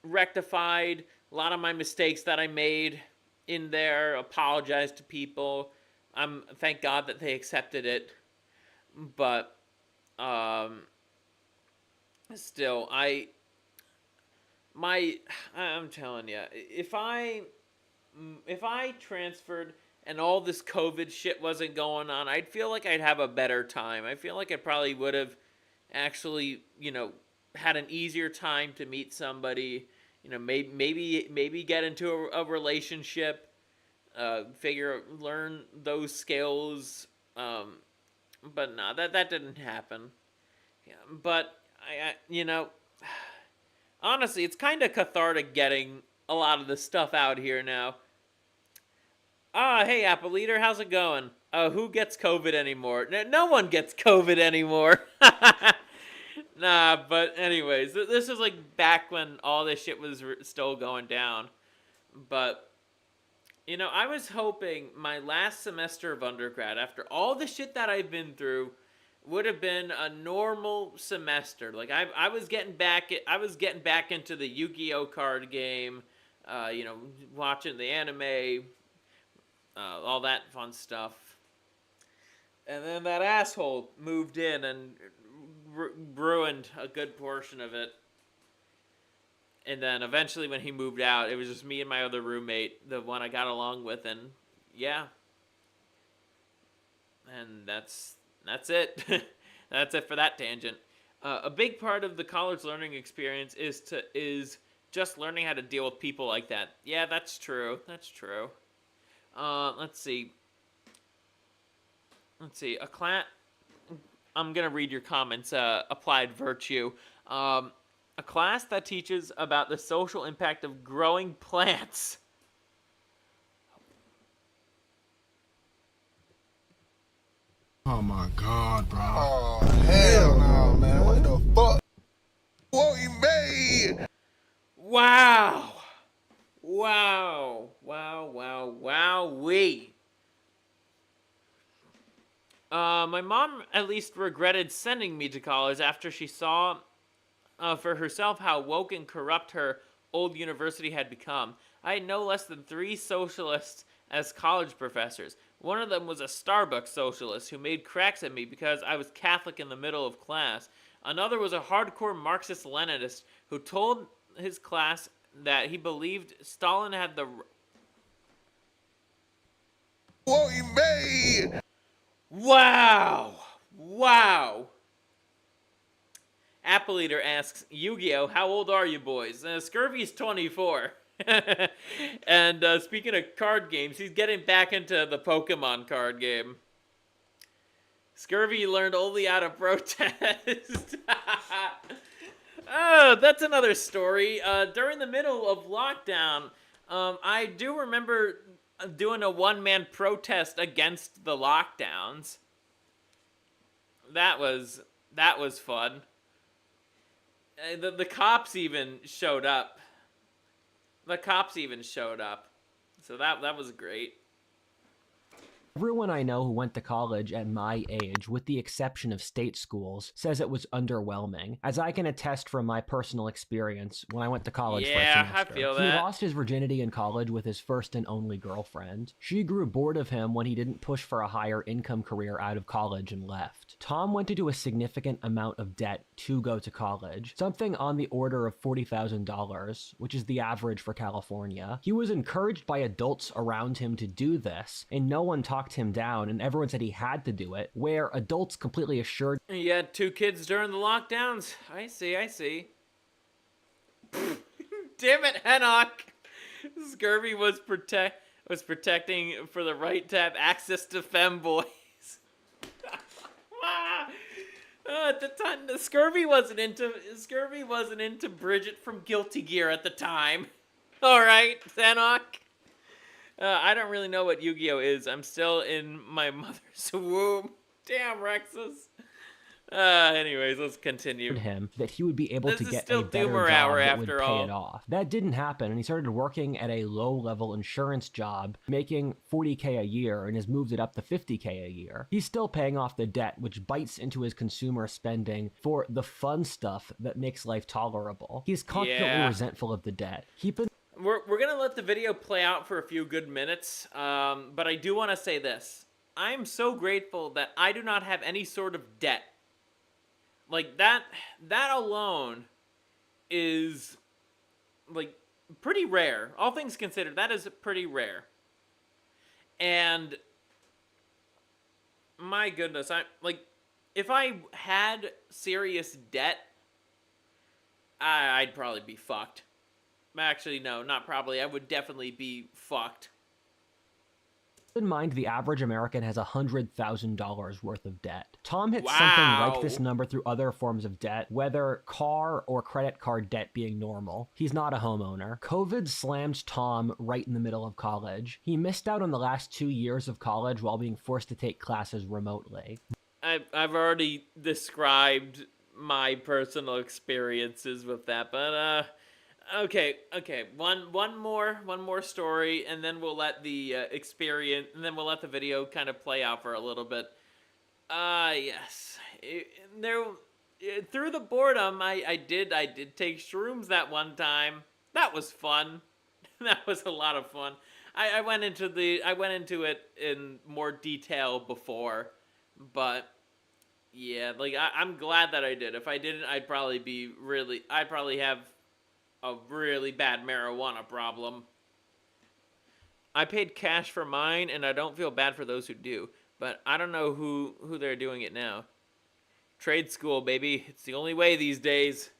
Rectified a lot of my mistakes that I made in there. Apologized to people. Thank God that they accepted it. But still, I'm telling you, if I transferred and all this COVID shit wasn't going on, I'd feel like I'd have a better time. I feel like I probably would have actually, had an easier time to meet somebody, maybe get into a relationship, learn those skills. But no, that didn't happen. Yeah, but honestly, it's kind of cathartic getting a lot of this stuff out here now. Hey, Apple Eater, how's it going? Who gets COVID anymore? No one gets COVID anymore. Nah, but anyways, this is like back when all this shit was still going down. But, you know, I was hoping my last semester of undergrad, after all the shit that I've been through, would have been a normal semester. Like I was getting back into the Yu-Gi-Oh card game, you know, watching the anime, all that fun stuff. And then that asshole moved in and ruined a good portion of it. And then eventually when he moved out, it was just me and my other roommate, the one I got along with, and yeah. And that's it. That's it for that tangent. A big part of the college learning experience is just learning how to deal with people like that. Yeah, that's true. That's true. Let's see. A class. I'm gonna read your comments. Applied virtue. A class that teaches about the social impact of growing plants. Oh my god, bro. Oh, hell no, man. What the fuck? What he made? Wow. Wowee. My mom at least regretted sending me to college after she saw for herself how woke and corrupt her old university had become. I had no less than 3 socialists as college professors. One of them was a Starbucks socialist who made cracks at me because I was Catholic in the middle of class. Another was a hardcore Marxist-Leninist who told his class that he believed Stalin had the... What he made? Wow! Apple Eater asks, Yu-Gi-Oh, how old are you boys? Scurvy's 24. And speaking of card games, he's getting back into the Pokemon card game. Scurvy learned only how to protest. Oh, that's another story. During the middle of lockdown, I do remember doing a one-man protest against the lockdowns. That was fun. The cops even showed up. So that was great. Everyone I know who went to college at my age, with the exception of state schools, says it was underwhelming, as I can attest from my personal experience when I went to college for a Yeah, semester. I feel He that. lost his virginity in college with his first and only girlfriend. She grew bored of him when he didn't push for a higher income career out of college and left. Tom went into a significant amount of debt to go to college, something on the order of $40,000, which is the average for California. He was encouraged by adults around him to do this, and no one talked him down, and everyone said he had to do it, where adults completely assured You had 2 kids during the lockdowns. I see. Damn it, Henok. Scurvy was protecting for the right to have access to femboys. At the time, Scurvy wasn't into Bridget from Guilty Gear at the time. All right, Henok. I don't really know what Yu-Gi-Oh is. I'm still in my mother's womb. Damn, Rexus. Anyways, let's continue. him that he would be able This to is get still a better Doomer job Hour that would after pay all. it off. That didn't happen, and he started working at a low-level insurance job, making $40K a year, and has moved it up to $50K a year. He's still paying off the debt, which bites into his consumer spending for the fun stuff that makes life tolerable. He's constantly Yeah. resentful of the debt. Keep in We're gonna let the video play out for a few good minutes, but I do want to say this. I'm so grateful that I do not have any sort of debt. Like, that alone is, like, pretty rare. All things considered, that is pretty rare. And, my goodness, if I had serious debt, I'd probably be fucked. Actually, no, not probably. I would definitely be fucked. mind the average American has $100,000 worth of debt. Tom hits something Wow. like this number through other forms of debt, whether car or credit card debt being normal. He's not a homeowner. COVID slammed Tom right in the middle of college. He missed out on the last 2 years of college while being forced to take classes remotely. I've already described my personal experiences with that, but Okay. One more story, and then we'll let the experience, and then we'll let the video kind of play out for a little bit. Yes. Through the boredom, I did take shrooms that one time. That was fun. That was a lot of fun. I went into it in more detail before, but yeah, like I'm glad that I did. If I didn't, I'd probably have a really bad marijuana problem. I paid cash for mine, and I don't feel bad for those who do, but I don't know who they're doing it now. Trade school, baby. It's the only way these days.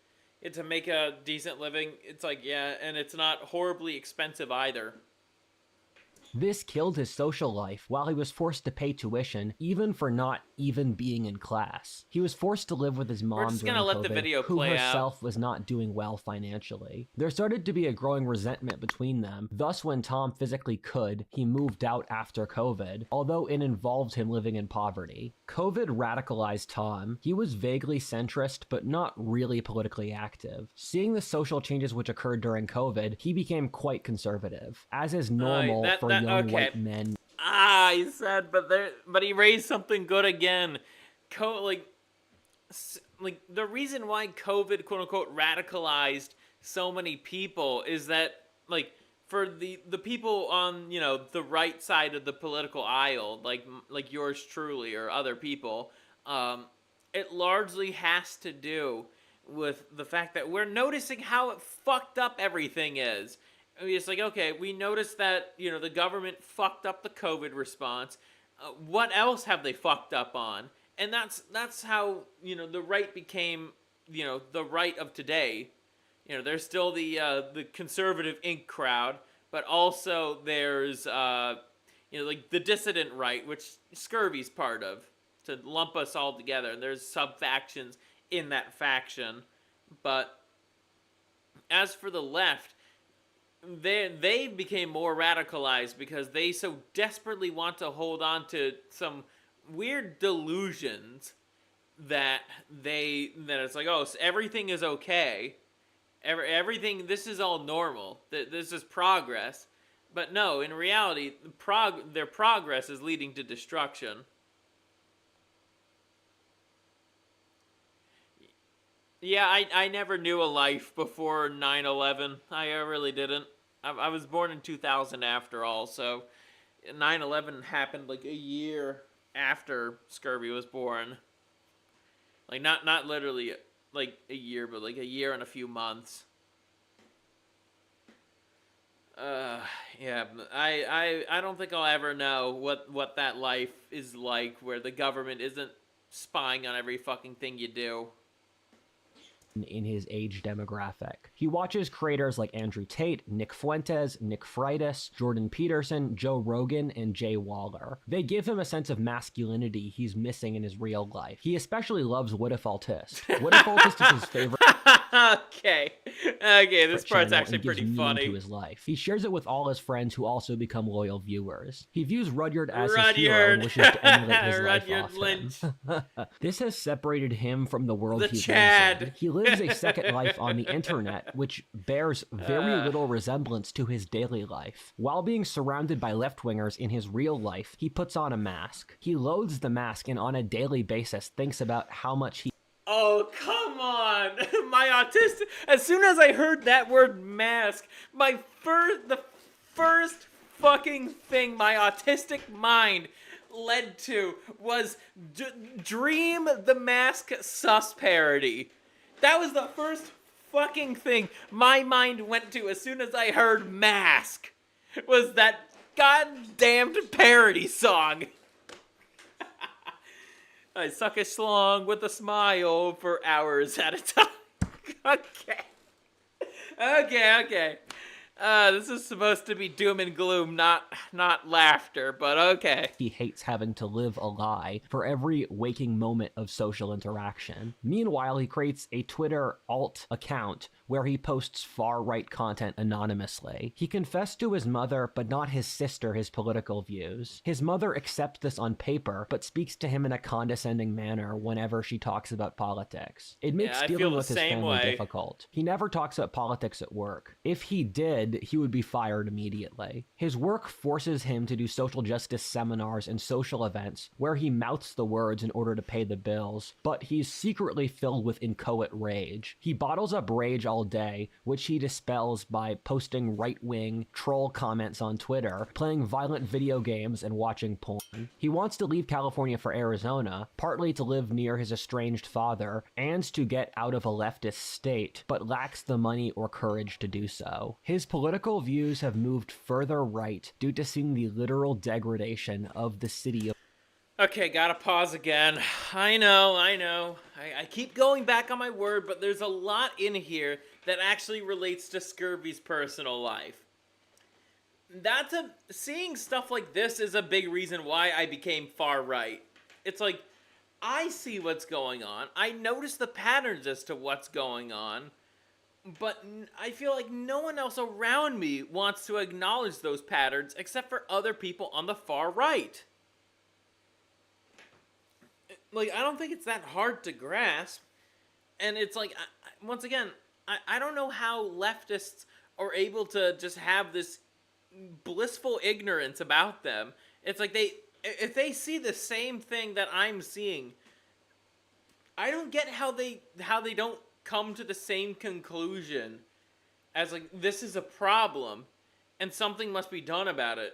To make a decent living. It's like, yeah, and it's not horribly expensive either. This killed his social life while he was forced to pay tuition, even for not even being in class. He was forced to live with his mom We're just during gonna let COVID, the video who play herself out. was not doing well financially. There started to be a growing resentment between them. Thus, when Tom physically could, he moved out after COVID, although it involved him living in poverty. COVID radicalized Tom. He was vaguely centrist, but not really politically active. Seeing the social changes which occurred during COVID, he became quite conservative, as is normal for young white men. He said, but he raised something good again. Like the reason why COVID, quote unquote, radicalized so many people is that, like, for the people on, you know, the right side of the political aisle, like yours truly or other people, it largely has to do with the fact that we're noticing how fucked up everything is. I mean, it's like, okay, we noticed that, you know, the government fucked up the COVID response. What else have they fucked up on? And that's how, you know, the right became, you know, the right of today. You know, there's still the conservative Inc. crowd, but also there's, you know, like the dissident right, which Scurvy's part of, to lump us all together. And there's sub-factions in that faction. But as for the left, they became more radicalized because they so desperately want to hold on to some weird delusions that it's like, oh, so everything is okay, everything, this is all normal, this is progress. But no, in reality, their progress is leading to destruction. Yeah, I never knew a life before 9/11. I really didn't. I was born in 2000 after all, so 9/11 happened like a year after Scurvy was born. Like, not literally like a year, but like a year and a few months. Yeah, I don't think I'll ever know what that life is like, where the government isn't spying on every fucking thing you do. In his age demographic. He watches creators like Andrew Tate, Nick Fuentes, Nick Freitas, Jordan Peterson, Joe Rogan, and Jay Waller. They give him a sense of masculinity he's missing in his real life. He especially loves What If Altist. What If Altist is his favorite Okay, this part's actually pretty funny. To his life. He shares it with all his friends who also become loyal viewers. He views Rudyard as his hero and wishes to emulate his life off Lynch. him. This has separated him from the world he Chad. lives in. He lives a second life on the internet, which bears very little resemblance to his daily life. While being surrounded by left-wingers in his real life, he puts on a mask. He loathes the mask and on a daily basis thinks about how much he... Oh, come on! My autistic... As soon as I heard that word mask, the first fucking thing my autistic mind led to was Dream the Mask sus parody. That was the first fucking thing my mind went to as soon as I heard mask. Was that goddamned parody song. I suck a schlong with a smile for hours at a time. Okay. This is supposed to be doom and gloom, not laughter, but okay. He hates having to live a lie for every waking moment of social interaction. Meanwhile, he creates a Twitter alt account where he posts far-right content anonymously. He confessed to his mother, but not his sister, his political views. His mother accepts this on paper, but speaks to him in a condescending manner whenever she talks about politics. It makes I feel dealing the with his same family way. difficult. He never talks about politics at work. If he did, he would be fired immediately. His work forces him to do social justice seminars and social events where he mouths the words in order to pay the bills, but he's secretly filled with inchoate rage. He bottles up rage all day, which he dispels by posting right-wing troll comments on Twitter, playing violent video games, and watching porn. He wants to leave California for Arizona, partly to live near his estranged father, and to get out of a leftist state, but lacks the money or courage to do so. His political views have moved further right due to seeing the literal degradation of the city of Okay, gotta pause again. I know. I keep going back on my word, but there's a lot in here that actually relates to Scurvy's personal life. Seeing stuff like this is a big reason why I became far right. It's like, I see what's going on. I notice the patterns as to what's going on. But I feel like no one else around me wants to acknowledge those patterns except for other people on the far right. Like, I don't think it's that hard to grasp. And it's like, once again, I don't know how leftists are able to just have this blissful ignorance about them. It's like if they see the same thing that I'm seeing, I don't get how they don't come to the same conclusion as like, this is a problem and something must be done about it.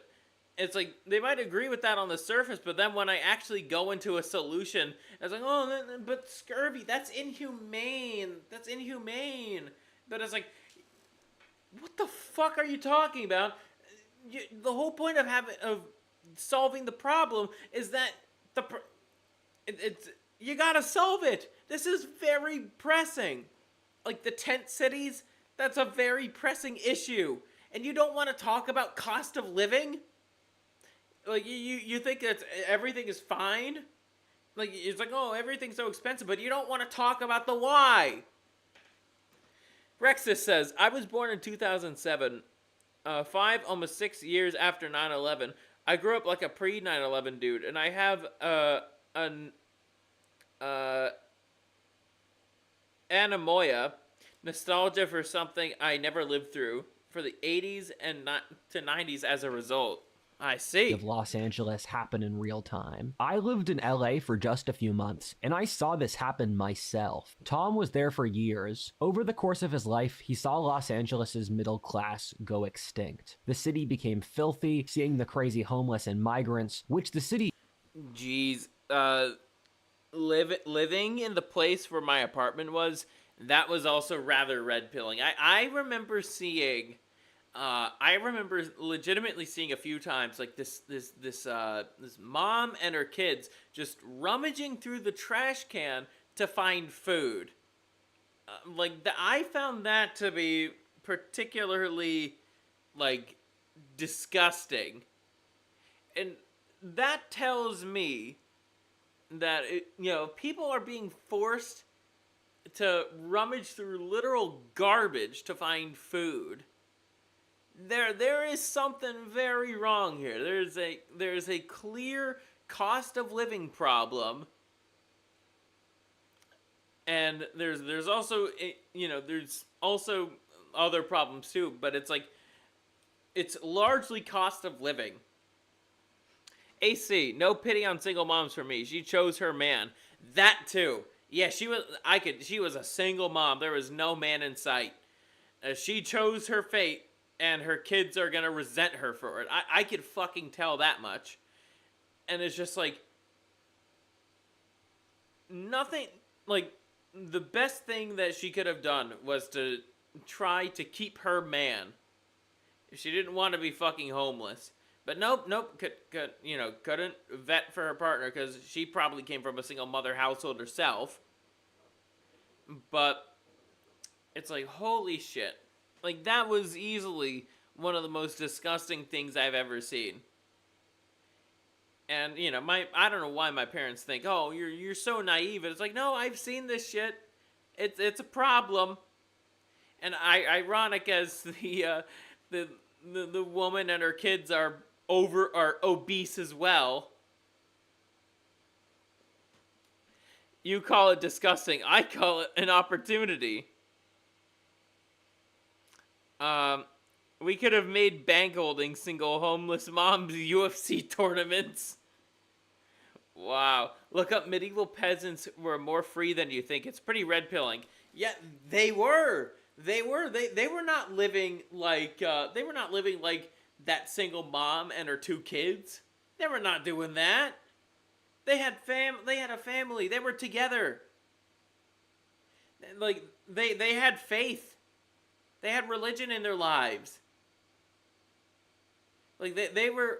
It's like, they might agree with that on the surface, but then when I actually go into a solution, it's like, oh, but scurvy, that's inhumane. That's inhumane. But it's like, what the fuck are you talking about? The whole point of solving the problem is that you gotta solve it. This is very pressing. Like the tent cities, that's a very pressing issue. And you don't want to talk about cost of living? Like, you think that everything is fine? Like, it's like, oh, everything's so expensive, but you don't want to talk about the why. Rexus says, I was born in 2007, almost 6 years after 9/11. I grew up like a pre-9/11 dude, and I have anemoia, nostalgia for something I never lived through, for the 80s and to 90s as a result. I see. Of Los Angeles happen in real time. I lived in LA for just a few months, and I saw this happen myself. Tom was there for years. Over the course of his life, he saw Los Angeles's middle class go extinct. The city became filthy, seeing the crazy homeless and migrants, which the city... Jeez, living in the place where my apartment was, that was also rather red pilling. I remember seeing... I remember legitimately seeing a few times like this mom and her kids just rummaging through the trash can to find food. I found that to be particularly like disgusting, and that tells me that people are being forced to rummage through literal garbage to find food. There is something very wrong here. There's a clear cost of living problem, and there's also there's also other problems too. But it's largely cost of living. AC, no pity on single moms for me. She chose her man. That too. Yeah, she was a single mom. There was no man in sight. She chose her fate. And her kids are gonna resent her for it. I could fucking tell that much. And it's just like, nothing, like, the best thing that she could have done was to try to keep her man. She didn't want to be fucking homeless. But nope, couldn't vet for her partner because she probably came from a single mother household herself. But it's like, holy shit. Like, that was easily one of the most disgusting things I've ever seen. And, you know, I don't know why my parents think, oh, you're so naive. And it's like, no, I've seen this shit. It's a problem. And ironic as the woman and her kids are obese as well. You call it disgusting. I call it an opportunity. We could have made bank holding single homeless moms UFC tournaments. Wow. Look up medieval peasants were more free than you think. It's pretty red pilling. Yeah, they were. They were not living like that single mom and her two kids. They were not doing that. They had a family. They were together. Like they had faith. They had religion in their lives. Like they were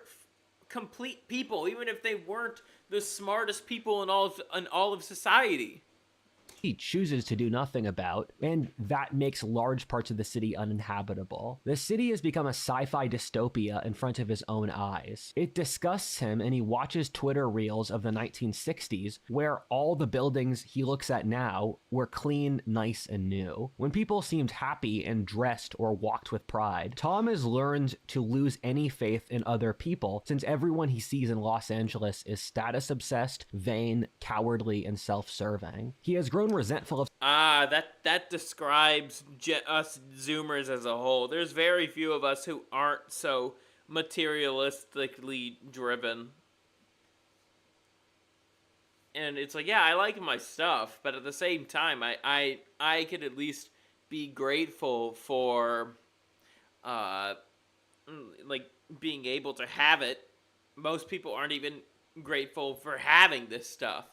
complete people, even if they weren't the smartest people in all of society. He chooses to do nothing about, and that makes large parts of the city uninhabitable. The city has become a sci-fi dystopia in front of his own eyes. It disgusts him, and he watches Twitter reels of the 1960s, where all the buildings he looks at now were clean, nice, and new. When people seemed happy and dressed or walked with pride, Tom has learned to lose any faith in other people, since everyone he sees in Los Angeles is status-obsessed, vain, cowardly, and self-serving. He has grown resentful of that describes us Zoomers as a whole. There's very few of us who aren't so materialistically driven. And it's like, yeah, I like my stuff, but at the same time, I could at least be grateful for like being able to have it. Most people aren't even grateful for having this stuff.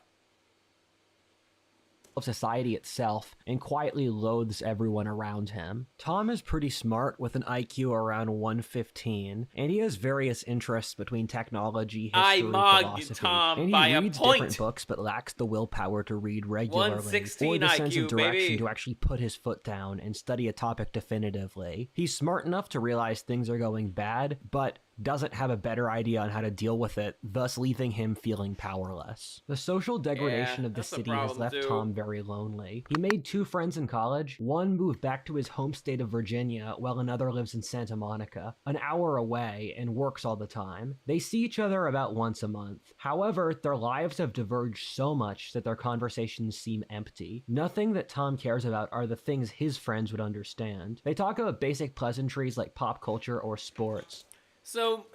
of society itself and quietly loathes everyone around him. Tom is pretty smart with an IQ around 115, and he has various interests between technology, history, philosophy, Tom and by he a reads point. different books but lacks the willpower to read regularly, or 116 the sense IQ, of direction baby. to actually put his foot down and study a topic definitively. He's smart enough to realize things are going bad, but doesn't have a better idea on how to deal with it, thus leaving him feeling powerless. The social degradation of the that's a city has problem, left too. Tom very lonely. He made 2 friends in college. One moved back to his home state of Virginia, while another lives in Santa Monica, an hour away, and works all the time. They see each other about once a month. However, their lives have diverged so much that their conversations seem empty. Nothing that Tom cares about are the things his friends would understand. They talk about basic pleasantries like pop culture or sports. So,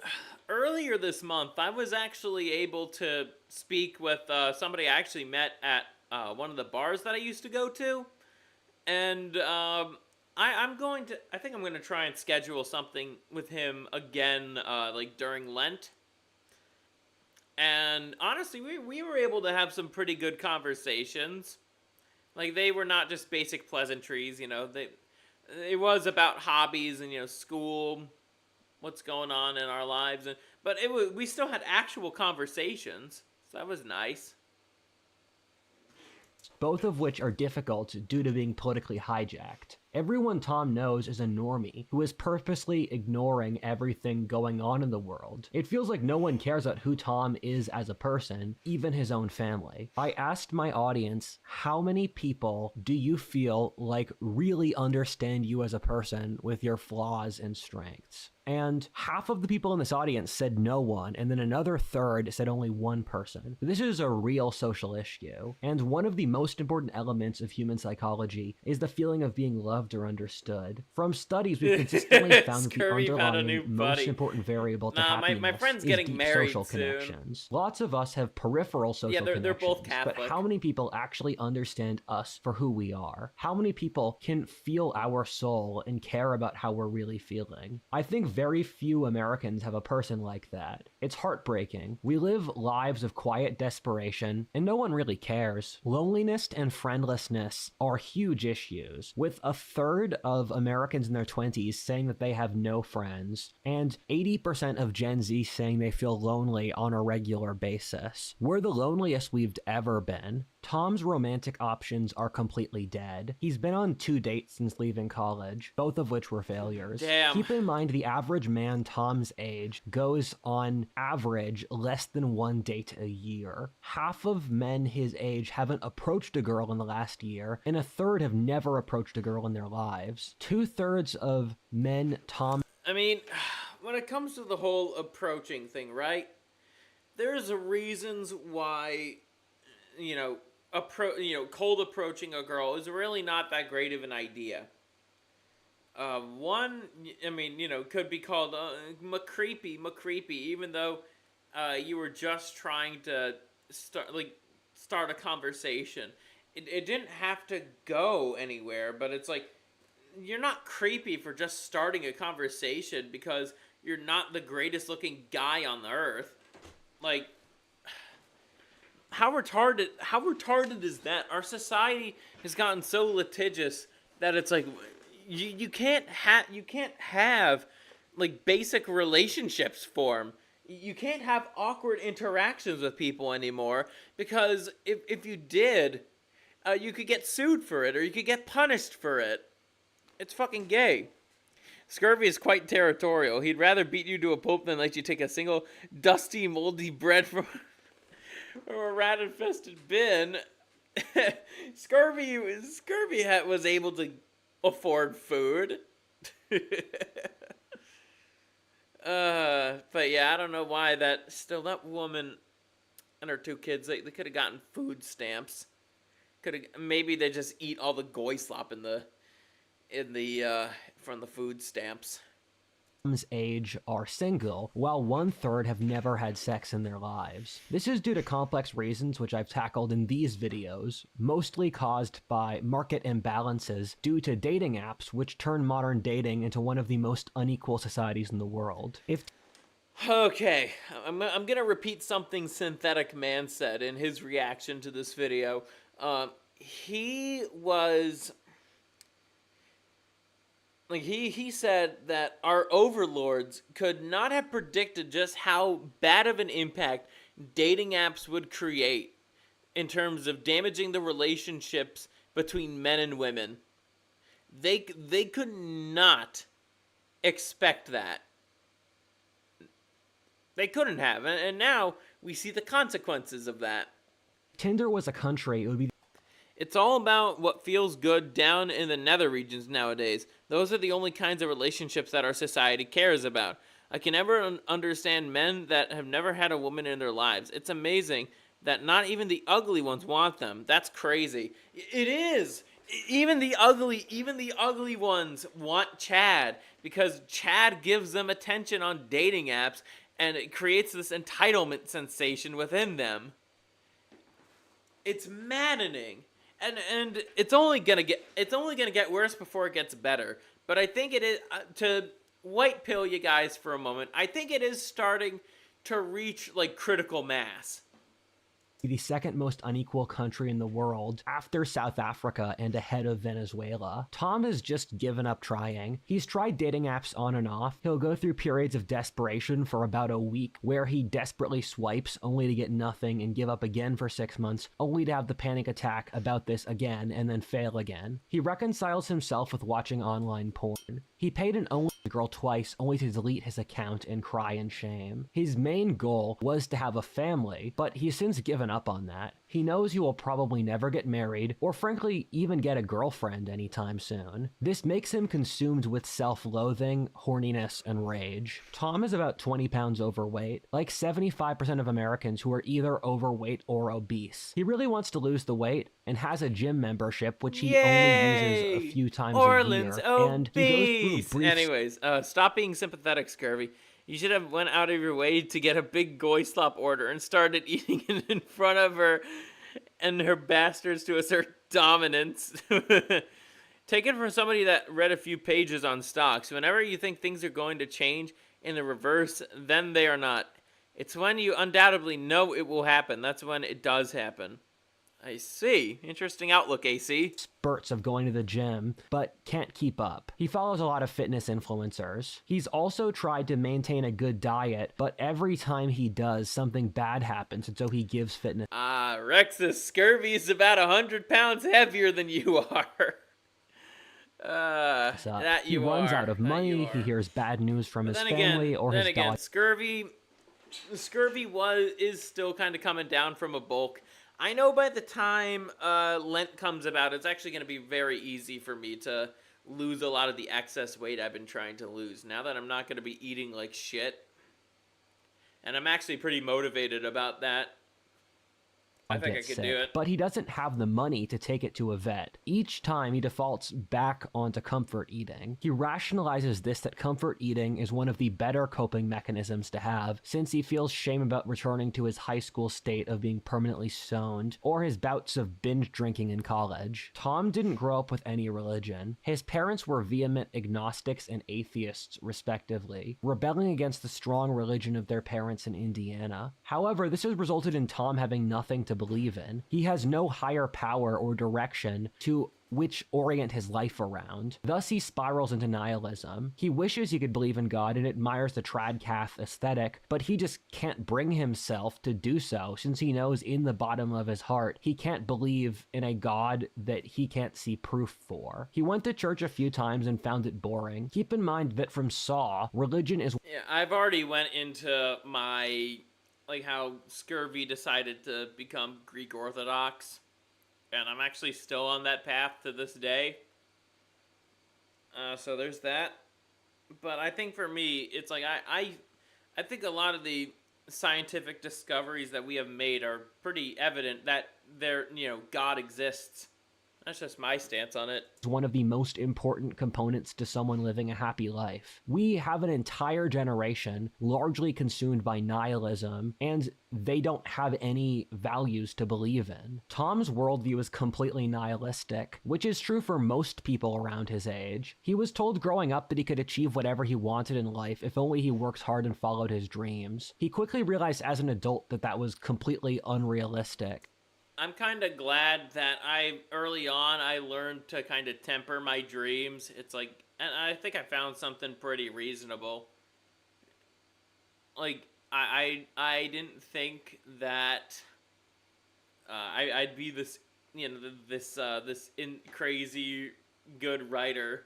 earlier this month, I was actually able to speak with somebody I actually met at one of the bars that I used to go to. And I think I'm going to try and schedule something with him again, like during Lent. And honestly, we were able to have some pretty good conversations. Like, they were not just basic pleasantries, you know. It was about hobbies and, you know, school, what's going on in our lives, but we still had actual conversations, so that was nice. Both of which are difficult due to being politically hijacked. Everyone Tom knows is a normie who is purposely ignoring everything going on in the world. It feels like no one cares about who Tom is as a person, even his own family. I asked my audience, how many people do you feel like really understand you as a person with your flaws and strengths? And half of the people in this audience said no one, and then another third said only one person. This is a real social issue, and one of the most important elements of human psychology is the feeling of being loved or understood. From studies, we've consistently found that the Scurvy found a new underlying most buddy. important variable to Nah, happiness my friend's is getting deep married social soon. connections. Lots of us have peripheral social Yeah, they're connections, both Catholic. but how many people actually understand us for who we are? How many people can feel our soul and care about how we're really feeling? I think very few Americans have a person like that. It's heartbreaking. We live lives of quiet desperation, and no one really cares. Loneliness and friendlessness are huge issues, with a third of Americans in their 20s saying that they have no friends, and 80% of Gen Z saying they feel lonely on a regular basis. We're the loneliest we've ever been. Tom's romantic options are completely dead. He's been on 2 dates since leaving college, both of which were failures. Damn. Keep in mind the average man Tom's age goes on average less than 1 date a year. Half of men his age haven't approached a girl in the last year, and a third have never approached a girl in their lives. 2/3 of men Tom... I mean, when it comes to the whole approaching thing, right? There's reasons why, cold approaching a girl is really not that great of an idea. One, could be called McCreepy, even though you were just trying to start a conversation. It didn't have to go anywhere, but it's like, you're not creepy for just starting a conversation because you're not the greatest looking guy on the earth. Like, how retarded is that? Our society has gotten so litigious that it's like, you can't have like basic relationships form. You can't have awkward interactions with people anymore, because if you did, you could get sued for it, or you could get punished for it. It's fucking gay. Scurvy is quite territorial. He'd rather beat you to a pulp than let you take a single dusty, moldy bread from a rat-infested bin. Scurvy was able to afford food. But yeah, I don't know why that woman and her 2 kids, they could have gotten food stamps. Maybe they just eat all the goy slop from the food stamps. Tom's age are single, while 1/3 have never had sex in their lives. This is due to complex reasons which I've tackled in these videos, mostly caused by market imbalances due to dating apps which turn modern dating into one of the most unequal societies in the world. Okay, I'm gonna repeat something Synthetic Man said in his reaction to this video. He said that our overlords could not have predicted just how bad of an impact dating apps would create in terms of damaging the relationships between men and women. They could not expect that. They couldn't have, and now we see the consequences of that. Tinder was a country, it would be... It's all about what feels good down in the nether regions nowadays. Those are the only kinds of relationships that our society cares about. I can never understand men that have never had a woman in their lives. It's amazing that not even the ugly ones want them. That's crazy. It is. Even the ugly ones want Chad, because Chad gives them attention on dating apps, and it creates this entitlement sensation within them. It's maddening. And it's only gonna get worse before it gets better. But I think it is, to white pill you guys for a moment, I think it is starting to reach like critical mass. The second most unequal country in the world after South Africa and ahead of Venezuela. Tom has just given up trying. He's tried dating apps on and off. He'll go through periods of desperation for about a week where he desperately swipes only to get nothing and give up again for 6 months, only to have the panic attack about this again and then fail again. He reconciles himself with watching online porn. He paid an girl twice only to delete his account and cry in shame. His main goal was to have a family, but he's since given up on that. He knows he will probably never get married, or frankly, even get a girlfriend anytime soon. This makes him consumed with self-loathing, horniness, and rage. Tom is about 20 pounds overweight, like 75% of Americans who are either overweight or obese. He really wants to lose the weight, and has a gym membership, which he only uses a few times a year. And he goes through brief... Anyways, stop being sympathetic, Scurvy. You should have went out of your way to get a big goy slop order and started eating it in front of her and her bastards to assert dominance. Take it from somebody that read a few pages on stocks. Whenever you think things are going to change in the reverse, then they are not. It's when you undoubtedly know it will happen. That's when it does happen. I see. Interesting outlook, AC. spurts of going to the gym, but can't keep up. He follows a lot of fitness influencers. He's also tried to maintain a good diet, but every time he does, something bad happens, and so he gives fitness. Rexus, Scurvy's about 100 pounds heavier than you are. That He you runs are. out of That money, you he are. hears bad news from his Then family again, or his dog. Scurvy is still kind of coming down from a bulk. I know by the time Lent comes about, it's actually going to be very easy for me to lose a lot of the excess weight I've been trying to lose. Now that I'm not going to be eating like shit. And I'm actually pretty motivated about that. I think I could do it. But he doesn't have the money to take it to a vet. Each time he defaults back onto comfort eating. He rationalizes this that comfort eating is one of the better coping mechanisms to have, since he feels shame about returning to his high school state of being permanently stoned, or his bouts of binge drinking in college. Tom didn't grow up with any religion. His parents were vehement agnostics and atheists, respectively, rebelling against the strong religion of their parents in Indiana. However, this has resulted in Tom having nothing to believe in. He has no higher power or direction to which orient his life around. Thus, he spirals into nihilism. He wishes he could believe in God and admires the trad-cath aesthetic, but he just can't bring himself to do so, since he knows in the bottom of his heart he can't believe in a God that he can't see proof for. He went to church a few times and found it boring. Keep in mind that from Saw, religion is... Yeah, I've already went into my... like how Scurvy decided to become Greek Orthodox, and I'm actually still on that path to this day. So there's that. But I think for me, it's like I think a lot of the scientific discoveries that we have made are pretty evident that God exists. That's just my stance on it. One of the most important components to someone living a happy life. We have an entire generation largely consumed by nihilism, and they don't have any values to believe in. Tom's worldview is completely nihilistic, which is true for most people around his age. He was told growing up that he could achieve whatever he wanted in life if only he worked hard and followed his dreams. He quickly realized as an adult that that was completely unrealistic. I'm kind of glad that early on I learned to kind of temper my dreams. It's like, and I think I found something pretty reasonable. Like, I didn't think that I'd be this, this crazy good writer.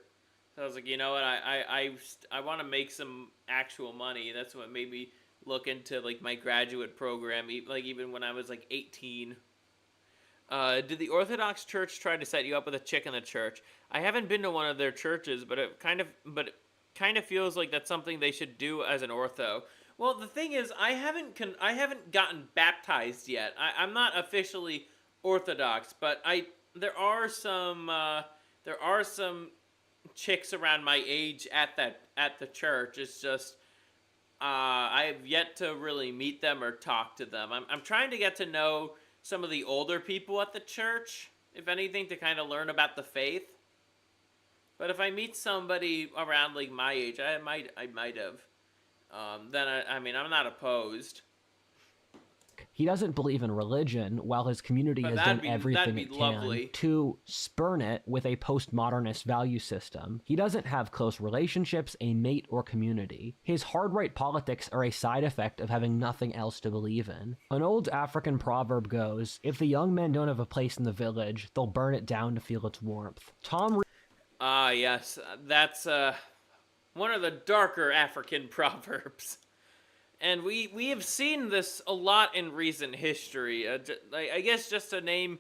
So I was like, you know what, I want to make some actual money. That's what made me look into, like, my graduate program, like, even when I was, like, 18. Did the Orthodox Church try to set you up with a chick in the church? I haven't been to one of their churches, but it kind of feels like that's something they should do as an ortho. Well, the thing is, I haven't gotten baptized yet. I'm not officially Orthodox, but there are some chicks around my age at the church. It's just I have yet to really meet them or talk to them. I'm trying to get to know some of the older people at the church, if anything, to kind of learn about the faith. But if I meet somebody around, like, my age, I might have. Then I'm not opposed. He doesn't believe in religion, while his community has done everything it can to spurn it with a postmodernist value system. He doesn't have close relationships, a mate, or community. His hard-right politics are a side effect of having nothing else to believe in. An old African proverb goes, if the young men don't have a place in the village, they'll burn it down to feel its warmth. Yes, that's one of the darker African proverbs. And we have seen this a lot in recent history. I guess just to name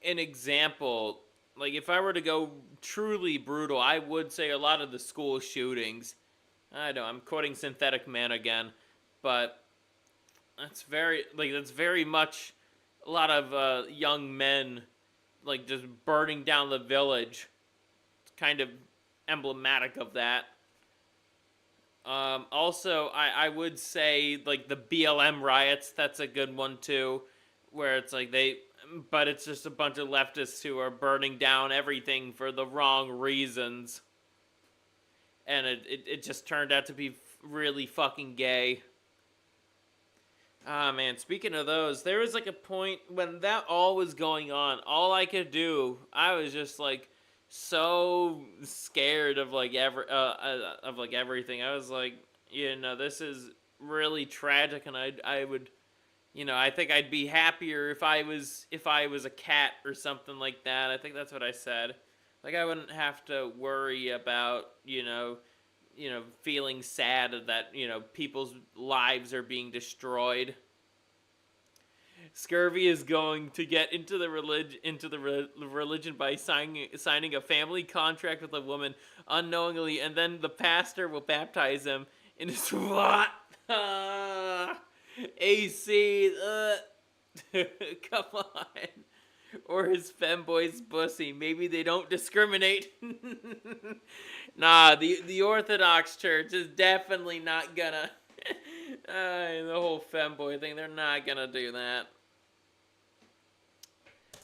an example, like if I were to go truly brutal, I would say a lot of the school shootings. I know I'm quoting Synthetic Man again, but that's very much a lot of young men, like, just burning down the village. It's kind of emblematic of that. Also, I would say, like, the BLM riots, that's a good one too, where it's like but it's just a bunch of leftists who are burning down everything for the wrong reasons. And it just turned out to be really fucking gay. Ah, man, speaking of those, there was like a point when that all was going on. All I could do, I was just like so scared of like everything. I was like, this is really tragic, and I would, I think I'd be happier if I was a cat or something like that. I think that's what I said. Like I wouldn't have to worry about, feeling sad that, people's lives are being destroyed. Scurvy is going to get into the religion by signing a family contract with a woman unknowingly, and then the pastor will baptize him in his what? AC, come on, or his femboy's pussy. Maybe they don't discriminate. Nah, the Orthodox Church is definitely not gonna. The whole femboy thing, they're not gonna do that.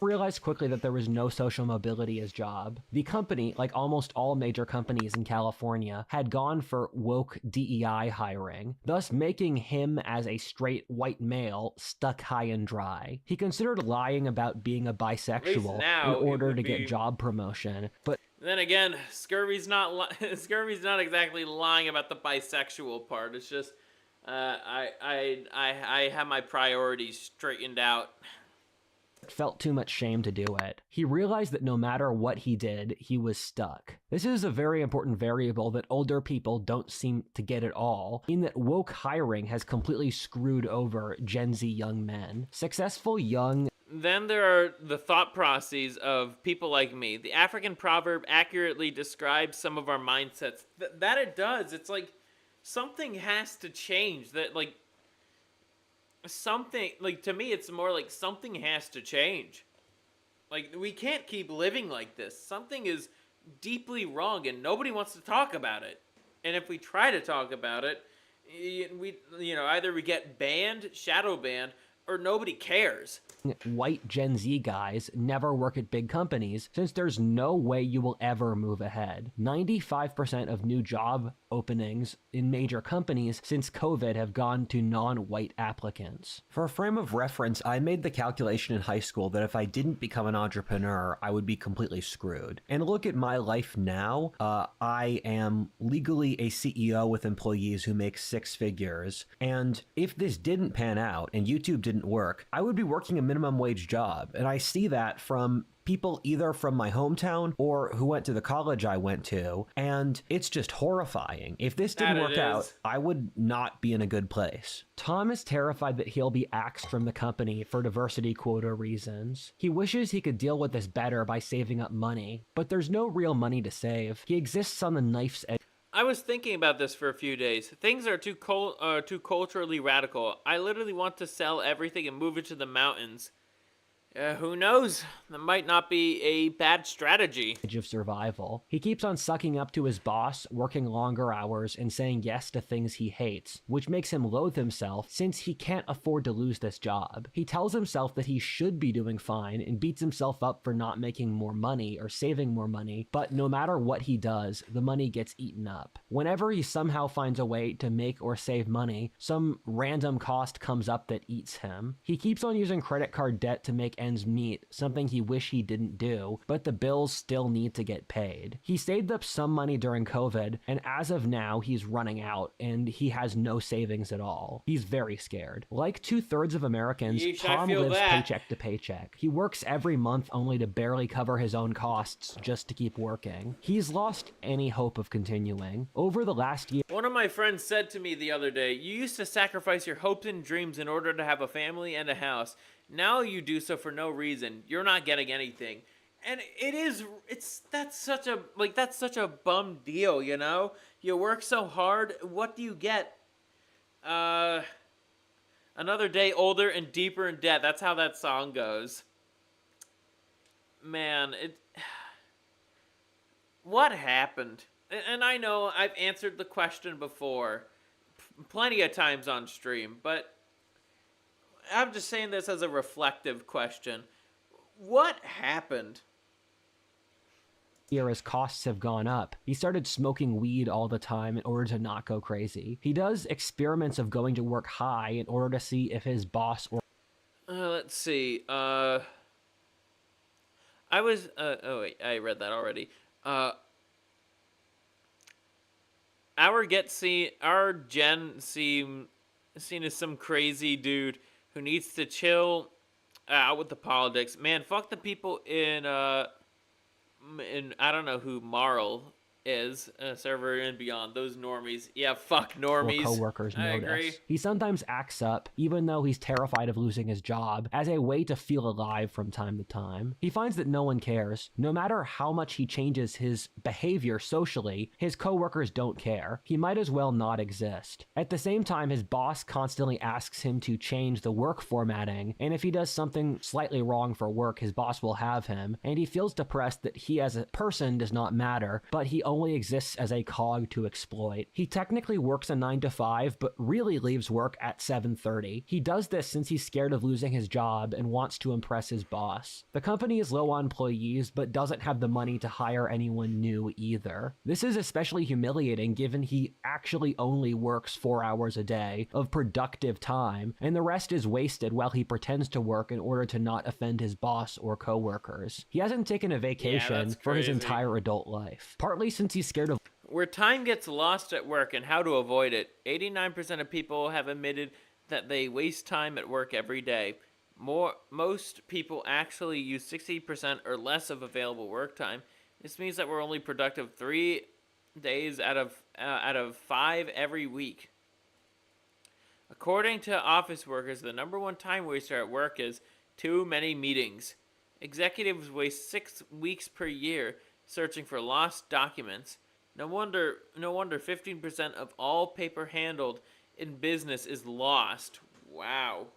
Realized quickly that there was no social mobility as job. The company, like almost all major companies in California, had gone for woke DEI hiring, thus making him as a straight white male stuck high and dry. He considered lying about being a bisexual in order to get job promotion, but then again, Scurvy's not Scurvy's not exactly lying about the bisexual part. It's just I have my priorities straightened out. Felt too much shame to do it. He realized that no matter what he did, he was stuck. This is a very important variable that older people don't seem to get at all, in that woke hiring has completely screwed over Gen Z young men. Successful young Then there are the thought processes of people like me. The African proverb accurately describes some of our mindsets. That it does. It's like something has to change. That like something, like, to me it's more like something has to change. Like, we can't keep living like this. Something is deeply wrong and nobody wants to talk about it. And if we try to talk about it, we either we get banned, shadow banned, or nobody cares. White Gen Z guys never work at big companies since there's no way you will ever move ahead. 95% of new job openings in major companies since COVID have gone to non-white applicants. For a frame of reference, I made the calculation in high school that if I didn't become an entrepreneur, I would be completely screwed. And look at my life now. I am legally a CEO with employees who make six figures. And if this didn't pan out and YouTube didn't work, I would be working a minimum wage job. And I see that from people either from my hometown or who went to the college I went to, and it's just horrifying. If this didn't work out, I would not be in a good place. Tom is terrified that he'll be axed from the company for diversity quota reasons. He wishes he could deal with this better by saving up money, but there's no real money to save. He exists on the knife's edge. I was thinking about this for a few days. Things are too culturally radical. I literally want to sell everything and move it to the mountains. Who knows? That might not be a bad strategy. Of survival. He keeps on sucking up to his boss, working longer hours, and saying yes to things he hates, which makes him loathe himself since he can't afford to lose this job. He tells himself that he should be doing fine and beats himself up for not making more money or saving more money, but no matter what he does, the money gets eaten up. Whenever he somehow finds a way to make or save money, some random cost comes up that eats him. He keeps on using credit card debt to make ends meet, something he wish he didn't do, but the bills still need to get paid. He saved up some money during COVID, and as of now, he's running out, and he has no savings at all. He's very scared. Like 2/3 of Americans, Tom lives paycheck to paycheck. He works every month only to barely cover his own costs just to keep working. He's lost any hope of continuing. Over the last year, one of my friends said to me the other day, "You used to sacrifice your hopes and dreams in order to have a family and a house. Now you do so for no reason. You're not getting anything." And that's such a bum deal, you know? You work so hard, what do you get? Another day older and deeper in debt. That's how that song goes. Man, what happened? And I know I've answered the question before, plenty of times on stream, but I'm just saying this as a reflective question. What happened? year as costs have gone up, he started smoking weed all the time in order to not go crazy. He does experiments of going to work high in order to see if his boss or Let's see. Oh wait, I read that already. Our Gen seen as some crazy dude who needs to chill out with the politics. Man, fuck the people in I don't know who Marl is, server and beyond. Those normies. Yeah, fuck normies. coworkers I notice. agree. He sometimes acts up, even though he's terrified of losing his job, as a way to feel alive from time to time. He finds that no one cares. No matter how much he changes his behavior socially, his coworkers don't care. He might as well not exist. At the same time, his boss constantly asks him to change the work formatting, and if he does something slightly wrong for work, his boss will have him, and he feels depressed that he as a person does not matter, but he only exists as a cog to exploit. He technically works a 9 to 5, but really leaves work at 7:30. He does this since he's scared of losing his job and wants to impress his boss. The company is low on employees, but doesn't have the money to hire anyone new either. This is especially humiliating given he actually only works 4 hours a day of productive time, and the rest is wasted while he pretends to work in order to not offend his boss or coworkers. He hasn't taken a vacation that's for his crazy. entire adult life, partly since he's scared of Where time gets lost at work and how to avoid it. 89% of people have admitted that they waste time at work every day. Most people actually use 60% or less of available work time. This means that we're only productive 3 days out of 5 every week. According to office workers, the number one time waster at work is too many meetings. Executives waste 6 weeks per year searching for lost documents. No wonder 15% of all paper handled in business is lost. Wow.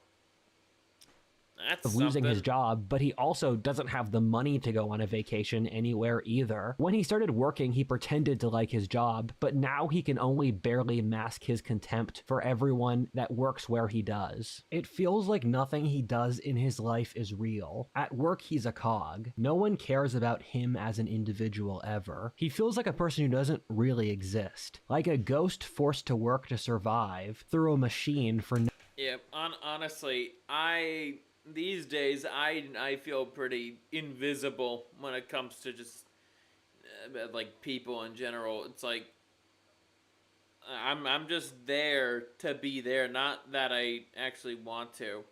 That's of losing his something. job, but he also doesn't have the money to go on a vacation anywhere either. When he started working, he pretended to like his job, but now he can only barely mask his contempt for everyone that works where he does. It feels like nothing he does in his life is real. At work, he's a cog. No one cares about him as an individual ever. He feels like a person who doesn't really exist, like a ghost forced to work to survive through a machine for no Yeah, honestly, these days I feel pretty invisible when it comes to just like people in general. It's like I'm just there to be there, not that I actually want to.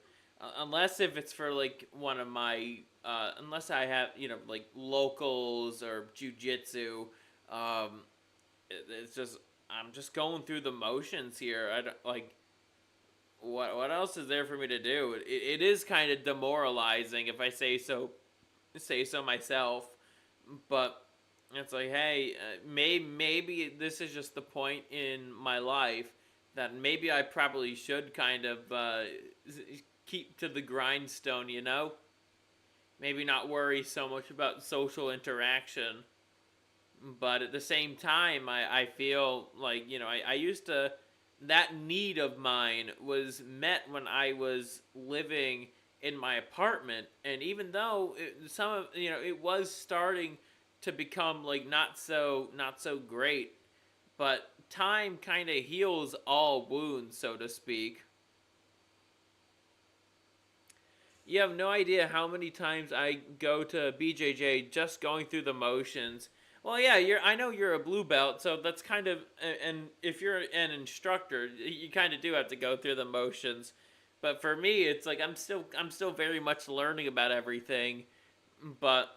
Unless if it's for like one of my unless I have, like locals or jujitsu. It's just I'm just going through the motions here. I don't like what else is there for me to do? It is kind of demoralizing if I say so myself, but it's like, hey, maybe this is just the point in my life that maybe I probably should kind of keep to the grindstone, Maybe not worry so much about social interaction, but at the same time, I feel like, I used to, that need of mine was met when I was living in my apartment, and even though it was starting to become like not so great, but time kind of heals all wounds, so to speak. You have no idea how many times I go to BJJ just going through the motions. Well, yeah, I know you're a blue belt, so that's kind of, and if you're an instructor, you kind of do have to go through the motions. But for me, it's like I'm still very much learning about everything, but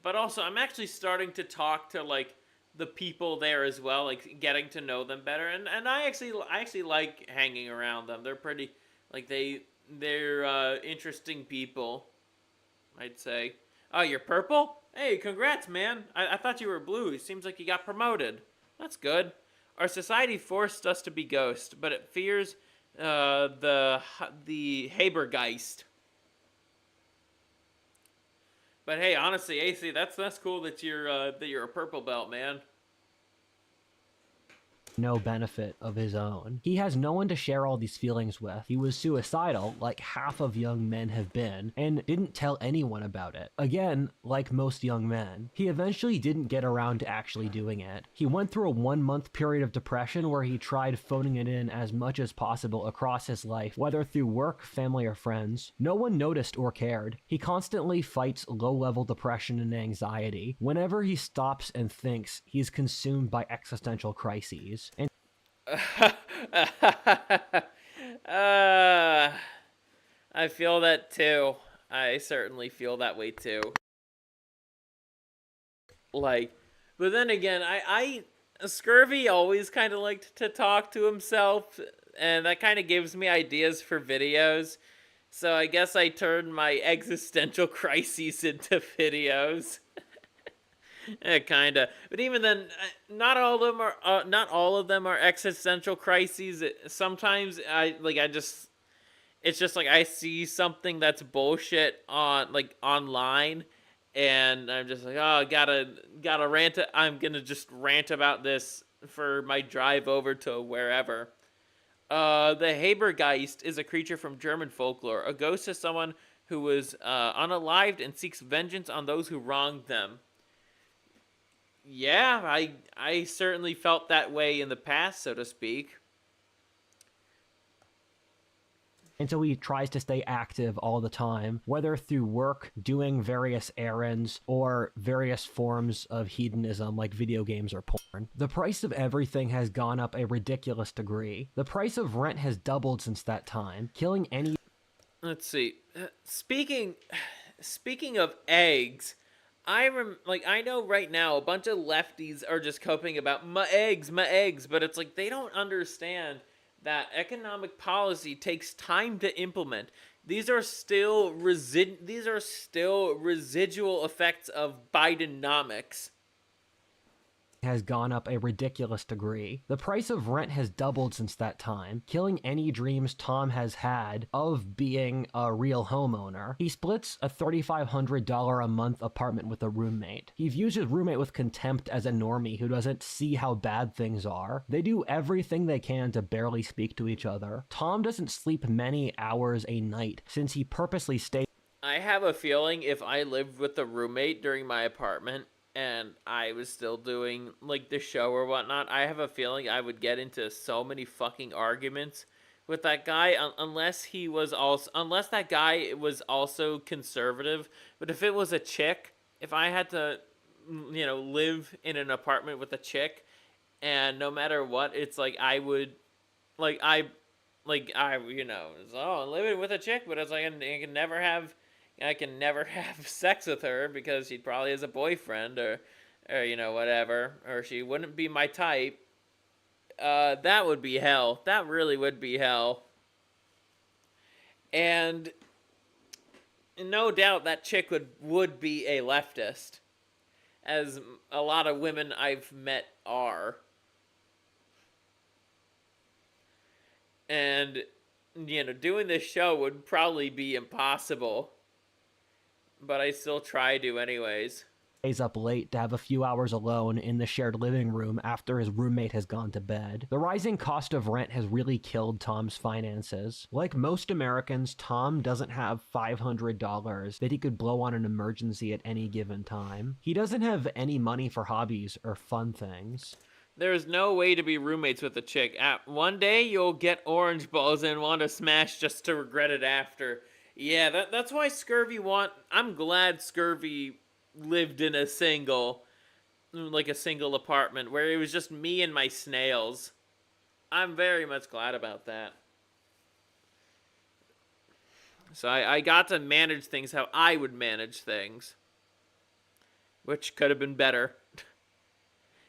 also I'm actually starting to talk to like the people there as well, like getting to know them better, and I actually like hanging around them. They're pretty, like they're interesting people, I'd say. Oh, you're purple? Hey, congrats, man. I thought you were blue. It seems like you got promoted. That's good. Our society forced us to be ghosts, but it fears the Habergeist. But hey, honestly, AC, that's cool that you're a purple belt, man. no benefit of his own. He has no one to share all these feelings with. He was suicidal, like half of young men have been, and didn't tell anyone about it. Again, like most young men. He eventually didn't get around to actually doing it. He went through a 1-month period of depression where he tried phoning it in as much as possible across his life, whether through work, family, or friends. No one noticed or cared. He constantly fights low-level depression and anxiety. Whenever he stops and thinks, he's consumed by existential crises. And I feel that too. I certainly feel that way too. Like, but then again, Scurvy always kind of liked to talk to himself, and that kind of gives me ideas for videos. So I guess I turned my existential crises into videos. Kinda, but even then, not all of them are existential crises. Sometimes it's just like I see something that's bullshit on online, and I'm just like, oh, gotta rant. I'm gonna just rant about this for my drive over to wherever. The Habergeist is a creature from German folklore. A ghost is someone who was unalived and seeks vengeance on those who wronged them. Yeah, I certainly felt that way in the past, so to speak. And so he tries to stay active all the time, whether through work, doing various errands, or various forms of hedonism like video games or porn. The price of everything has gone up a ridiculous degree. The price of rent has doubled since that time, killing any... Let's see. Speaking of eggs, I know right now a bunch of lefties are just coping about my eggs, but it's like they don't understand that economic policy takes time to implement. These are still residual effects of Bidenomics. Has gone up a ridiculous degree. The price of rent has doubled since that time, killing any dreams Tom has had of being a real homeowner. He splits a $3,500 a month apartment with a roommate. He views his roommate with contempt as a normie who doesn't see how bad things are. They do everything they can to barely speak to each other. Tom doesn't sleep many hours a night since he purposely stays. I have a feeling if I lived with a roommate during my apartment, and I was still doing, like, the show or whatnot, I have a feeling I would get into so many fucking arguments with that guy, unless that guy was also conservative. But if it was a chick, if I had to, live in an apartment with a chick, and no matter what, it's like I would, I'm living with a chick, but it's like I can never have sex with her because she probably has a boyfriend or whatever, or she wouldn't be my type. That would be hell. That really would be hell. And no doubt that chick would be a leftist, as a lot of women I've met are. And, doing this show would probably be impossible. But I still try to anyways. Stays up late to have a few hours alone in the shared living room after his roommate has gone to bed. The rising cost of rent has really killed Tom's finances. Like most Americans, Tom doesn't have $500 that he could blow on an emergency at any given time. He doesn't have any money for hobbies or fun things. There's no way to be roommates with a chick. One day you'll get orange balls and want to smash just to regret it after. Yeah, that's why I'm glad Scurvy lived in a single apartment where it was just me and my snails. I'm very much glad about that. So I got to manage things how I would manage things, which could have been better.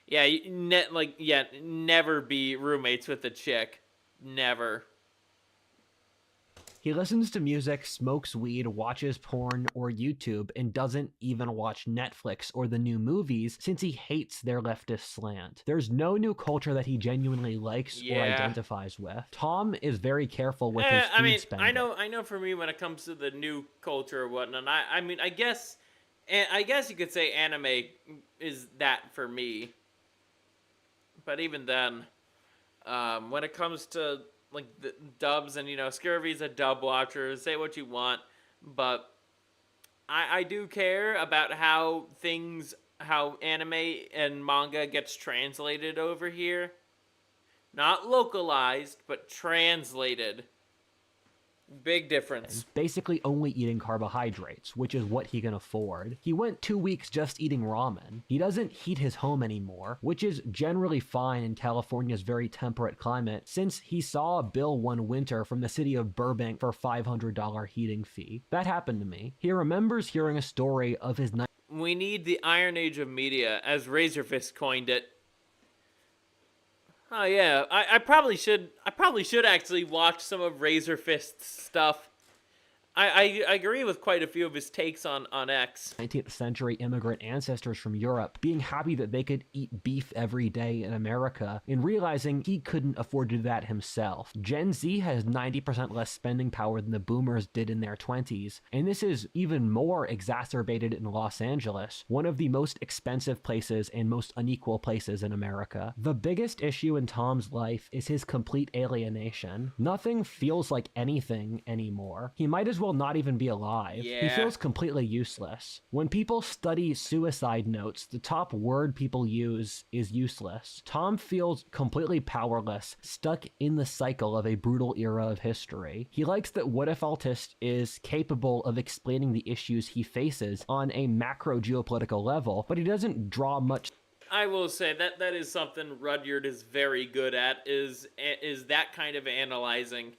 Never be roommates with a chick. Never. He listens to music, smokes weed, watches porn or YouTube, and doesn't even watch Netflix or the new movies since he hates their leftist slant. There's no new culture that he genuinely likes or identifies with. Tom is very careful with his food spending. I know for me when it comes to the new culture or whatnot, I guess you could say anime is that for me. But even then, When it comes to like the dubs, and Scurvy's a dub watcher. Say what you want, but I do care about how anime and manga gets translated over here. Not localized, but translated. Big difference. Basically only eating carbohydrates, which is what he can afford. He went 2 weeks just eating ramen. He doesn't heat his home anymore, which is generally fine in California's very temperate climate, since he saw a bill one winter from the city of Burbank for $500 heating fee. That happened to me. He remembers hearing a story of his night. We need the Iron Age of media, as Razorfist coined it. Oh yeah, I probably should actually watch some of Razorfist's stuff. I agree with quite a few of his takes on X. 19th century immigrant ancestors from Europe being happy that they could eat beef every day in America and realizing he couldn't afford to do that himself. Gen Z has 90% less spending power than the boomers did in their 20s, and this is even more exacerbated in Los Angeles, one of the most expensive places and most unequal places in America. The biggest issue in Tom's life is his complete alienation. Nothing feels like anything anymore. He might as well not even be alive. Yeah. He feels completely useless. When people study suicide notes, the top word people use is useless. Tom feels completely powerless, stuck in the cycle of a brutal era of history. He likes that What If Altist is capable of explaining the issues he faces on a macro geopolitical level, but he doesn't draw much. I will say that is something Rudyard is very good at, is that kind of analyzing.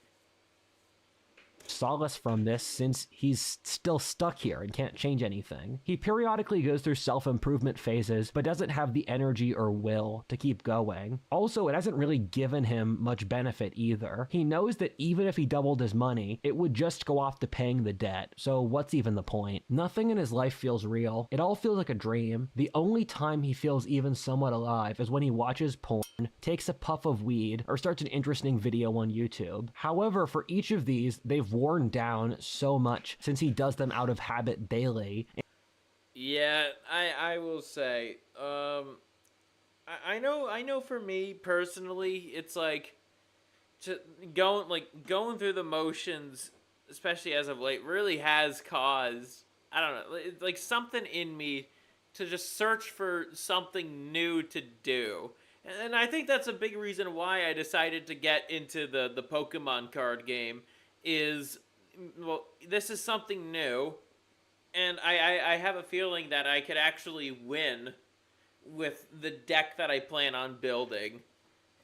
Solace from this, since he's still stuck here and can't change anything. He periodically goes through self-improvement phases, but doesn't have the energy or will to keep going. Also, it hasn't really given him much benefit either. He knows that even if he doubled his money, it would just go off to paying the debt, so what's even the point? Nothing in his life feels real. It all feels like a dream. The only time he feels even somewhat alive is when he watches porn, takes a puff of weed, or starts an interesting video on YouTube. However, for each of these, they've worn down so much since he does them out of habit daily. Yeah, I will say, I know for me personally, it's like going through the motions, especially as of late, really has caused, I don't know, like something in me to just search for something new to do. And I think that's a big reason why I decided to get into the Pokemon card game. Is, well, this is something new, and I have a feeling that I could actually win with the deck that I plan on building.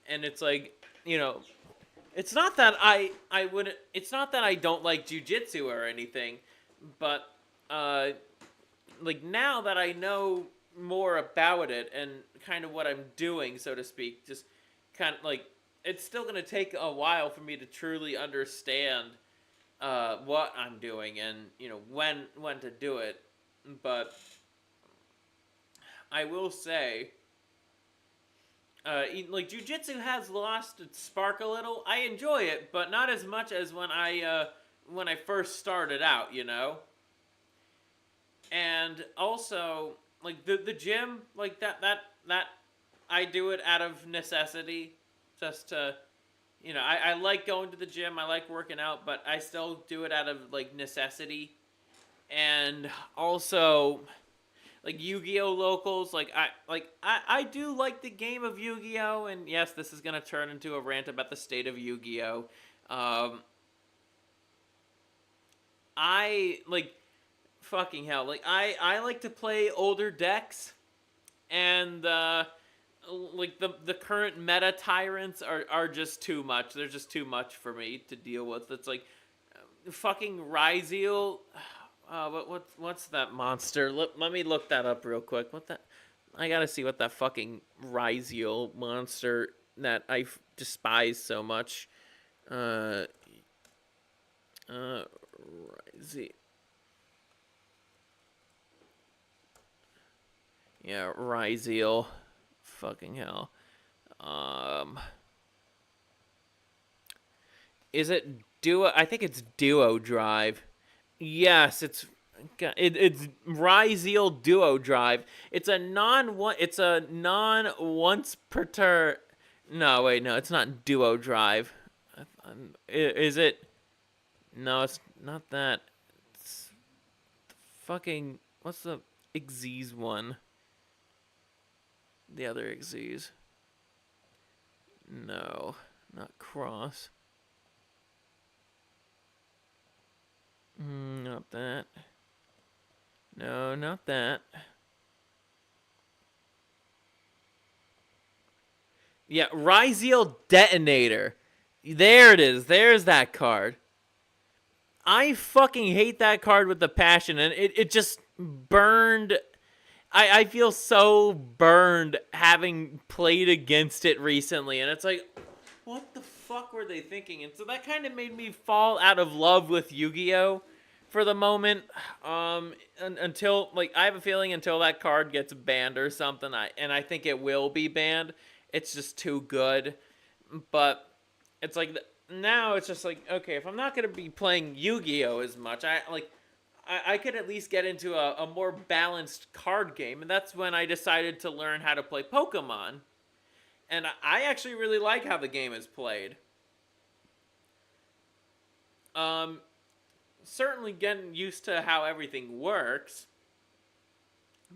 And it's like, it's not that I wouldn't, it's not that I don't like jiu-jitsu or anything, but like now that I know more about it and kind of what I'm doing, so to speak, just kind of like, it's still going to take a while for me to truly understand what I'm doing and, when to do it. But I will say, like, jiu-jitsu has lost its spark a little. I enjoy it, but not as much as when I first started out, And also, like, the gym, like, that I do it out of necessity, just to, I like going to the gym, I like working out, but I still do it out of, like, necessity. And also, like, Yu-Gi-Oh! Locals, I do like the game of Yu-Gi-Oh! And yes, this is gonna turn into a rant about the state of Yu-Gi-Oh! Fucking hell, like, I like to play older decks, and, like, the current meta tyrants are just too much. They're just too much for me to deal with. It's like, fucking Ryzeal, what's that monster? Let me look that up real quick. I gotta see what that fucking Ryzeal monster that I despise so much. Ryzeal. Yeah, Ryzeal. Fucking hell. Is it Duo? I think it's Duo Drive. Yes, it's Ryzeal Duo Drive. It's a non once per turn. No, wait, no, it's not Duo Drive. Is it? No, it's not that. It's fucking. What's the Xyz one? The other Xyz. No, not Cross. Not that. No, not that. Yeah, Ryzeal Detonator. There it is. There's that card. I fucking hate that card with a passion, and it just burned. I feel so burned having played against it recently, and it's like, what the fuck were they thinking? And so that kind of made me fall out of love with Yu-Gi-Oh! For the moment, until, like, I have a feeling until that card gets banned or something, and I think it will be banned, it's just too good. But it's like, now it's just like, okay, if I'm not going to be playing Yu-Gi-Oh! As much, I could at least get into a more balanced card game, and that's when I decided to learn how to play Pokemon. And I actually really like how the game is played. Certainly getting used to how everything works,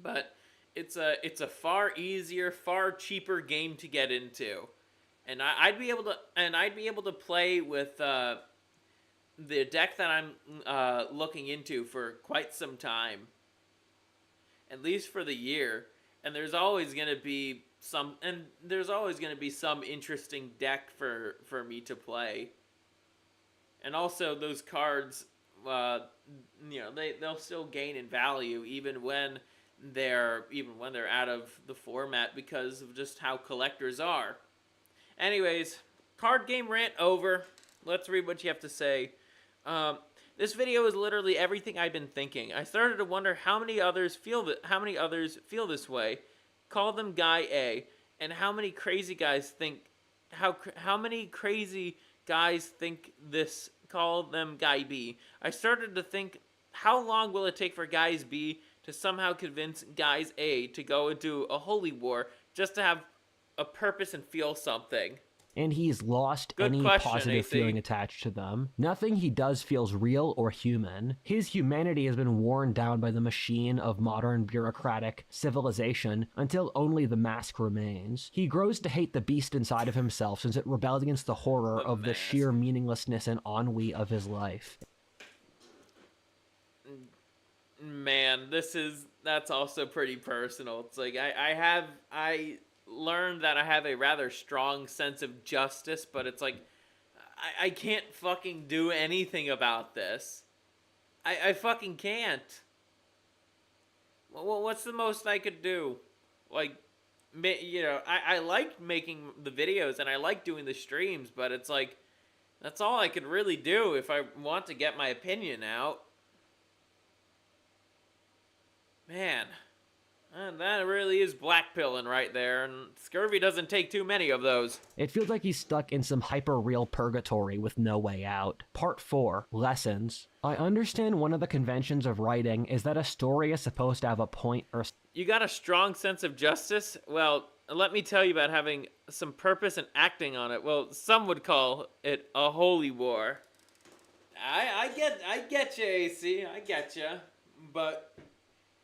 but it's a far easier, far cheaper game to get into, and I'd be able to play with the deck that I'm looking into for quite some time, at least for the year. And there's always gonna be some interesting deck for me to play, and also those cards. They'll still gain in value even when they're out of the format because of just how collectors are. Anyways, card game rant over. Let's read what you have to say. This video is literally everything I've been thinking. I started to wonder how many others feel this way. Call them Guy A. And how many crazy guys think this. Call them Guy B. I started to think, how long will it take for Guys B to somehow convince Guys A to go into a holy war just to have a purpose and feel something? And he's lost Good any question, positive AC. feeling attached to them. Nothing he does feels real or human. His humanity has been worn down by the machine of modern bureaucratic civilization until only the mask remains. He grows to hate the beast inside of himself since it rebelled against the horror of the sheer meaninglessness and ennui of his life. Man, that's also pretty personal. It's like I learned that I have a rather strong sense of justice, but it's like I can't fucking do anything about this. I fucking can't. Well, what's the most I could do? Like, I like making the videos and I like doing the streams, but it's like that's all I could really do if I want to get my opinion out. Man. That really is blackpilling right there, and Scurvy doesn't take too many of those. It feels like he's stuck in some hyper-real purgatory with no way out. Part 4. Lessons. I understand one of the conventions of writing is that a story is supposed to have a point or... You got a strong sense of justice? Well, let me tell you about having some purpose and acting on it. Well, some would call it a holy war. I get you, AC. I get you. But...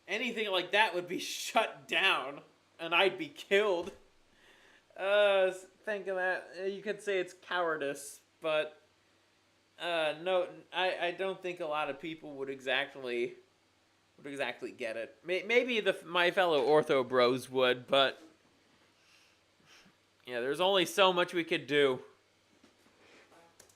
anything like that would be shut down, and I'd be killed. Think of that. You could say it's cowardice, but no, I don't think a lot of people would exactly get it. Maybe my fellow ortho bros would, but yeah, there's only so much we could do.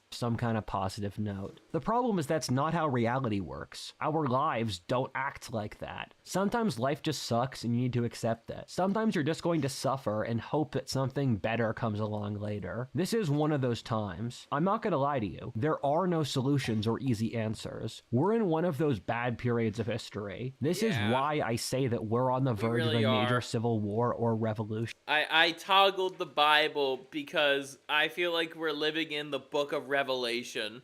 Some kind of positive note. The problem is that's not how reality works. Our lives don't act like that. Sometimes life just sucks and you need to accept it. Sometimes you're just going to suffer and hope that something better comes along later. This is one of those times. I'm not gonna lie to you. There are no solutions or easy answers. We're in one of those bad periods of history. This is why I say that we're on the verge of a major civil war or revolution. I toggled the Bible because I feel like we're living in the book of Revelation.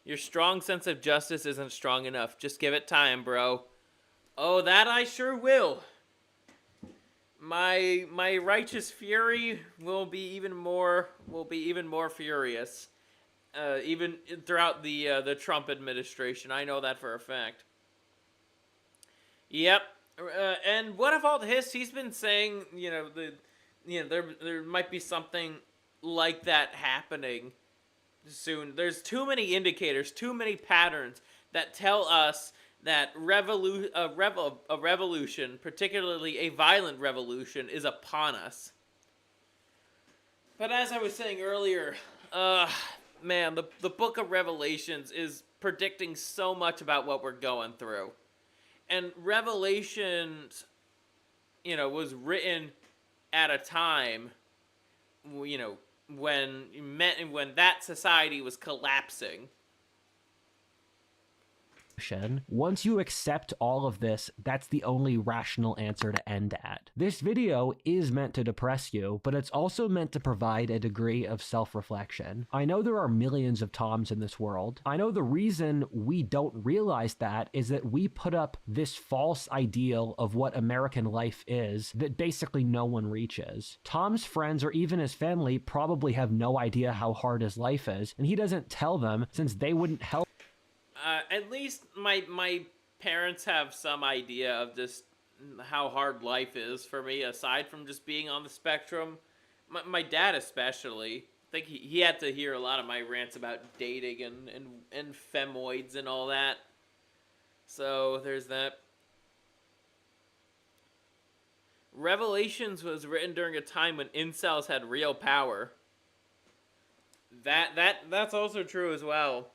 Your strong sense of justice isn't strong enough. Just give it time, bro. Oh, that I sure will. my righteous fury will be even more furious, even throughout the Trump administration. I know that for a fact. Yep. And what of all this? He's been saying, there might be something like that happening soon. There's too many indicators, too many patterns that tell us that a revolution, particularly a violent revolution, is upon us. But as I was saying earlier, man, the Book of Revelations is predicting so much about what we're going through. And Revelations, was written at a time, when that society was collapsing. Once you accept all of this, that's the only rational answer to end at. This video is meant to depress you, but it's also meant to provide a degree of self-reflection. I know there are millions of Toms in this world. I know the reason we don't realize that is that we put up this false ideal of what American life is that basically no one reaches. Tom's friends or even his family probably have no idea how hard his life is, and he doesn't tell them since they wouldn't help. At least my parents have some idea of just how hard life is for me, aside from just being on the spectrum. My dad especially. I think he had to hear a lot of my rants about dating and femoids and all that. So there's that. Revelations was written during a time when incels had real power. That's also true as well.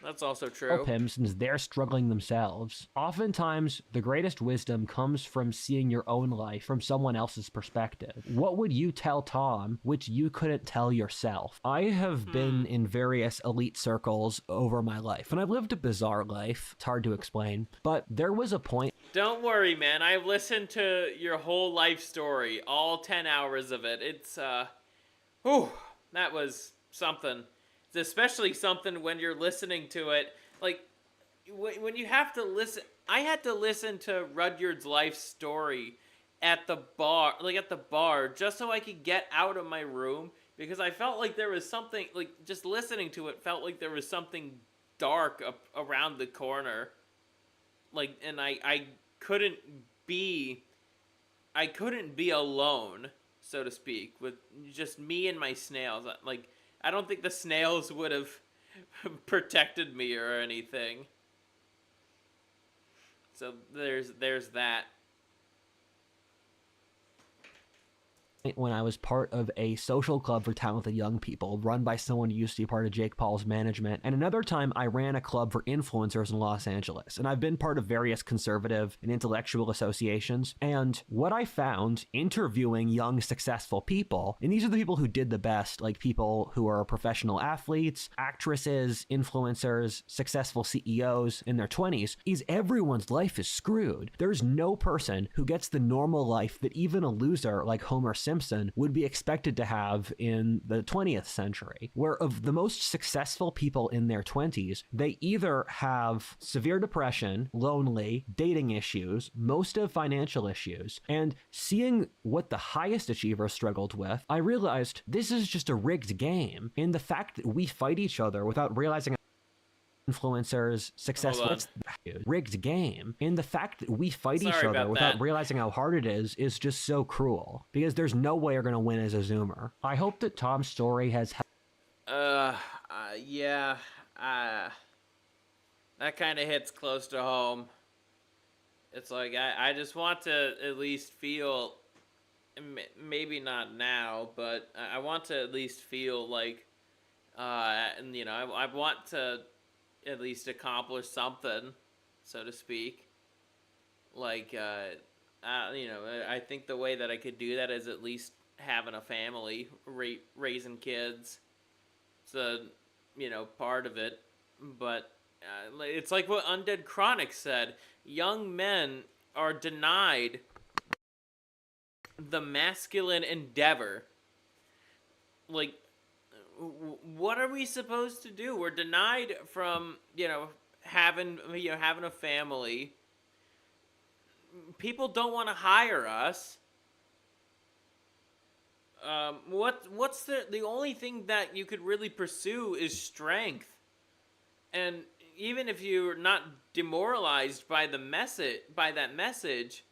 That's also true. Help him since they're struggling themselves. Oftentimes, the greatest wisdom comes from seeing your own life from someone else's perspective. What would you tell Tom which you couldn't tell yourself? I have been in various elite circles over my life, and I've lived a bizarre life. It's hard to explain, but there was a point. Don't worry, man. I've listened to your whole life story, all 10 hours of it. It's, that was something. It's especially something when you're listening to it, like, when you have to listen. I had to listen to Rudyard's life story at the bar, just so I could get out of my room, because I felt like there was something, like, just listening to it felt like there was something dark up around the corner. Like, and I couldn't be alone, so to speak, with just me and my snails. Like, I don't think the snails would have protected me or anything. So there's that. When I was part of a social club for talented young people run by someone who used to be part of Jake Paul's management, and another time I ran a club for influencers in Los Angeles, and I've been part of various conservative and intellectual associations, and what I found interviewing young successful people, and these are the people who did the best, like people who are professional athletes, actresses, influencers, successful CEOs in their 20s, is everyone's life is screwed. There's no person who gets the normal life that even a loser like Homer Simpson would be expected to have in the 20th century, where of the most successful people in their 20s, they either have severe depression, lonely, dating issues, most of financial issues, and seeing what the highest achievers struggled with, I realized this is just a rigged game, and the fact that we fight each other without realizing influencers, successful, rigged game, and the fact that we fight each other without realizing how hard it is just so cruel, because there's no way you're gonna win as a Zoomer. I hope that Tom's story has yeah, that kind of hits close to home. It's like, I just want to at least feel, maybe not now, but I want to at least feel like, I want to at least accomplish something, so to speak. Like, I think the way that I could do that is at least having a family, raising kids. It's a, part of it. But it's like what Undead Chronic said. Young men are denied the masculine endeavor. Like, what are we supposed to do? We're denied from, having a family, people don't want to hire us. What's the only thing that you could really pursue is strength. And even if you're not demoralized by that message,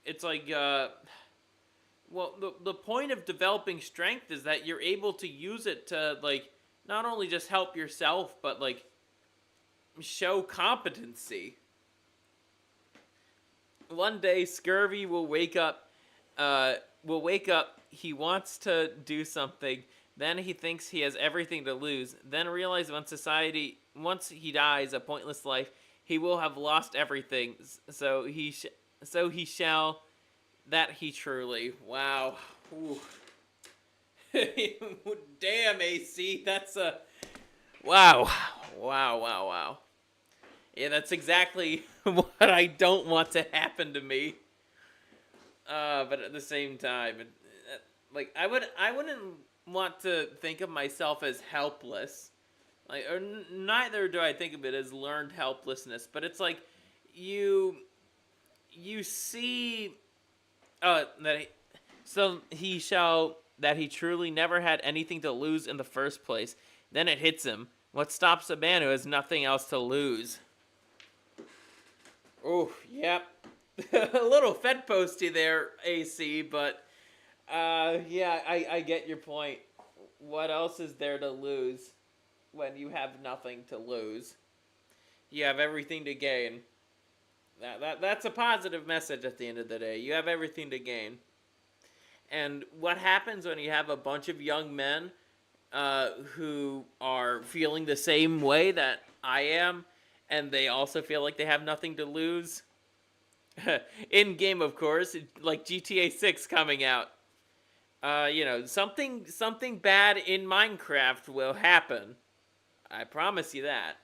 it's like, well, the point of developing strength is that you're able to use it to, like, not only just help yourself, but, like, show competency. One day, Scurvy will wake up, he wants to do something, then he thinks he has everything to lose, then realize once he dies a pointless life, he will have lost everything, so he shall, that he truly, wow. Ooh. Damn, AC, that's a, wow. Yeah, that's exactly what I don't want to happen to me. But at the same time, like, I wouldn't want to think of myself as helpless. Like, or neither do I think of it as learned helplessness. But it's like, you see, that he truly never had anything to lose in the first place. Then it hits him. What stops a man who has nothing else to lose? Oh, yep. A little Fed posty there, AC, but yeah, I get your point. What else is there to lose when you have nothing to lose? You have everything to gain. That's a positive message at the end of the day. You have everything to gain. And what happens when you have a bunch of young men who are feeling the same way that I am, and they also feel like they have nothing to lose? In game, of course, like GTA 6 coming out. You know, something bad in Minecraft will happen. I promise you that.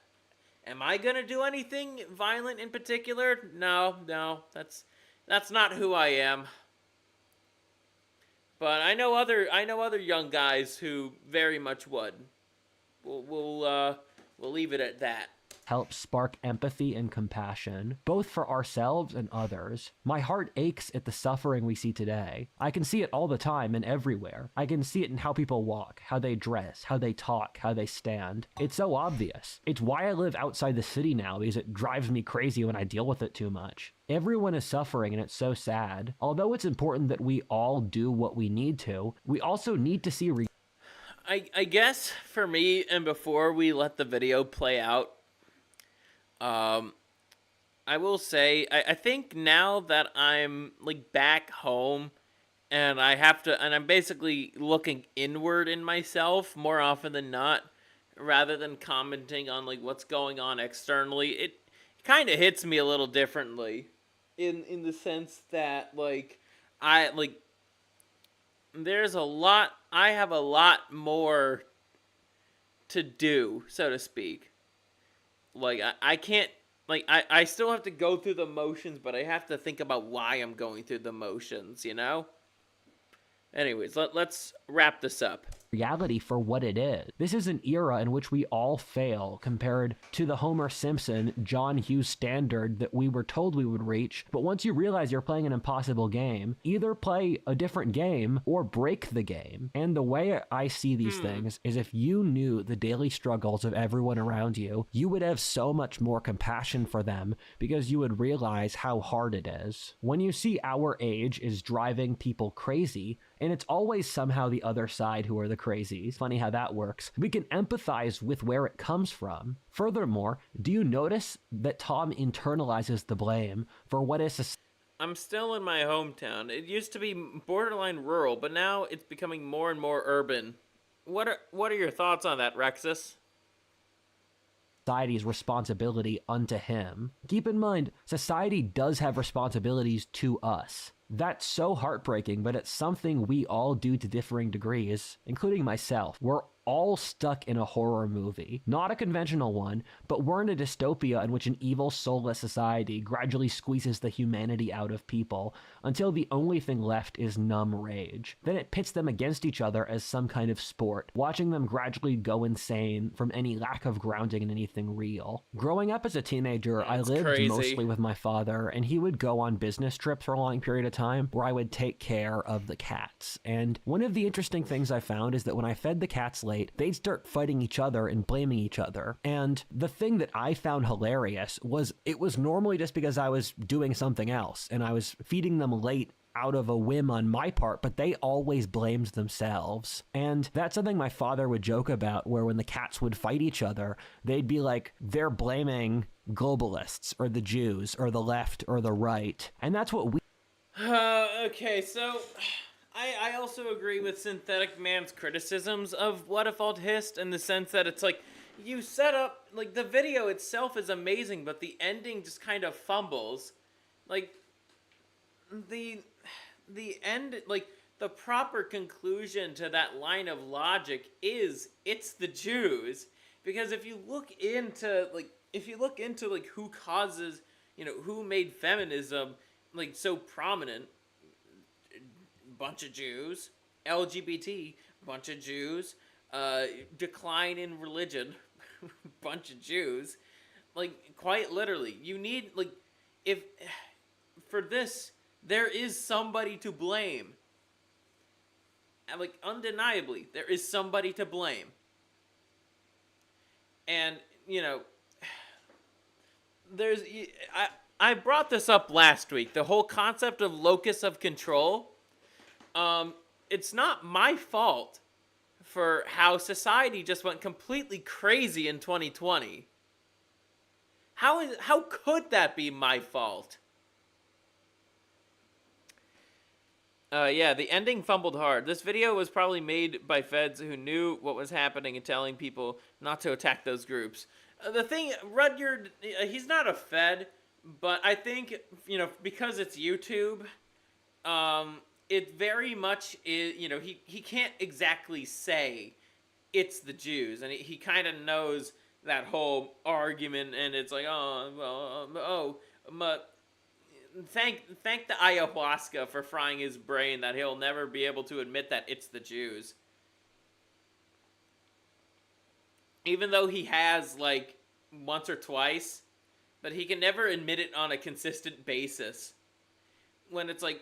Am I gonna do anything violent in particular? No, that's not who I am. But I know other young guys who very much would. We'll leave it at that. Help spark empathy and compassion, both for ourselves and others. My heart aches at the suffering we see today. I can see it all the time and everywhere. I can see it in how people walk, how they dress, how they talk, how they stand. It's so obvious. It's why I live outside the city now, because it drives me crazy when I deal with it too much. Everyone is suffering, and it's so sad. Although it's important that we all do what we need to, we also need to see I guess for me, and before we let the video play out, I will say, I think now that I'm, like, back home, and I'm basically looking inward in myself more often than not, rather than commenting on, like, what's going on externally, it kind of hits me a little differently, in the sense that, like, I have a lot more to do, so to speak. Like, I can't, like, I still have to go through the motions, but I have to think about why I'm going through the motions, you know? Anyways, let's wrap this up. Reality for what it is. This is an era in which we all fail compared to the Homer Simpson, John Hughes standard that we were told we would reach. But once you realize you're playing an impossible game, either play a different game or break the game. And the way I see these things is, if you knew the daily struggles of everyone around you, you would have so much more compassion for them, because you would realize how hard it is. When you see our age is driving people crazy, and it's always somehow the other side who are the crazies. Funny how that works. We can empathize with where it comes from. Furthermore, do you notice that Tom internalizes the blame for what is... I'm still in my hometown. It used to be borderline rural, but now it's becoming more and more urban. What are your thoughts on that, Rexus? Society's responsibility unto him. Keep in mind, society does have responsibilities to us. That's so heartbreaking, but it's something we all do to differing degrees, including myself. We're all stuck in a horror movie. Not a conventional one, but we're in a dystopia in which an evil, soulless society gradually squeezes the humanity out of people until the only thing left is numb rage. Then it pits them against each other as some kind of sport, watching them gradually go insane from any lack of grounding in anything real. Growing up as a teenager, I That's lived crazy. mostly with my father, and he would go on business trips for a long period of time where I would take care of the cats. And one of the interesting things I found is that when I fed the cats late, they'd start fighting each other and blaming each other. And the thing that I found hilarious was it was normally just because I was doing something else and I was feeding them late out of a whim on my part, but they always blamed themselves. And that's something my father would joke about, where when the cats would fight each other, they'd be like, they're blaming globalists or the Jews or the left or the right. And that's what we Okay, so I also agree with Synthetic Man's criticisms of What If Alt Hist, in the sense that it's like, you set up, like, the video itself is amazing, but the ending just kind of fumbles. Like, the end, like, the proper conclusion to that line of logic is, it's the Jews. Because if you look into, like, who causes, who made feminism, like, so prominent, bunch of Jews, LGBT, bunch of Jews, decline in religion, bunch of Jews. Like, quite literally, you need, like, if, for this, there is somebody to blame. And, like, undeniably, there is somebody to blame. And, I brought this up last week, the whole concept of locus of control. It's not my fault for how society just went completely crazy in 2020. How could that be my fault? Yeah, the ending fumbled hard. This video was probably made by feds who knew what was happening and telling people not to attack those groups. The thing, Rudyard, he's not a fed, but I think, because it's YouTube, it very much is, he can't exactly say it's the Jews, and he kind of knows that whole argument, and it's like, thank the ayahuasca for frying his brain that he'll never be able to admit that it's the Jews. Even though he has, like, once or twice, but he can never admit it on a consistent basis. When it's like,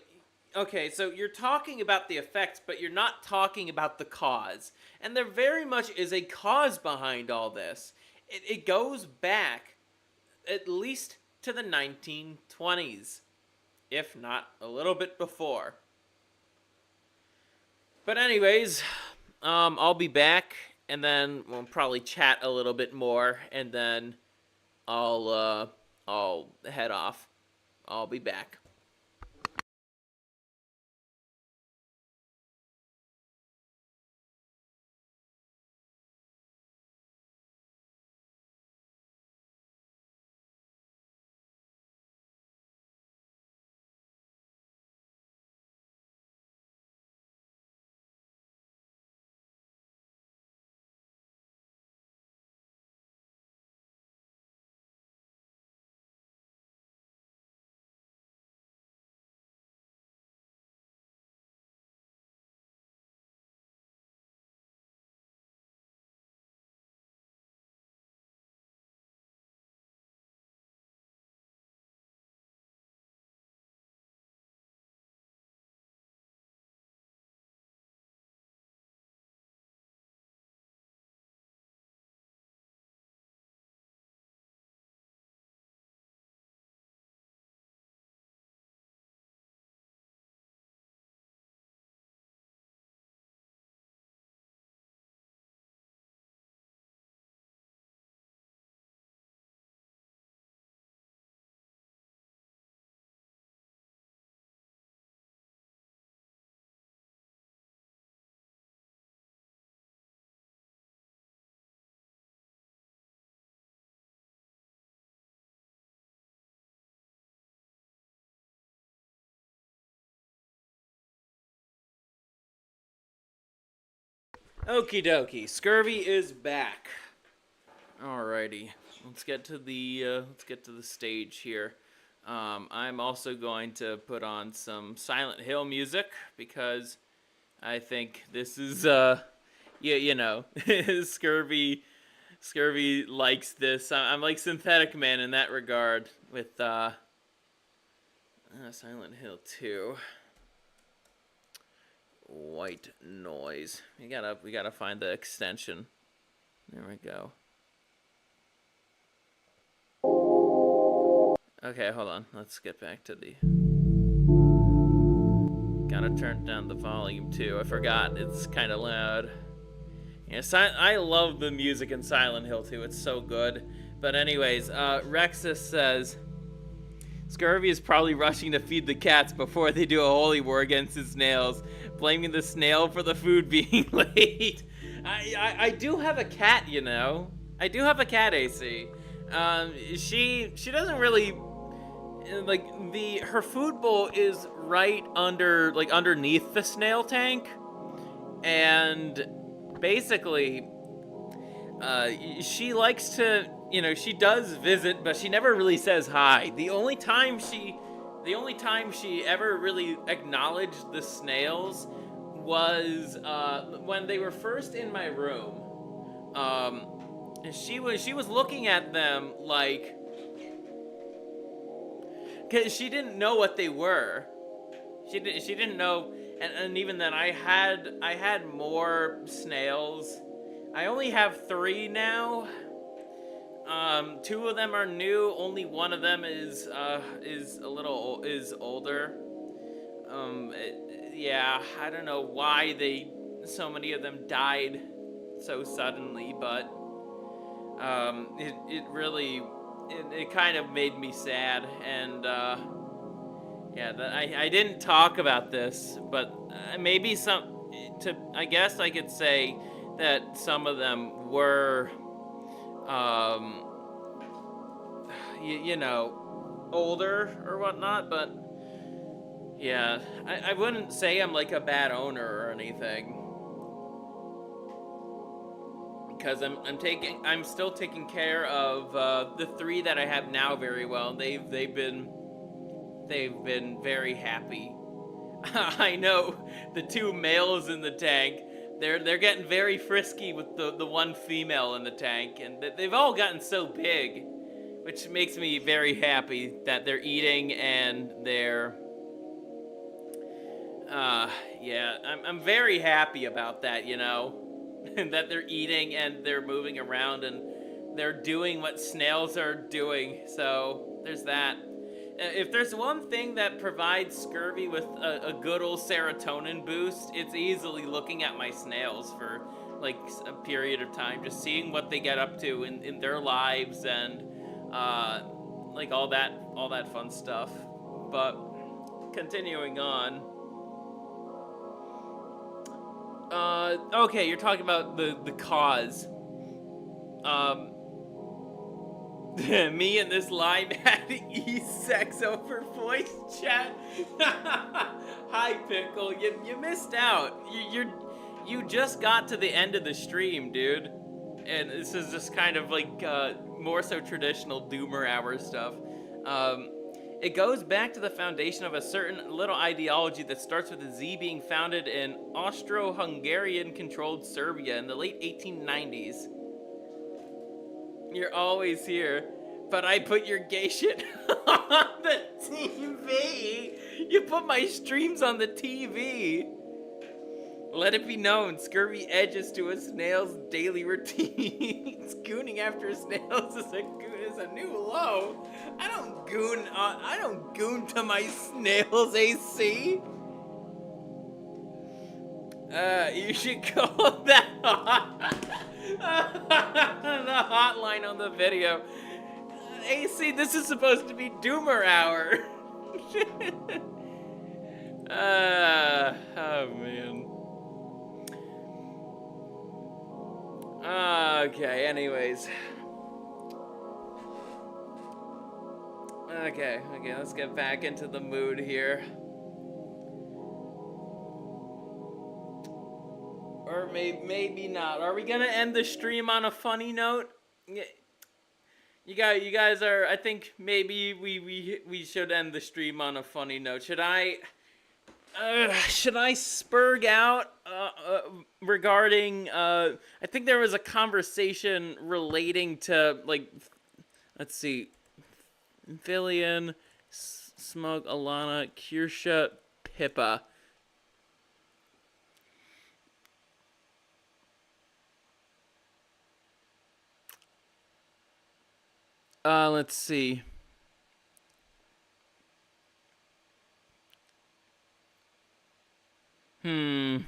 okay, so you're talking about the effects, but you're not talking about the cause. And there very much is a cause behind all this. It goes back at least to the 1920s, if not a little bit before. But anyways, I'll be back, and then we'll probably chat a little bit more, and then I'll head off. I'll be back. Okie dokie, Scurvy is back. Alrighty, let's get to the stage here. I'm also going to put on some Silent Hill music because I think this is you know, Scurvy likes this. I'm like Synthetic Man in that regard with Silent Hill 2. White noise. We gotta find the extension. There we go. Okay, hold on. Let's get back to the. Gotta turn down the volume too. I forgot. It's kind of loud. Yeah, I love the music in Silent Hill 2. It's so good. But anyways, Rexus says Scurvy is probably rushing to feed the cats before they do a holy war against his snails, blaming the snail for the food being late. I do have a cat, you know. I do have a cat, AC. She doesn't really like her food bowl is right under underneath the snail tank, and basically she likes to, you know, she does visit, but she never really says hi. The only time she ever really acknowledged the snails was when they were first in my room. And she was looking at them like, cause she didn't know what they were. She didn't know, and even then I had more snails. I only have 3 now. 2 of them are new. Only one of them is older. Yeah, I don't know why so many of them died so suddenly, but it really kind of made me sad, and yeah, I didn't talk about this, but maybe I guess I could say that some of them were, you know, older or whatnot, but yeah, I wouldn't say I'm like a bad owner or anything, because I'm still taking care of the 3 that I have now very well. They've been very happy. I know the 2 males in the tank, they're getting very frisky with the 1 female in the tank, and they've all gotten so big, which makes me very happy that they're eating and they're yeah, I'm very happy about that, you know. That they're eating and they're moving around and they're doing what snails are doing. So there's that. If there's one thing that provides Scurvy with a good old serotonin boost, it's easily looking at my snails for like a period of time, just seeing what they get up to in their lives, and like all that fun stuff. But continuing on. Okay, you're talking about the cause. Me and this line had e-sex over voice chat. Hi, Pickle. You missed out. You just got to the end of the stream, dude. And this is just kind of like more so traditional Doomer Hour stuff. It goes back to the foundation of a certain little ideology that starts with a Z being founded in Austro-Hungarian-controlled Serbia in the late 1890s. You're always here, but I put your gay shit on the TV. You put my streams on the TV. Let it be known, Scurvy edges to a snail's daily routine. Gooning after snails is a new low. I don't goon to my snails, AC. You should call that the hotline on the video. AC, this is supposed to be Doomer Hour. Oh man. Okay, anyways. Okay, let's get back into the mood here. Or maybe not. Are we gonna end the stream on a funny note? You guys are. I think maybe we should end the stream on a funny note. Should I spurg out regarding? I think there was a conversation relating to like, let's see, Villian, Smug, Alana, Kirsha, Pippa. Let's see. Unhinged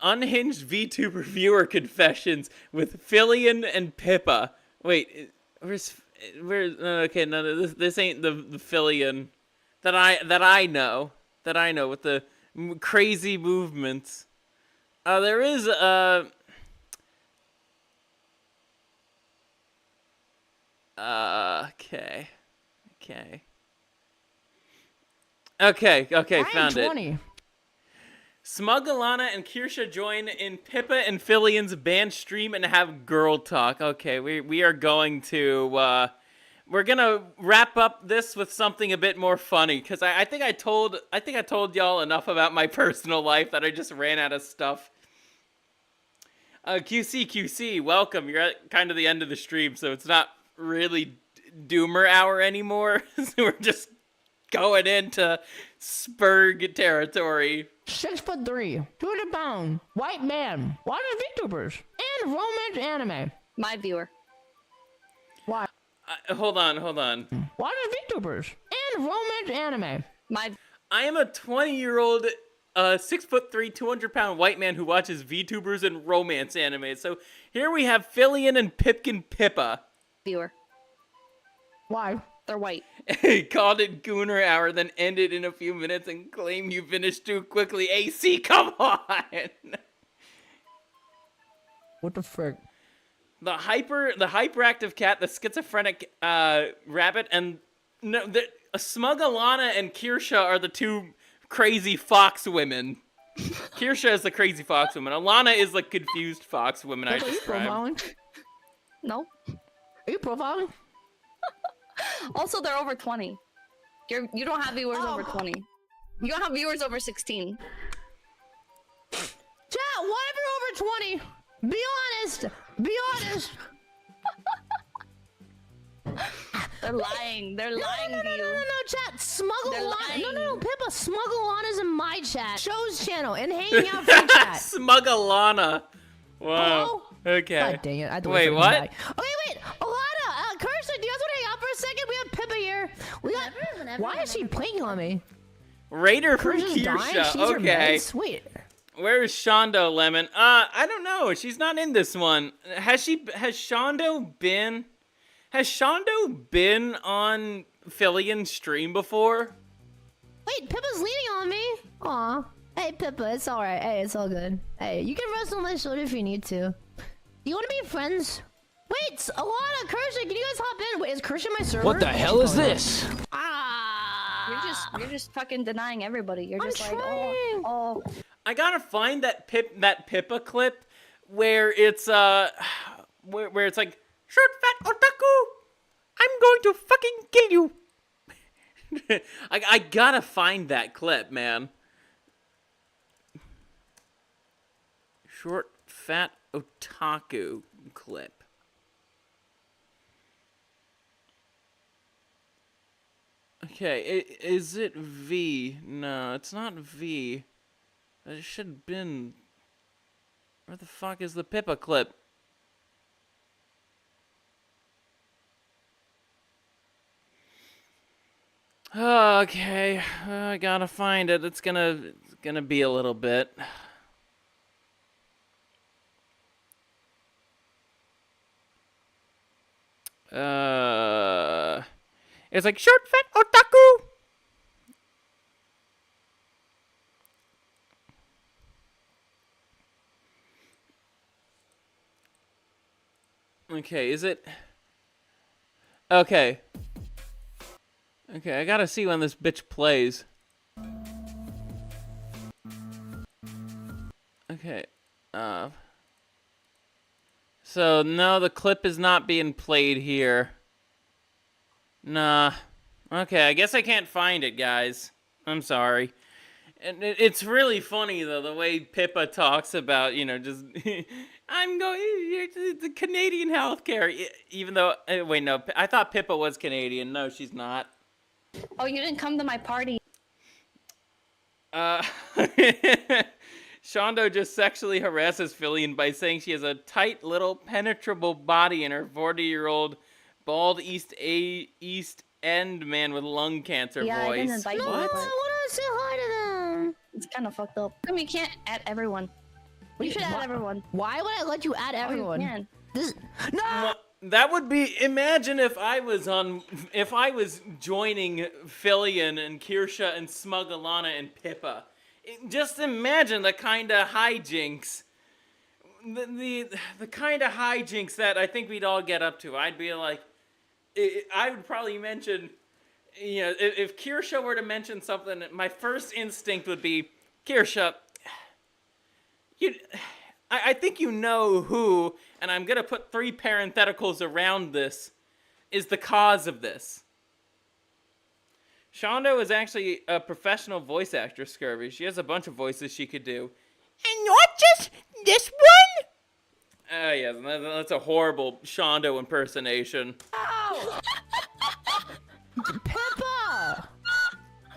VTuber viewer confessions with Fillion and Pippa. Wait, where's okay, no, this ain't the Fillion that I know with the crazy movements. There is Okay, found it. Smug, Alana, and Kirsha join in Pippa and Fillion's band stream and have girl talk. Okay, we are going to we're gonna wrap up this with something a bit more funny, because I think I told y'all enough about my personal life that I just ran out of stuff. QC, welcome. You're at kind of the end of the stream, so it's not really Doomer hour anymore. So we're just going into Spurg territory. 6'3", 200 pound, white man, watches VTubers, and romance anime. My viewer. Why? Hold on. Watches VTubers, and romance anime. I am a 20-year-old, 6'3", 200 pound white man who watches VTubers and romance anime. So here we have Fillion and Pipkin Pippa. Viewer. Why? They're white. Called it Gooner Hour, then ended in a few minutes and claim you finished too quickly. AC, come on! What the frick? The hyperactive cat, the schizophrenic rabbit, and Smug, Alana, and Kirsha are the two crazy fox women. Kirsha is the crazy fox woman. Alana is the confused fox woman I described. No. Are you profiling? Also, they're over 20. You don't have viewers over 20. You don't have viewers over 16. Chat, what if you're over 20? Be honest. Be honest. They're lying. They're lying to you. No, chat. Smuggle Alana. No, Pippa. Smuggle Alana's in my chat. Show's channel and hanging out free chat. Smug Alana. Wow. Hello? Okay. God dang it. I Wait, what? Okay, wait. Alana, Kirsten, do you guys want to hang out for a second? We have Pippa here. Why is she playing on me? Raider from Kirsten's dying? Kirsha. She's her Okay. meds? Wait. Where's Shondo Lemon? I don't know. She's not in this one. Has Shondo been on Fillion's stream before? Wait, Pippa's leaning on me. Aw. Hey, Pippa, it's alright. Hey, it's all good. Hey, you can rest on my shoulder if you need to. You want to be friends? Wait, Alana, Kirsha, can you guys hop in? Wait, is Kirsha my server? What the hell is this? You're just fucking denying everybody. You're just I'm like, trying. oh. I gotta find that Pippa clip where it's where it's like, short fat otaku, I'm going to fucking kill you. I gotta find that clip, man. Short fat otaku clip. Okay, is it V? No, it's not V. It should have been... Where the fuck is the Pippa clip? Okay, I gotta find it. It's gonna be a little bit. It's like short fat otaku. Okay, is it? Okay. Okay, I gotta see when this bitch plays. Okay. So no, the clip is not being played here. Nah. Okay, I guess I can't find it, guys. I'm sorry. And it's really funny, though, the way Pippa talks about, you know, just, I'm going to the Canadian healthcare, even though, wait, no, I thought Pippa was Canadian. No, she's not. Oh, you didn't come to my party. Shondo just sexually harasses Fillion by saying she has a tight little penetrable body in her 40-year-old bald East End man with lung cancer voice. I didn't invite you. No, I want to say hi to them. It's kind of fucked up. I mean, you can't add everyone. You should add everyone. Why would I let you add everyone? Oh, you can. This no. Well, that would be. Imagine if I was joining Fillion and Kirsha and Smug Alana and Pippa. Just imagine the kind of hijinks. The kind of hijinks that I think we'd all get up to. I'd be like, I would probably mention, you know, if Kirsha were to mention something, my first instinct would be, Kirsha, I think you know who, and I'm gonna put 3 parentheticals around this, is the cause of this. Shondo is actually a professional voice actress, Scurvy. She has a bunch of voices she could do. And not just this one? Oh, yes, that's a horrible Shondo impersonation. Ow! Pippa!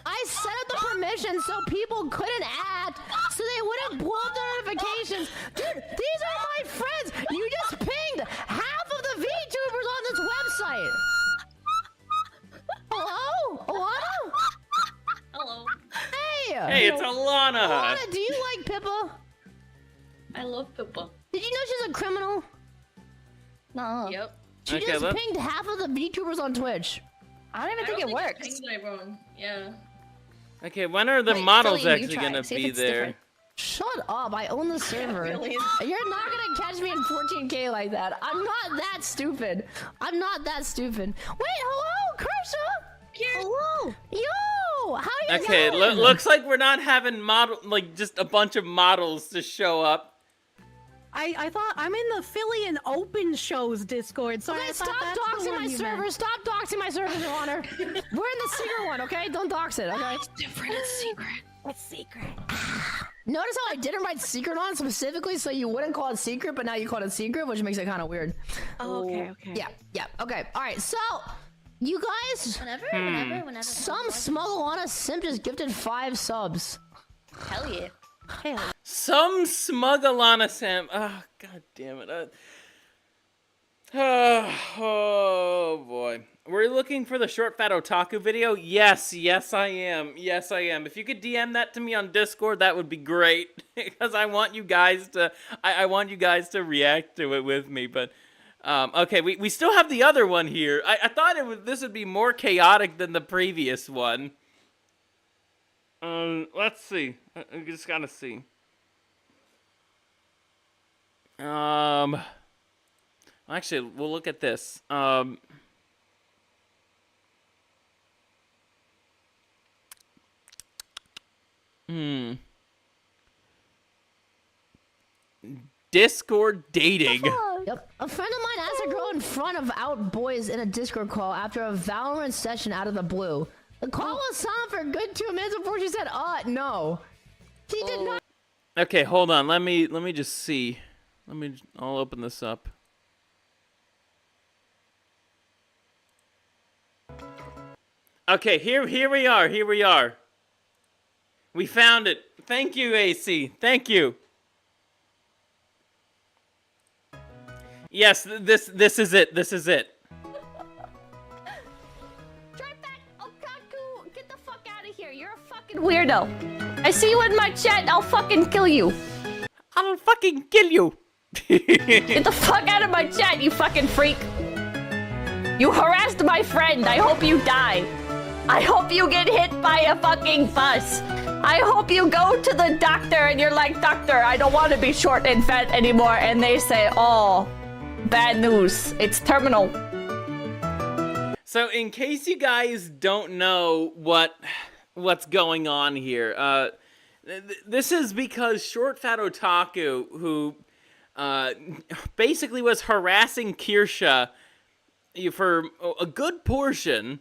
I set up the permission so people couldn't act, so they wouldn't blow up the notifications. Dude, these are my friends! You just pinged half of the VTubers on this website! Hello? Alana? Hello. Hey! Hey, it's Alana! Alana, do you like Pippa? I love Pippa. Did you know she's a criminal? No. Yep. She Okay, just pinged half of the VTubers on Twitch. I don't even think it works. I pinged everyone. Yeah. Okay, when are the Wait, models Fillion, you actually try. gonna See if be it's there? different. Shut up, I own the server. Really? You're not gonna catch me in 14K like that. I'm not that stupid. I'm not that stupid. Wait, hello, Kershaw? Hello. Yo, how you Okay, going? looks like we're not having just a bunch of models to show up. I thought I'm in the Fillion Open Shows Discord, so Okay, I thought stop that's the doxing one my you server. meant. Stop doxing my server, Your Honor. We're in the secret one, okay? Don't dox it, okay? It's different. It's secret. It's secret. Notice how I didn't write secret on it specifically so you wouldn't call it secret, but now you call it secret, which makes it kind of weird. Oh, okay. Yeah, okay. All right, so you guys, Whenever. some smug Alana simp just gifted 5 subs. Hell yeah. Some smug Alana Sam. Oh, god damn it. Oh boy. We're looking for the short fat otaku video? Yes, I am. Yes, I am. If you could DM that to me on Discord, that would be great. Because I want you guys to I want you guys to react to it with me, but okay, we still have the other one here. I thought this would be more chaotic than the previous one. Let's see. I just gotta see. Actually, we'll look at this. Discord dating. Yep. A friend of mine asked a girl in front of out boys in a Discord call after a Valorant session out of the blue. The call was silent for a good 2 minutes before she said, no. She did not. Okay, hold on. Let me just see. I'll open this up. Okay, here we are. We found it. Thank you, AC. Thank you. Yes, this is it. This is it. Drive back, Okaku! Get the fuck out of here. You're a fucking weirdo. I see you in my chat. I'll fucking kill you. I'll fucking kill you. Get the fuck out of my chat, you fucking freak. You harassed my friend. I hope you die. I hope you get hit by a fucking bus. I hope you go to the doctor and you're like, doctor, I don't want to be short and fat anymore. And they say, oh, bad news. It's terminal. So, in case you guys don't know what's going on here, This is because Short Fat Otaku, who basically was harassing Kirsha for a good portion.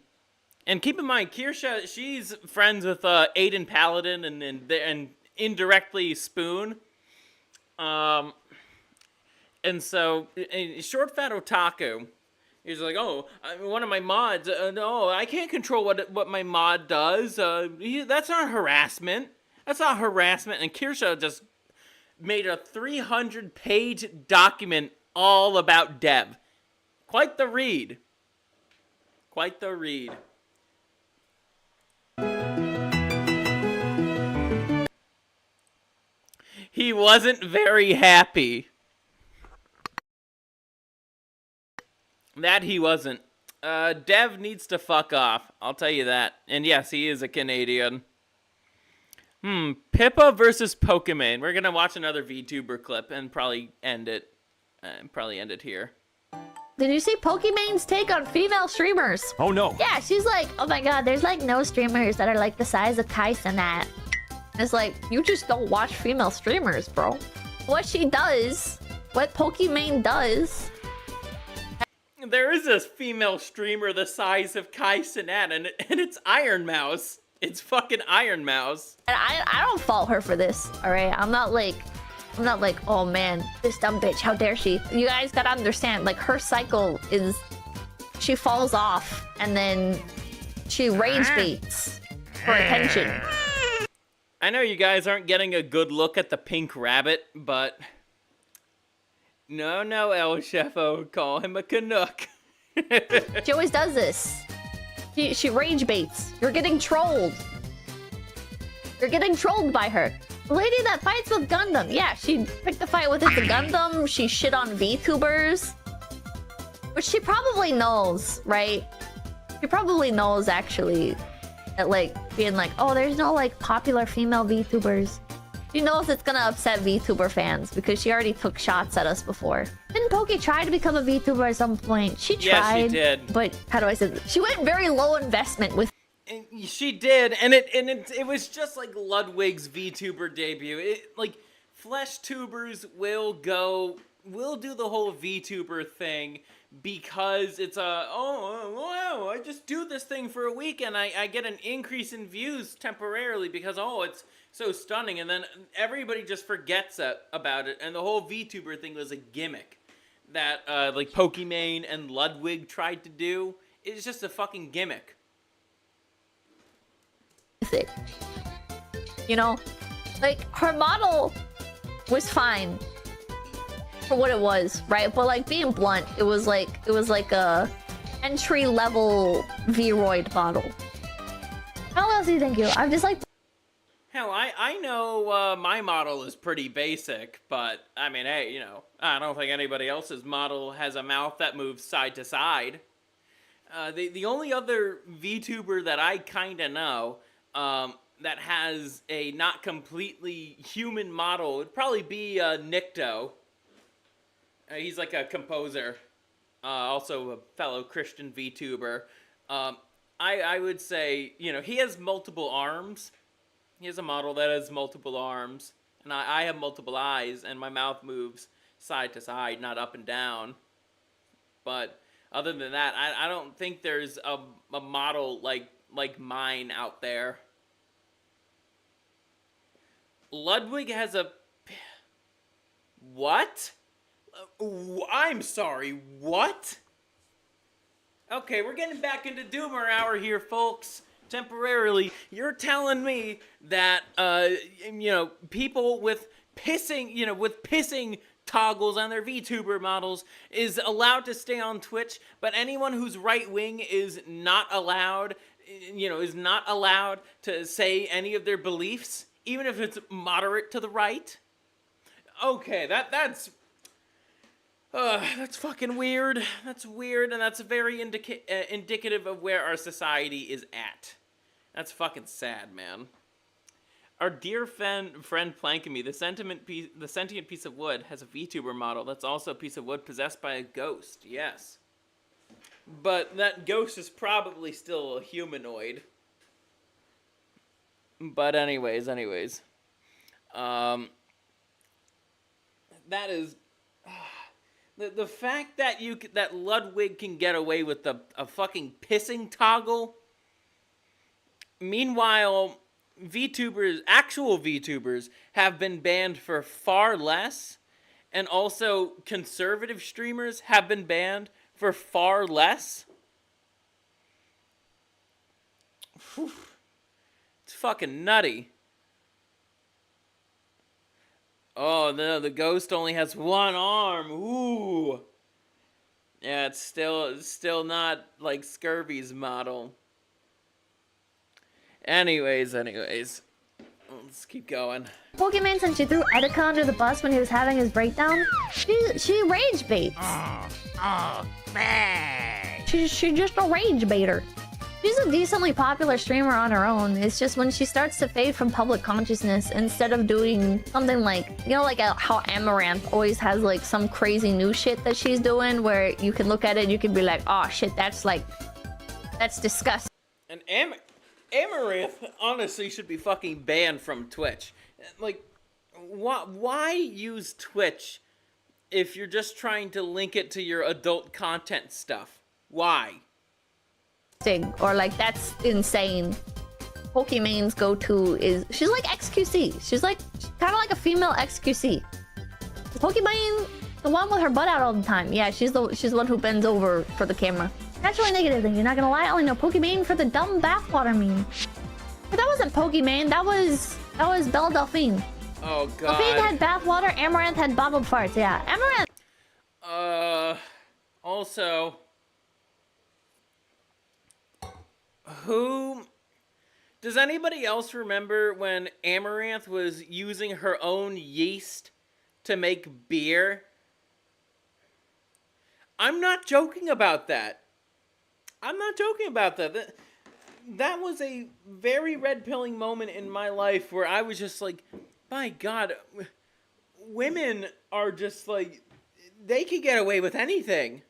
And keep in mind, Kirsha, she's friends with Aiden Paladin and indirectly Spoon. And so, Short Fat Otaku, he's like, oh, one of my mods, no, I can't control what my mod does. That's not harassment. That's not harassment. And Kirsha just made a 300-page document all about Dev. Quite the read. Quite the read. He wasn't very happy. That he wasn't. Dev needs to fuck off. I'll tell you that. And yes, he is a Canadian. Pippa versus Pokemon. We're gonna watch another VTuber clip and probably end it. Here. Did you see Pokemon's take on female streamers? Oh no. Yeah, she's like, oh my god, there's like no streamers that are like the size of Kais and that. It's like, you just don't watch female streamers, bro. What she does, what Pokemon does. There is a female streamer the size of Kai Cenat, and it's Iron Mouse. It's fucking Iron Mouse. And I don't fault her for this, alright? I'm not like, oh man, this dumb bitch, how dare she? You guys gotta understand, like, her cycle is, she falls off, and then she rage baits for attention. I know you guys aren't getting a good look at the pink rabbit, but... No, El Chefo, call him a Canuck. She always does this. She rage baits. You're getting trolled. You're getting trolled by her. The lady that fights with Gundam. Yeah, she picked a fight with It's a Gundam. She shit on VTubers. Which she probably knows, right? She probably knows, actually, that, like, being like, oh, there's no, like, popular female VTubers. She knows it's gonna upset VTuber fans because she already took shots at us before. Didn't Poke try to become a VTuber at some point? She tried. Yes, she did. But, how do I say this? She went very low investment with... She did, and it was just like Ludwig's VTuber debut. Like, flesh tubers will do the whole VTuber thing because it's wow, I just do this thing for a week and I get an increase in views temporarily because, it's so stunning, and then everybody just forgets about it, and the whole VTuber thing was a gimmick that, like, Pokimane and Ludwig tried to do. It's just a fucking gimmick. It. You know? Like, her model was fine for what it was, right? But, like, being blunt, it was like a entry-level V-Roid model. How else do you think I'm just like... Hell, I know my model is pretty basic, but, I mean, hey, I don't think anybody else's model has a mouth that moves side to side. The only other VTuber that I kinda know that has a not completely human model would probably be Nikto. He's like a composer, also a fellow Christian VTuber. I would say, he has multiple arms. He has a model that has multiple arms, and I have multiple eyes, and my mouth moves side to side, not up and down. But other than that, I don't think there's a model like mine out there. Ludwig has a... What? I'm sorry, what? Okay, we're getting back into Doomer Hour here, folks. Temporarily, you're telling me that, people with pissing toggles on their VTuber models is allowed to stay on Twitch, but anyone who's right-wing is not allowed, is not allowed to say any of their beliefs, even if it's moderate to the right? Okay, that's fucking weird. That's weird, and that's very indicative of where our society is at. That's fucking sad, man. Our dear friend Plankamy, the sentient piece of wood, has a VTuber model that's also a piece of wood possessed by a ghost. Yes. But that ghost is probably still a humanoid. But anyways. That is the fact that that Ludwig can get away with a fucking pissing toggle. Meanwhile, actual VTubers, have been banned for far less, and also conservative streamers have been banned for far less. Whew. It's fucking nutty. Oh no, the ghost only has one arm. Ooh. Yeah, it's still not like Scurvy's model. Anyways, let's keep going. Pokemon, since she threw Etika under the bus when he was having his breakdown, she rage baits. She's just a rage baiter. She's a decently popular streamer on her own. It's just when she starts to fade from public consciousness, instead of doing something like, you know, like how Amaranth always has like some crazy new shit that she's doing, where you can look at it and you can be like, oh shit, that's disgusting. And Amaranth honestly should be fucking banned from Twitch. Like, why use Twitch if you're just trying to link it to your adult content stuff? Why? Or like, that's insane. Pokemon's go-to is, she's like XQC. She's kind of like a female XQC. Pokemon, the one with her butt out all the time. Yeah, she's the one who bends over for the camera. That's really negative thing. You're not gonna lie. I only know Pokemon for the dumb bathwater meme. But that wasn't Pokemon. That was Belle Delphine. Oh god. Delphine had bathwater. Amaranth had bottled farts. Yeah, Amaranth. Also, does anybody else remember when Amaranth was using her own yeast to make beer? I'm not joking about that. That was a very red-pilling moment in my life where I was just like, my god, women are just like, they can get away with anything.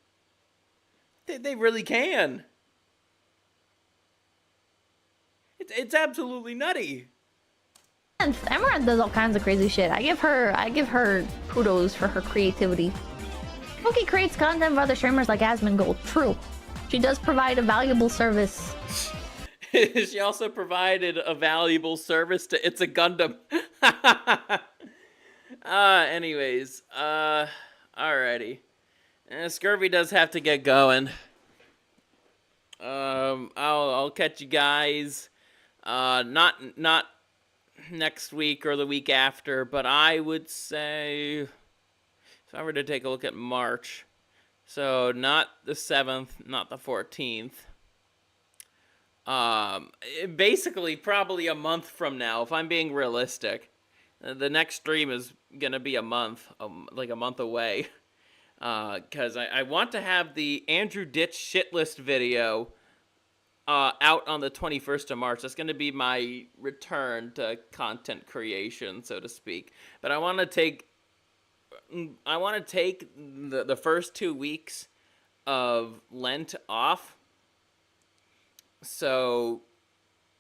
They really can. It's absolutely nutty. Amaranth does all kinds of crazy shit. I give her kudos for her creativity. Poke creates content for other streamers like Asmongold. True. She does provide a valuable service. She also provided a valuable service to It's a Gundam. Anyways, alrighty. Scurvy does have to get going. I'll catch you guys. Not next week or the week after, but I would say, if I were to take a look at March, so not the 7th, not the 14th. Basically, probably a month from now, if I'm being realistic. The next stream is gonna be a month, like a month away. Because I want to have the Andrew Ditch shit list video out on the 21st of March. That's gonna be my return to content creation, so to speak. But I want to take the first 2 weeks of Lent off. So,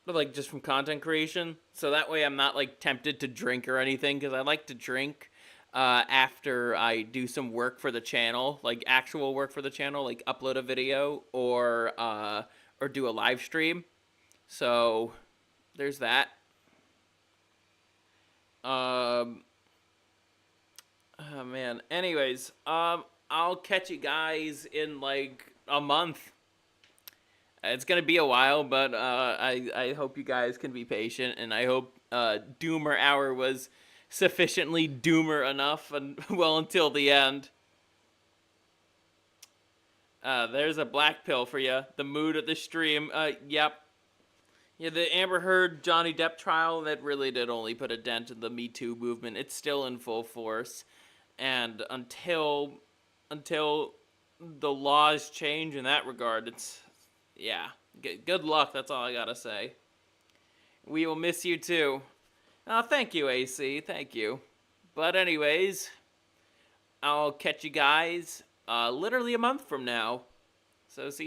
like, just from content creation. So that way I'm not, like, tempted to drink or anything, because I like to drink after I do some work for the channel, like actual work for the channel, like upload a video or do a live stream. So, there's that. Oh man. Anyways, I'll catch you guys in like a month. It's gonna be a while, but I hope you guys can be patient, and I hope Doomer Hour was sufficiently doomer enough, and well, until the end. There's a black pill for you. The mood of the stream. Yep. Yeah, the Amber Heard Johnny Depp trial, that really did only put a dent in the Me Too movement. It's still in full force. And until the laws change in that regard, it's, yeah. Good luck, that's all I gotta say. We will miss you too. Oh, thank you, AC. Thank you. But anyways, I'll catch you guys literally a month from now. So see